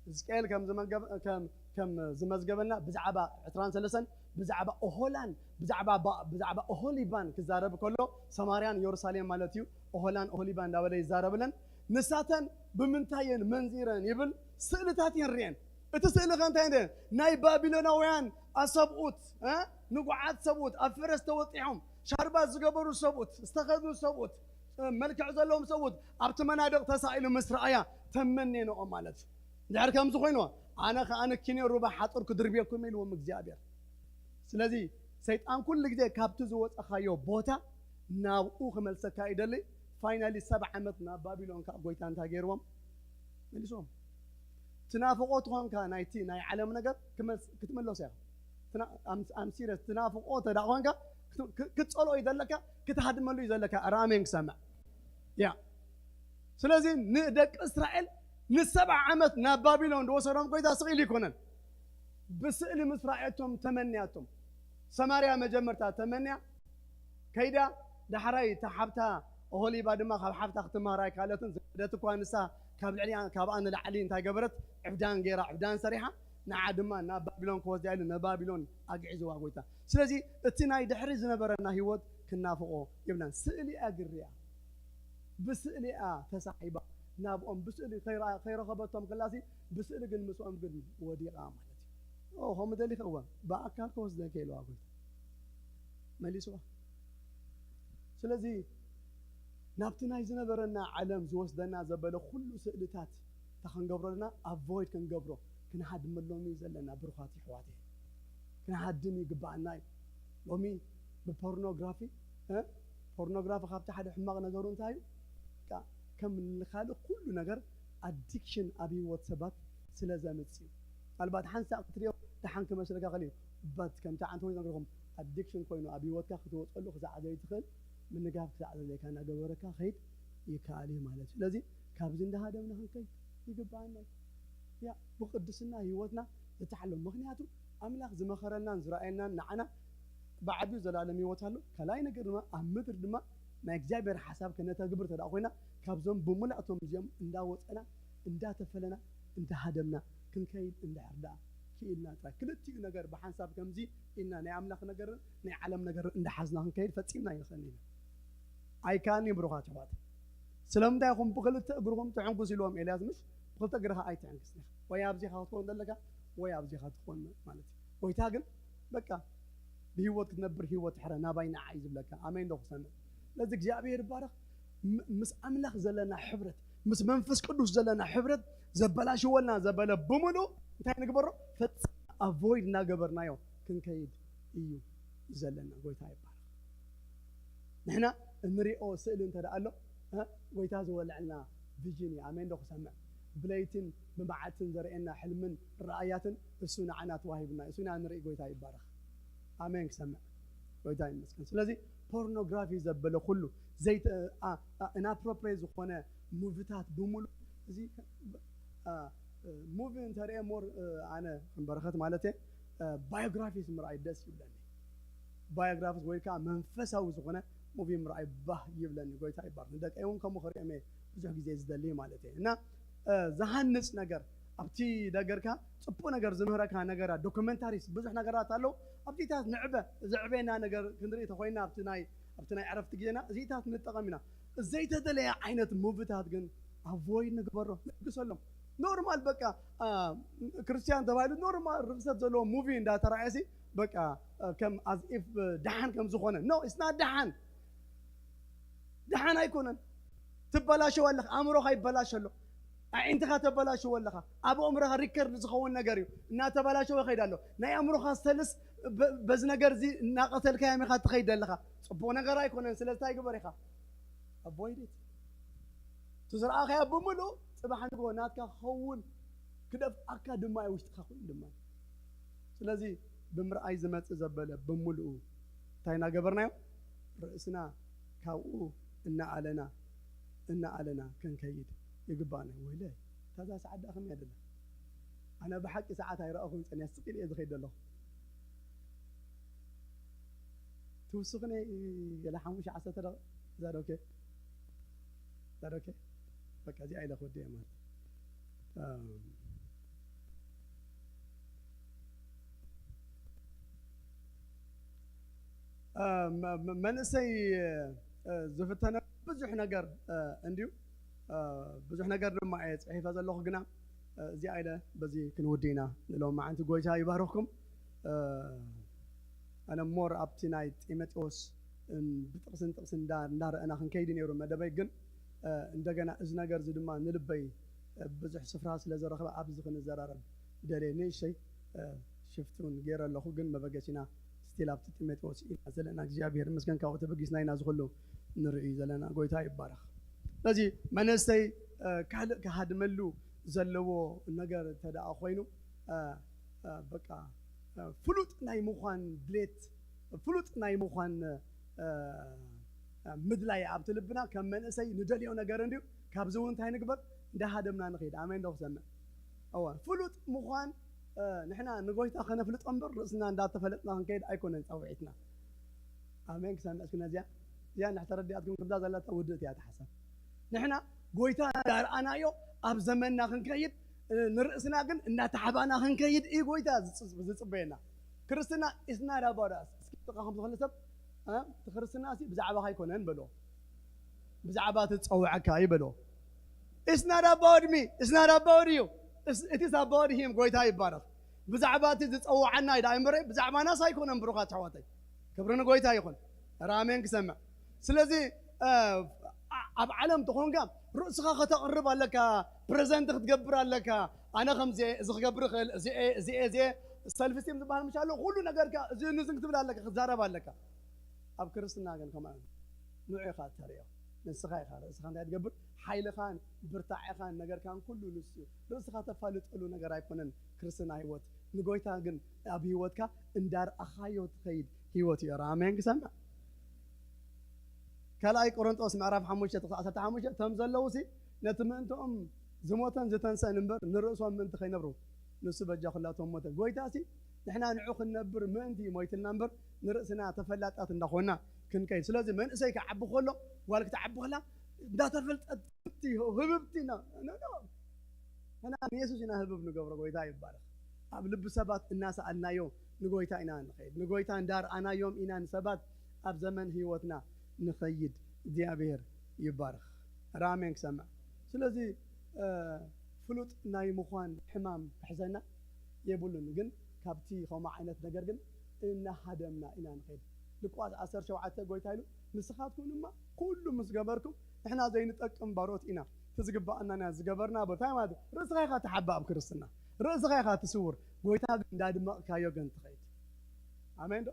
ሕዝቅኤል ከም ዝመዝገበልና ብዛዕባ 23 ብዛዕባ ኦሆላን ብዛዕባ ኦሆሊባን ክዛረብ ከሎ ሰማርያን ኢየሩሳሌም ማለት እዩ ኦሆላን ኦሆሊባን እንዳበለ ይዛረብለን ንሳተን ብምንታየን መንዚረን ይብል ስእልታት ይንሪአን እቲ ስእሊ ከንታይ እንደ ናይ ባቢሎናውያን ኣሰብኡት ንጉዓት ሰብኡት ኣብ ፈረስ ተወጢሖም ሻርባት ዝገበሩ ሰብኡት ዝተኸድኑ ሰብኡት መልክዕ ዘለዎም ሰብኡት ኣብቲ መናድቕ ተሳኢሉ ምስ ረኣያ ተመኔንኦም ማለት እዩ ድሕሪ ከምዚ ኮይኑ ኣነ ከኣነ ኪነ ሩባ ሓፁር ክድርብየኩም ኢልዎም እግዚኣብሔር ስለዚ ሰይጣን ኩሉ ግዜ ካብቲ ዝወፀኻዮ ቦታ ናብኡ ክመልሰካ ይደሊ ፋይናሊ 7 ዓመት ናብ ባቢሎን ካብ ጎይታ እንታይ ገይርዎም መልሶም ትናፍቆት ኮንካ ናይቲ ናይ ዓለም ነገር ክትመለሶ ኢኻ ኣም ሲሪየስ ትናፍቆ ተዳ ኮንካ ክትፀልኦ ይዘለካ ክትሃድመሉ ይዘለካ ራሜን ክሰምዕ ያ ስለዚ ንደቂ እስራኤል ን7 ዓመት ናብ ባቢሎን ዝወሰዶም ጎይታ ስቂል ይኮነን ብስእሊ ምስ ራእየቶም ተመንያቶም ሰማርያ መጀመርታ ተመንያ ከይዳ ዳሕራይ ተሓብታ ኦሆሊባ ድማ ካብ ሓብታ ክትማሃራይ ካልኦትን ዝደት እኳ ንሳ ካብ ልዕሊያ ካብኣ ንላዕሊ እንታይ ገበረት ዕብዳን ገይራ ዕብዳን ሰሪሓ ንዓ ድማ ናብ ባቢሎን ክወስዳ ኢሉ ንባቢሎን ኣግዒዝዋ ጎይታ ስለዚ እቲ ናይ ድሕሪ ዝነበረና ሂወት ክናፍቆ ይብላን ስእሊኣ ግርያ ብስእሊኣ ተሳሒባ ናብኦም ብስእሊ ከይረኸበቶም ክላሲ ብስእሊ ግን ምስኦም ግን ወዲቓ ማለት እዩ ከምኡ ደሊኸዋ ብኣካል ከወስደከ ኢልዋ ጎይታ መሊስዋ ስለዚ ናብቲ ናይ ዝነበረና ዓለም ዝወስደና ዘበለ ኩሉ ስእልታት ተኸንገብሮና ኣቮይድ ክንገብሮ ክንሃድመሎም እዩ ዘለና ብሩኻት ኣሕዋት ክንሃድም ይግባአና እዩ ሎሚ ብፖርኖግራፊ ፖርኖግራፊ ካብቲ ሓደ ሕማቕ ነገሩ እንታይ እዩ ከም ንካልእ ኩሉ ነገር ኣዲክሽን ኣብ ሂወት ሰባት ስለ ዘምፅእ እዩ ምናልባት ሓንሳእ ክትሪኦ ድሓን ክመስለካ ኽእል እዩ በት ከምቲ ዓንተ ወይ ነገርኩም ኣዲክሽን ኮይኑ ኣብ ሂወትካ ክትወፀሉ ክሳዕዘይ ትኽእል ምንጋፍ ክሳዕዘዘይካ እናገበረካ ኸይድ ይከኣል እዩ ማለት እዩ ስለዚ ካብዚ እንዳሃደምና ክንከይድ ይግባአና ያ ብቅድስና ሂወትና ዝተሓሎም ምክንያቱ ኣምላኽ ዝመኸረናን ዝረኣየናን ንዓና ብዓብዩ ዘላለም ሂወት ኣሎ ካልኣይ ነገር ድማ ኣብ ምድሪ ድማ ናይ እግዚኣብሔር ሓሳብ ከነተግብር ተዳ ኮይና ካብዞም ብሙላእቶም እዚኦም እንዳወፀና እንዳተፈለና እንዳሃደምና ክንከይድ እንድሕር ደኣ ክኢልና ጥራይ ክልቲኡ ነገር ብሓንሳብ ከምዚ ኢልና ናይ ኣምላኽ ነገርን ናይ ዓለም ነገርን እንዳሓዝና ክንከይድ ፈፂምና ይኽእልኒ ኢና ኣይከኣልኒ ብሩኻት ኣሕዋት ስለምንታይ ኢኹም ብክልተ እግርኩም ትዕንኩስ ኢልዎም ኤልያስ ምሽ ብክልተ እግርኻ ኣይትዕንክስ ኢኻ ወይ ኣብዚኻ ክትኮን ዘለካ ወይ ኣብዚኻ ትኮን ማለት እዩ ጎይታ ግን በቃ ብሂወት ክትነብር ሂወት ሕረ ናባይ ንዓ እዩ ዝብለካ ኣመይ ዶ ክሰምዕ ለዚ እግዚኣብሔር ይባረኽ ምስ ኣምላኽ ዘለና ሕብረት ምስ መንፈስ ቅዱስ ዘለና ሕብረት ዘበላሽወልና ዘበለ ብምሉእ እንታይ ንግበሮ ፈፂምና ኣቮይድ እናገበርናዮ ክንከይድ እዩ ዘለና ጎይታ ይባረኽ ንሕና እንሪኦ ስእሊ እንተዳ ኣሎ ጎይታ ዝወልዐልና ቪዥን እዩ ኣመይ ዶ ክሰምዕ ብለይትን ብመዓልትን ዘርእየና ሕልምን ረኣያትን እሱ ንዓና ተዋሂብና እሱ ኢና ንርኢ ጎይታ ይባረኽ ኣሜን ክሰምዕ ጎይታ ይመስገን ስለዚ ፖርኖግራፊ ዘበለ ኩሉ ዘይት ኢንአፕሮፕሪየት ዝኾነ ሙቪታት ብምሉእ እዚ ሙቪ እንተሪአ ሞር ኣነ ክንበረኸት ማለት ባዮግራፊስ ምርኣይ ደስ ይብለኒ ባዮግራፊስ ወይ ከዓ መንፈሳዊ ዝኾነ ሙቪ ምርኣይ ባህ ይብለኒ ጎይታ ይባርክ ንደቀ እውን ከምኡ ክሪኦም እየ ብዙሕ ግዜ ዝደሊ ማለት እዩ እና ዝሃንፅ ነገር ኣብቲ ነገርካ ፅቡቅ ነገር ዝምህረካ ነገራት ዶክመንታሪስ ብዙሕ ነገራት ኣለው ኣብቲታት ንዕበ ዝዕበየና ነገር ክንርኢ ተኮይና ኣብቲ ናይ ዕረፍቲ ግዜና እዚታት ንጠቐም ኢና ዘይተደለየ ዓይነት ሙቪታት ግን ኣቮይድ ንግበሮ ንግሰሎም ኖርማል በቃ ክርስቲያን ተባሂሉ ኖርማል ርክሰት ዘለዎ ሙቪ እንዳተረኣየሲ በቃ ከም as if ደሓን ከም ዝኾነ ኖ it's not ደሓን ኣይኮነን ትበላሸው ኣለኻ ኣእምሮኻ ይበላሽ ኣሎ ኣዒንትኻ ተበላሸው ኣለኻ ኣብ ኣእምሮኻ ሪከርድ ዝኸውን ነገር እዩ እናተበላሸው ይኸይድ ኣሎ ናይ ኣእምሮኻ ሰልስ በዚ ነገር እዚ እናቐተልካዮ ኢኻ ትኸይድ ኣለኻ ፅቡቕ ነገር ኣይኮነን ስለዝታይ ግበር ኢኻ avoid it ትዝረኣኻዮ ብምሉእ ፅባሕ ንግቦ ናትካ ክኸውን ክደፍኣካ ድማ እዩ ውሽጥኻ ኮይኑ ድማ ስለዚ ብምርኣይ ዝመፅእ ዘበለ ብምሉኡ እንታይ እናገበርናዮ ርእስና ካብኡ እናኣለና ክንከይድ ይግባእና ወይለ ታዛ ሰዓት ዳእኸም እያ ደላ ኣነ ብሓቂ ሰዓት ኣይረአኹም ፀንያ ስቂል እየ ዝኸይድ ኣለኹ ትውስኽኒ ገለ 5-10 ደቂቃ ዛት ኦኬ በቃ እዚኣ ኢለ ክወዲ እየ ማለት መንእሰይ ዝፍተነ ብዙሕ ነገር እንድዩ ብዙሕ ነገር ድማ እየ ፅሒፈ ዘለኹ ግና እዚኣ ኢለ በዚ ክንውዲ ኢና ንሎም መዓንቲ ጎይታ ይባርኽኩም ኣነ ሞር ኣብቲ ናይ ጢሞቴዎስ ብጥቕስን ጥቕስን እንዳረአና ክንከይድ ነይሩ መደበይ ግን እንደገና እዚ ነገር እዚ ድማ ንልበይ ብዙሕ ስፍራ ስለ ዘረኽበ ኣብዚ ክንዘራረብ ደልየ ንእሽተይ ሽፍቱን ገይረ ኣለኹ ግን መበገሲና ስቲል ኣብቲ ጢሞቴዎስ ኢና ዘለና እግዚኣብሔር ምስገን ካብኡ ተበጊስና ኢና ዝኽእሉ ንርኢ ዘለና ጎይታ ይባረኽ ስለዚ መንእሰይ ካልእ ክሃድመሉ ዘለዎ ነገር ተደኣ ኮይኑ በቃ ፍሉጥ ናይ ምዃን ድሌት ፍሉጥ ናይ ምዃን ምድላይ ኣብቲ ልብና ከም መንእሰይ ንደልዮ ነገር እንድዩ ካብዚ እውን እንታይ ንግበር እንዳሃደምና ንኸይድ ኣሜን ዶ ክሰምዕ እዋን ፍሉጥ ምዃን ንሕና ንጎይታ ከነፍልጦ እምበር ርእስና እንዳተፈለጥና ክንከይድ ኣይኮነን ፀውዒትና ኣሜን ክሰምዕ እስክና እዚኣ ንሕተረዲኣትኩም ክብዳ ዘለታ ውድእት እያ ተሓሰብ ንሕና ጎይታ እንዳርኣናዮ ኣብ ዘመንና ክንከይድ ንርእስና ግን እንዳተሓባና ክንከይድ እዩ ጎይታ ዝፅበየና ክርስትና ኢስና ዳባዳስ እስኪጥቃኹም ዝኽእል ሰብ እቲ ክርስትና ሲ ብዛዕባኻ ኣይኮነን በሎ ብዛዕባ ትፀውዐካ ይበሎ It's not about me. It's not about you. It is about him. ጎይታ ይባረኽ ብዛዕባ እቲ ዝፀውዓና ኢዳ እምበረ ብዛዕባ ናስ ኣይኮነን ብሩኻት ኣሕዋተይ ክብሪ ጎይታ ይኹን ራሜን ክሰምዕ ስለዚ ኣብ ዓለም ትኾንካ ርእስኻ ከተቕርብ ኣለካ ፕሬዘንት ክትገብር ኣለካ ኣነ ከምዚ እዚ ክገብር ይኽእል እዚአ ሰልፍ ስቲም ዝበሃል ምሽ ኣሎ ኩሉ ነገርካ እዚ ንዝን ክትብል ኣለካ ክትዛረብ ኣለካ ኣብ ክርስትና ግን ከምኣ ንዑ ኢኻ ተርእዮ ንስኻ ኢኻ ርእስኻ እንታይ ትገብር ሓይልኻን ብርታዕኻን ነገርካን ኩሉ ንሱ ርእስኻ ተፋልጠሉ ነገር ኣይኮነን ክርስትና ህይወት ንጎይታ ግን ኣብ ህይወትካ እንዳርኣኻዮ ትኸይድ ህይወት እዩ ራሜን ክሰምዕ ካልኣይ ቆሮንጦስ ምዕራፍ 5:15 እቶም ዘለዉ ሲ ነቲ ምእንትኦም ዝሞተን ዝተንስአን እምበር ንርእሶም ምእንቲ ከይነብሩ ንሱ በጃ ኩላቶም ሞተ ጎይታ ሲ ንሕና ንዑ ክንነብር ምእንቲ ሞይትና እምበር ንርእስና ተፈላጣት እንዳኾና ክንከይድ ስለዚ መንእሰይ ክዓቢ ከሎ ጓል ክትዓቢ ከላ እንዳተፈልጠት ህብብቲ እና ንየሱስ ኢና ህብብ ንገብሮ ጎይታ ይባረኽ ኣብ ልቢ ሰባት እናሰኣልናዮ ንጎይታ ኢና ንኸይድ ንጎይታ እንዳርኣናዮም ኢና ንሰባት ኣብ ዘመን ህይወትና ንኸይድ እግዚኣብሔር ይባረኽ ራሜን ክሰምዕ ስለዚ ፍሉጥ ናይ ምዃን ሕማም ክሕዘና የብሉን ግን ካብቲ ከምኡ ዓይነት ነገር ግን እናሃደምና ኢና ንኸይድ ልቋስ 17 ጎይታ ኢሉ ንስኻትኩም ድማ ኩሉ ምስ ገበርኩም ንሕና ዘይንጠቅም ባሮት ኢና ትዝግባአና ዝገበርና ቦታይ ማለት ርእስኻ ኢኻ ትሓቢ ኣብ ክርስትና ርእስኻ ኢኻ ትስውር ጎይታ እንዳድመቕካዮ ግን ትኸይድ ኣሜን ዶ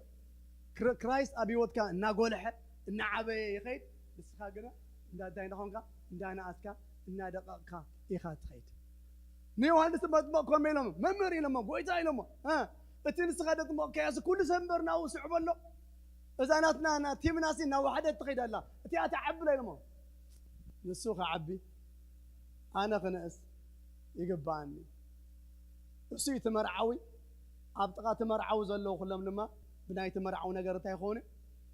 ክራይስት ኣብ ህይወትካ እናጎልሐ እናዓበየ ይኸይድ ንስኻ ግና እንታይ እንዳኾንካ እንዳነኣስካ እናደቐቕካ ኢኻ ትኸይድ ንዮሃንስ መጥመቕኮም ኢሎሞ መምህር ኢሎሞ ጎይታ ኢሎሞ እቲ ንስኻ ደጥመቕካያሲ ኩሉ ሰብ እምበር ናብኡ ስዕቦ ኣሎ እዛ ናትና ቲምናሲ እናዋሓደት ትኸይድ ኣላ እቲኣ ተዓቢ ኢሎሞ ንሱ ክዓቢ ኣነ ክነእስ ይግባአኒ እሱ እዩ ትመርዓዊ ኣብ ጥቓ ትመርዓዊ ዘለዉ ኩሎም ድማ ብናይ ትመርዓዊ ነገር እንታይ ይኾኑ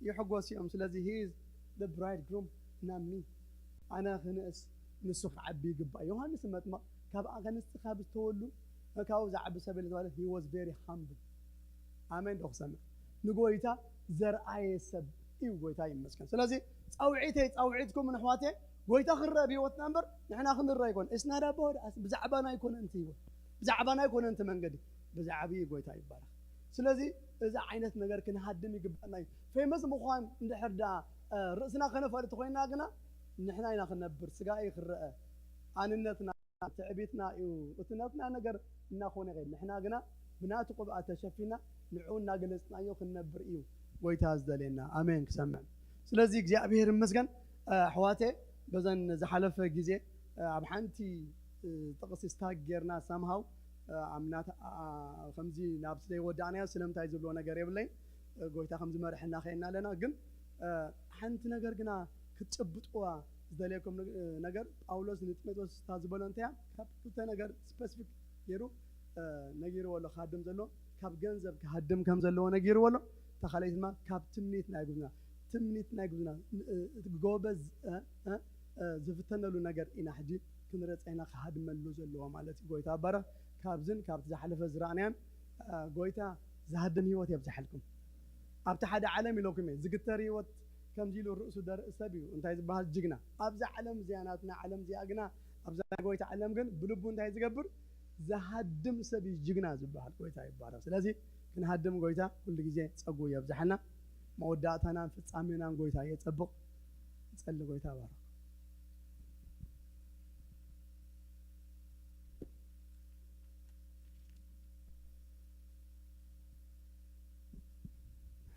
ይሕጎስ እዮም ስለዚ ሂዝ the bridegroom not me ኣነ ክነእስ نسخ عبي جبا يوحنس متما كاب أغنس خاب تولو كاو زعب سبيل تولى he was very humble آمين دوخ سمع نقوليتا زرعي سب إيو قويتا يمسكن سلازي أوعيتكم من أحواتي قويتا خرّا بيوت نمبر نحن آخذ الرأيكون إسنا رابور بزعبانا يكون أنت بزعبانا يكون أنت من قدي بزعبي قويتا يبارك سلازي إذا عينت نجار كنا هدم يجبنا في مس مخان ندحر دا رأسنا خنا فارت خوينا قنا نحن هنا خنا برسقاي خرّا عننتنا تعبيتنا وتناتنا نجار ناخونا غير نحن قنا بنات قبعة شفينا نعون ناقلسنا يو خنا برئيو ويتاز دلنا آمين كسمع سلازي جاء به المسجن حواتي بزن زحلف جزء عبحنتي تقص استاجرنا somehow عمنات خمسي نابس لي ودانيا سلم تايزب لنا قريب لين قويتا خمسي مرحنا خينا لنا جن حنت نجر جنا كتشبطوا زدليكم نجر أولوس نتمتوس تازبلون تيا كابتو نجر specific يرو نجير ولا خادم زلو كاب جنزب كهدم كم زلو نجير ولا تخليت ما كاب تمنيت ناقزنا جوبز زفتنا له نجر إنا حدي كنرت إنا خادم اللوز اللي هو مالتي قويتا برا كابزن كابت زحلف زرانيان قويتا زهدم هيوت يبزحلكم أبت حدا عالمي لو كمين زقتري وت كم جيلو الرؤوس در سبيو انتهي بهال جقنا أبزع علم زياناتنا علم زي أجنا أبزع قويتا علم جن بلبو انتهي زقبر زهدم سبي جقنا زبهال قويتا يبارا سلازي كنهدم قويتا كل جزء تسقو يبزحلنا موداتنا في الصامينا قويتا يتسبق تسأل قويتا بارك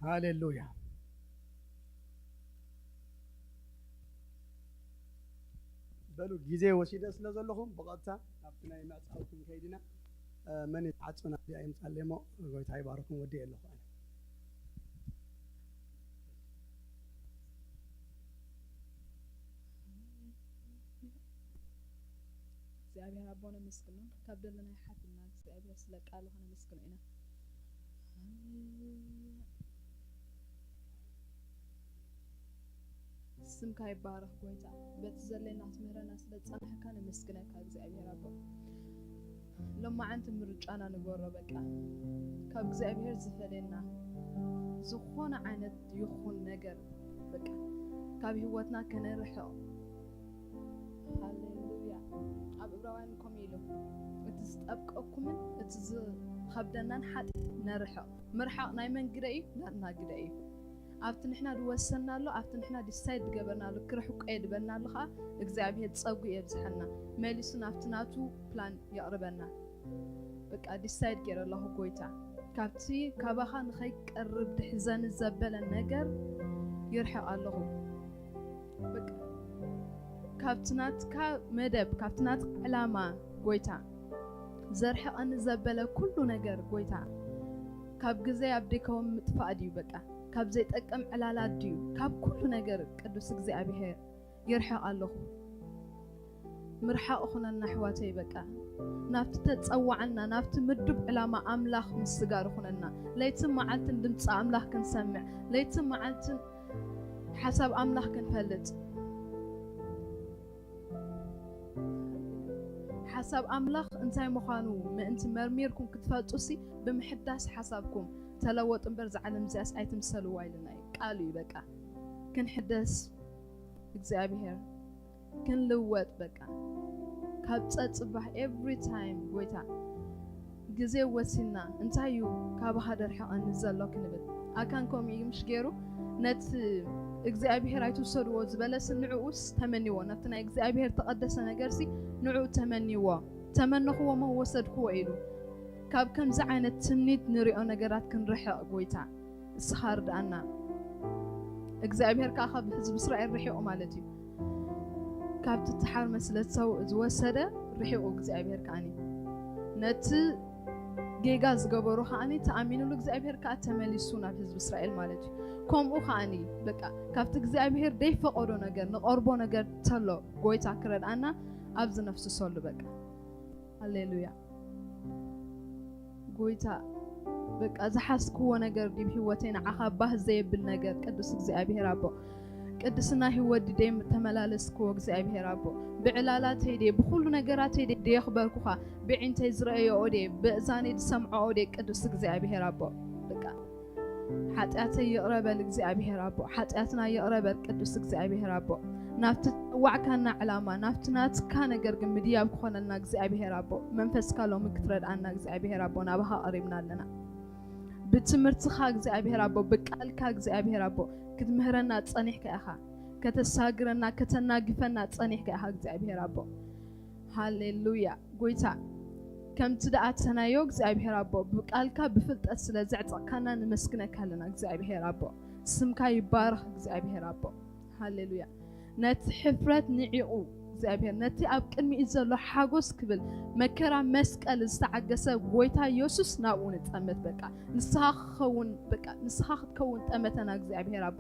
هاليلويا بلو جزء وسيدة سلازلهم بقطع أبتنا يمات أوكم كيدنا من يتعطنا بأيام تعلموا قويتا يباركم ودي الله እግዚአብሔር አቦነ መስክና ካብደለና ይሐፍና እግዚአብሔር ስለቃሉ ሆነ መስክነና ስምካ ይባረክ ጎይታ በተዘለና ትምህረና ስለጻንሐካ ነመስክነካ እግዚአብሔር አቦ ለማ አንተ ምርጫና ንጎረ በቃ ካብ እግዚአብሔር ዝፈለና ዝኾነ ዓይነት ይኹን ነገር በቃ ካብ ህይወትና ከነርሕቕ ሃሌሉያ أبراوان كميلو اتزطبقكم خبدنا حد نرحق مرحق نايمن قداي لا قداي ابت نحنا دوسنا له ابت نحنا ديسايد جبرنا له كرحق ايد بنا له እግዚአብሔር ጸጉ ይብዝحنا መልሱን አፍትናቱ ፕላን ያቀርበና በቃ ዲሳይድ ገረላሁ ጎይታ ካብቲ ካባኻን ኸይቀርብ ድሕዘን ዘበለ ነገር ይርሐቅ ኣለሁ በቃ ካብትናት መደብ ካብትናት ዕላማ ጎይታ ዘርሐቀን ዘበለ ኩሉ ነገር ጎይታ ካብ ግዜ ኣብዲከም ምጥፋእ ድዩ በቃ ካብ ዘይጠቅም ዕላላ ድዩ ካብ ኩሉ ነገር ቅዱስ እግዚአብሔር ይርሐቅ ኣለሁ ምርሐቅ ኹነና ሕዋተይ በቃ ናብቲ ተጸዋዕና ናብቲ ምድብ ዕላማ ኣምላኽ ምስጋር ኹነና ለይትን መዓልትን ድምፂ ኣምላኽ ክንሰምዕ ለይትን መዓልትን ሓሳብ ኣምላኽ ክንፈልጥ حسب أملاخ أنتي مخانو ما أنت مرميركم كتفاتوسي بمحداس حسابكم تلوت أمبرز على مزاس أيتم سلوا إلنا قالوا بقى كن حداس إجزابير كن لوت بقى كابت صباح every time قويتا جزء وسنا أنتيو كابهدر حق نزل لك نبت أكانكم يمش غيرو نت እግዚአብሔር አይተሰድዎ ዝበለስ ንዑስ ተመኒዎ ነፍትና እግዚአብሔር ተቀደሰ ነገርሲ ንዑ ተመኒዎ ተመንኽዎ ወሰድክዎ ኢሉ ካብ ከምዚ ዓይነት ትምኒት ንሪኦ ነገራት ክንርሕቕ ጎይታ እስኻርዳና እግዚአብሔር ካኻ ብህዝብ እስራኤል ርሒቑ ማለት እዩ ካብቲ ተሓር መስለት ሰው ዝወሰደ ርሒቑ እግዚአብሔር ካኒ ነቲ ጌጋ ዝገበሩ ካኒ ተኣሚኑሉ እግዚአብሔር ካ ተመሊሱ ናብ ህዝብ እስራኤል ማለት እዩ ከምኡ ካኒ በቃ ካብቲ እግዚአብሔር ደይፈቀዶ ነገር ንቀርቦ ነገር ተሎ ጎይታ ክረዳና ኣብዚ ነፍሱ ሰሉ በቃ ሃሌሉያ ጎይታ በቃ ዝሓስክዎ ነገር ዲብ ህይወቴና ዓኻ ባህ ዘይብል ነገር ቅዱስ እግዚአብሔር አቦ ቅድስና ህይወት ደም ተመላለስኩ እግዚአብሔር አቦ ብዕላላት ሄደ በሁሉ ነገራት ሄደ ደይኽበርኩኻ ብዕንተይ ዝረአዮ ኦዴ በእዛኔ ዝሰምዖ ኦዴ ቅዱስ እግዚአብሔር አቦ በቃ ኃጢአተይ ይቅረበል እግዚአብሔር አቦ ኃጢአትና ይቅረበል ቅዱስ እግዚአብሔር አቦ ናፍት ዋዕካና ዕላማ ናፍትናትካ ነገር ግን ምድያብ ክኾነልና እግዚአብሔር አቦ መንፈስካ ሎሚ ክትረድአና እግዚአብሔር አቦ ናባኻ ቀሪብና ኣለና ብትምህርትኻ እግዚአብሔር አቦ በቃልካ እግዚአብሔር አቦ ክትምህረና ጸኒሕካ ኢኻ ከተሳግረና ከተናግፈና ጸኒሕካ ኢኻ እግዚአብሔር አቦ ሃሌሉያ ጎይታ ከምቲ ደኣተናዮ እግዚአብሔር አቦ በቃልካ ብፍልጠት ስለ ዘዕፀቕካና ንመስግነካ ኣለና እግዚአብሔር አቦ ስምካ ይባረኽ እግዚአብሔር አቦ ሃሌሉያ ነቲ ሕፍረት ንዒቑ እግዚአብሔር ነቲ ኣብ ቅድሚኡ ዘሎ ሓጎስ ክብል መከራ መስቀል ዝተዓገሰ ጎይታ ኢየሱስ ናብኡ ንጠመት በቃ ንስኻ ክኸውን በቃ ንስኻ ክትከውን ጠመተና እግዚአብሔር አቦ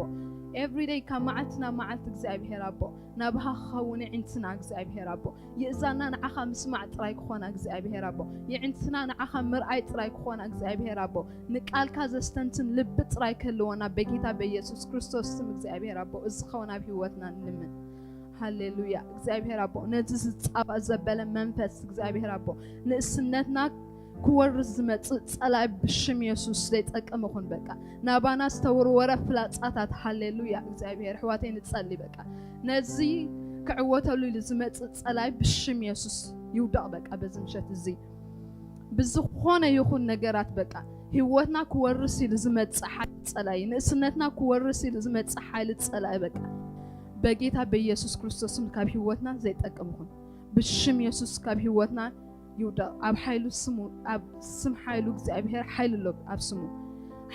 every day ከመዓልትና መዓልቲ እግዚአብሔር አቦ ናብኻ ክኸውን ዕንትና እግዚአብሔር አቦ ይእዛና ንዓኻ ምስማዕ ጥራይ ክኾና እግዚአብሔር አቦ ይዕንትና ንዓኻ ምርኣይ ጥራይ ክኾና እግዚአብሔር አቦ ንቃልካ ዘስተንትን ልቢ ጥራይ ክህልወና በጌታ በኢየሱስ ክርስቶስ ስም እግዚአብሔር አቦ እዚ ክኸውን ኣብ ህይወትና ንልምን ሃሌሉያ እግዚአብሔር አቦ ነዚ ዝጻባ ዘበለ መንፈስ እግዚአብሔር አቦ ንእስነትና ክወርስ ዝመጽእ ጸላይ ብሽም ኢየሱስ ዘይጠቅም ይኹን በቃ ናባና ዝተወርወረ ፍላጻታት ሃሌሉያ እግዚአብሔር ሕዋተይ ንጸልይ በቃ ነዚ ክዕወተሉ ዝመጽእ ጸላይ ብሽም ኢየሱስ ይውዳቕ በቃ በዚ ምሸት እዚ ብዝኾነ ይኹን ነገራት በቃ ህይወትና ክወርስ ዝመጽእ ሓይሊ ጸላይ ንእስነትና ክወርስ ዝመጽእ ሓይሊ ጸላይ በቃ በጌታ በኢየሱስ ክርስቶስም ካብ ህይወትና ዘይጠቅም ይኹን ብሽም ኢየሱስ ካብ ህይወትና ይውዳ ኣብ ሓይሉ ስሙ ኣብ ስም ሓይሉ እግዚአብሔር ሓይልሎ ኣብ ስሙ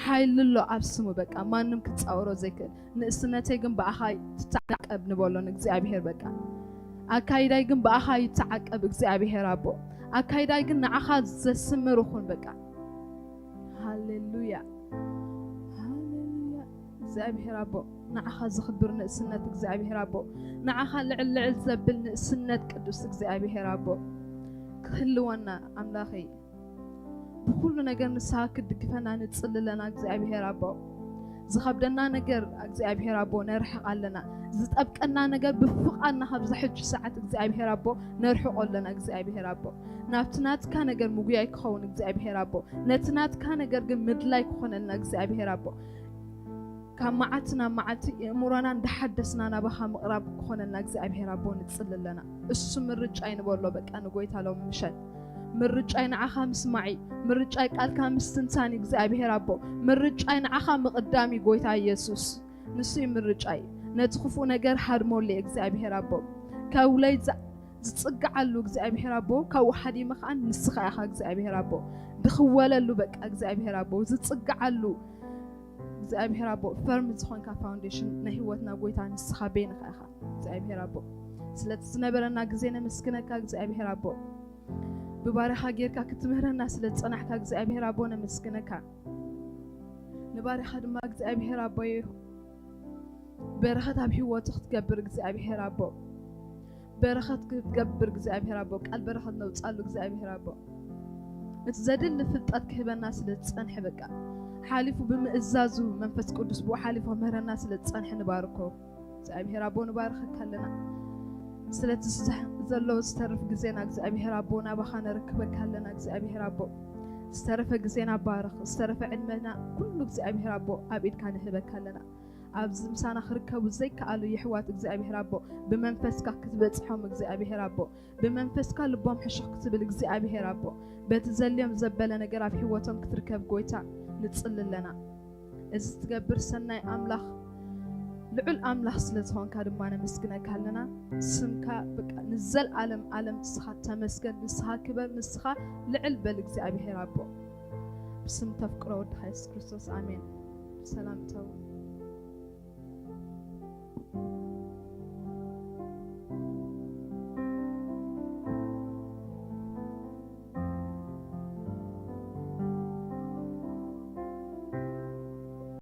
ሓይልሎ ኣብ ስሙ በቃ ማንም ክጻወሮ ዘይክእል ንእስነተይ ግን በኣኻ ትተዓቀብ ንበሎን እግዚአብሔር በቃ ኣካይዳይ ግን በኣኻ ይተዓቀብ እግዚአብሔር አቦ ኣካይዳይ ግን ንዓኻ ዘስምር ይኹን በቃ ሃሌሉያ ሃሌሉያ እግዚአብሔር አቦ ንዓኻ ዝኽብር ንእስነት እግዚአብሔር አቦ ንዓኻ ልዕል ዘብል ንእስነት ቅዱስ እግዚአብሔር አቦ ክህልወና ኣምላኸይ ብኩሉ ነገር ንስኻ ክድግፈና ንጽልለና እግዚአብሔር አቦ ዝኸብደና ነገር እግዚአብሔር አቦ ነርሕቕ ኣለና ዝጠብቀና ነገር ብፍቓድና ካብ ዝሕጂ ሰዓት እግዚአብሔር አቦ ነርሕቆ ኣለና እግዚአብሔር አቦ ናብትናትካ ነገር ምጉያይ ክኸውን እግዚአብሔር አቦ ነትናትካ ነገር ግን ምድላይ ክኾነልና እግዚአብሔር አቦ ካብ መዓልትና መዓልቲ እሙሮና እንዳሓደስና ናባኻ ምቕራብ ክኾነልና እግዚአብሔር አቦ ንጽልለና እሱ ምርጫይ ንበሎ በቃ ንጎይታ ሎም ምሸት ምርጫይ ንዓኻ ምስማዒ ምርጫይ ቃልካ ምስትንታኒ እግዚአብሔር አቦ ምርጫይ ንዓኻ ምቕዳሚ ጎይታ ኢየሱስ ንሱ ምርጫይ ነቲ ክፉእ ነገር ሃድሞለ እግዚአብሔር አቦ ካብ ለይ ዝጽግዓሉ እግዚአብሔር አቦ ካብ ሓዲመ ከዓ ንስኻ ኢኻ እግዚአብሔር አቦ ድኽወለሉ በቃ እግዚአብሔር አቦ ዝጽግዓሉ እግዚአብሔር አቦ ፈርም ዝኾንካ ፋውንዴሽን ንህይወትና ጎይታ ንስኻ ቤንኻ ኢኻ እግዚአብሔር አቦ ስለቲ ዝነበረና ግዜ ነመስግነካ እግዚአብሔር አቦ ብባሪኻ ጌርካ ክትምህረና ስለ ዝጸናሕካ እግዚአብሔር አቦ ነመስግነካ ንባሪኻ ድማ እግዚአብሔር አቦ በረኸት ኣብ ህይወቱ ክትገብር እግዚአብሔር አቦ በረኸት ክትገብር እግዚአብሔር አቦ ቃል በረኸት ነውጻሉ እግዚአብሔር አቦ እቲ ዘድሊ ፍልጠት ክህበና ስለ ዝጸንሕ በቃ ሓሊፉ ብምእዛዙ መንፈስ ቅዱስ ብኡ ሓሊፉ ምህረና ስለ ዝጸንሕ ንባርኮ እግዚአብሔር አቦ ንባርኸካ ኣለና ስለቲ ዘለዎ ዝተርፍ ግዜና እግዚአብሔር አቦ ናባኻ ነርክበካ ኣለና እግዚአብሔር አቦ ዝተረፈ ግዜና ባርኽ ዝተረፈ ዕድመና ኩሉ እግዚአብሔር አቦ ኣብ ኢድካ ንህበካ ኣለና ኣብዚ ምሳና ክርከቡ ዘይከኣሉ ይሕዋት እግዚአብሔር አቦ ብመንፈስካ ክትበጽሖም እግዚአብሔር አቦ ብመንፈስካ ልቦም ሕሽኽ ክትብል እግዚአብሔር አቦ በቲ ዘልዮም ዘበለ ነገር ኣብ ህይወቶም ክትርከብ ጎይታ ንጽልለና እዚ ትገብር ሰናይ ኣምላኽ ልዑል ኣምላኽ ስለ ዝኾንካ ድማ ነመስግነካ ኣለና ስምካ በቃ ንዘለዓለም ዓለም ንስኻ ተመስገን ንስኻ ክበር ንስኻ ልዕል በል እግዚአብሔር አቦ ብስም ተፍቅሮ ወድኻ ኢየሱስ ክርስቶስ ኣሜን ሰላም ተው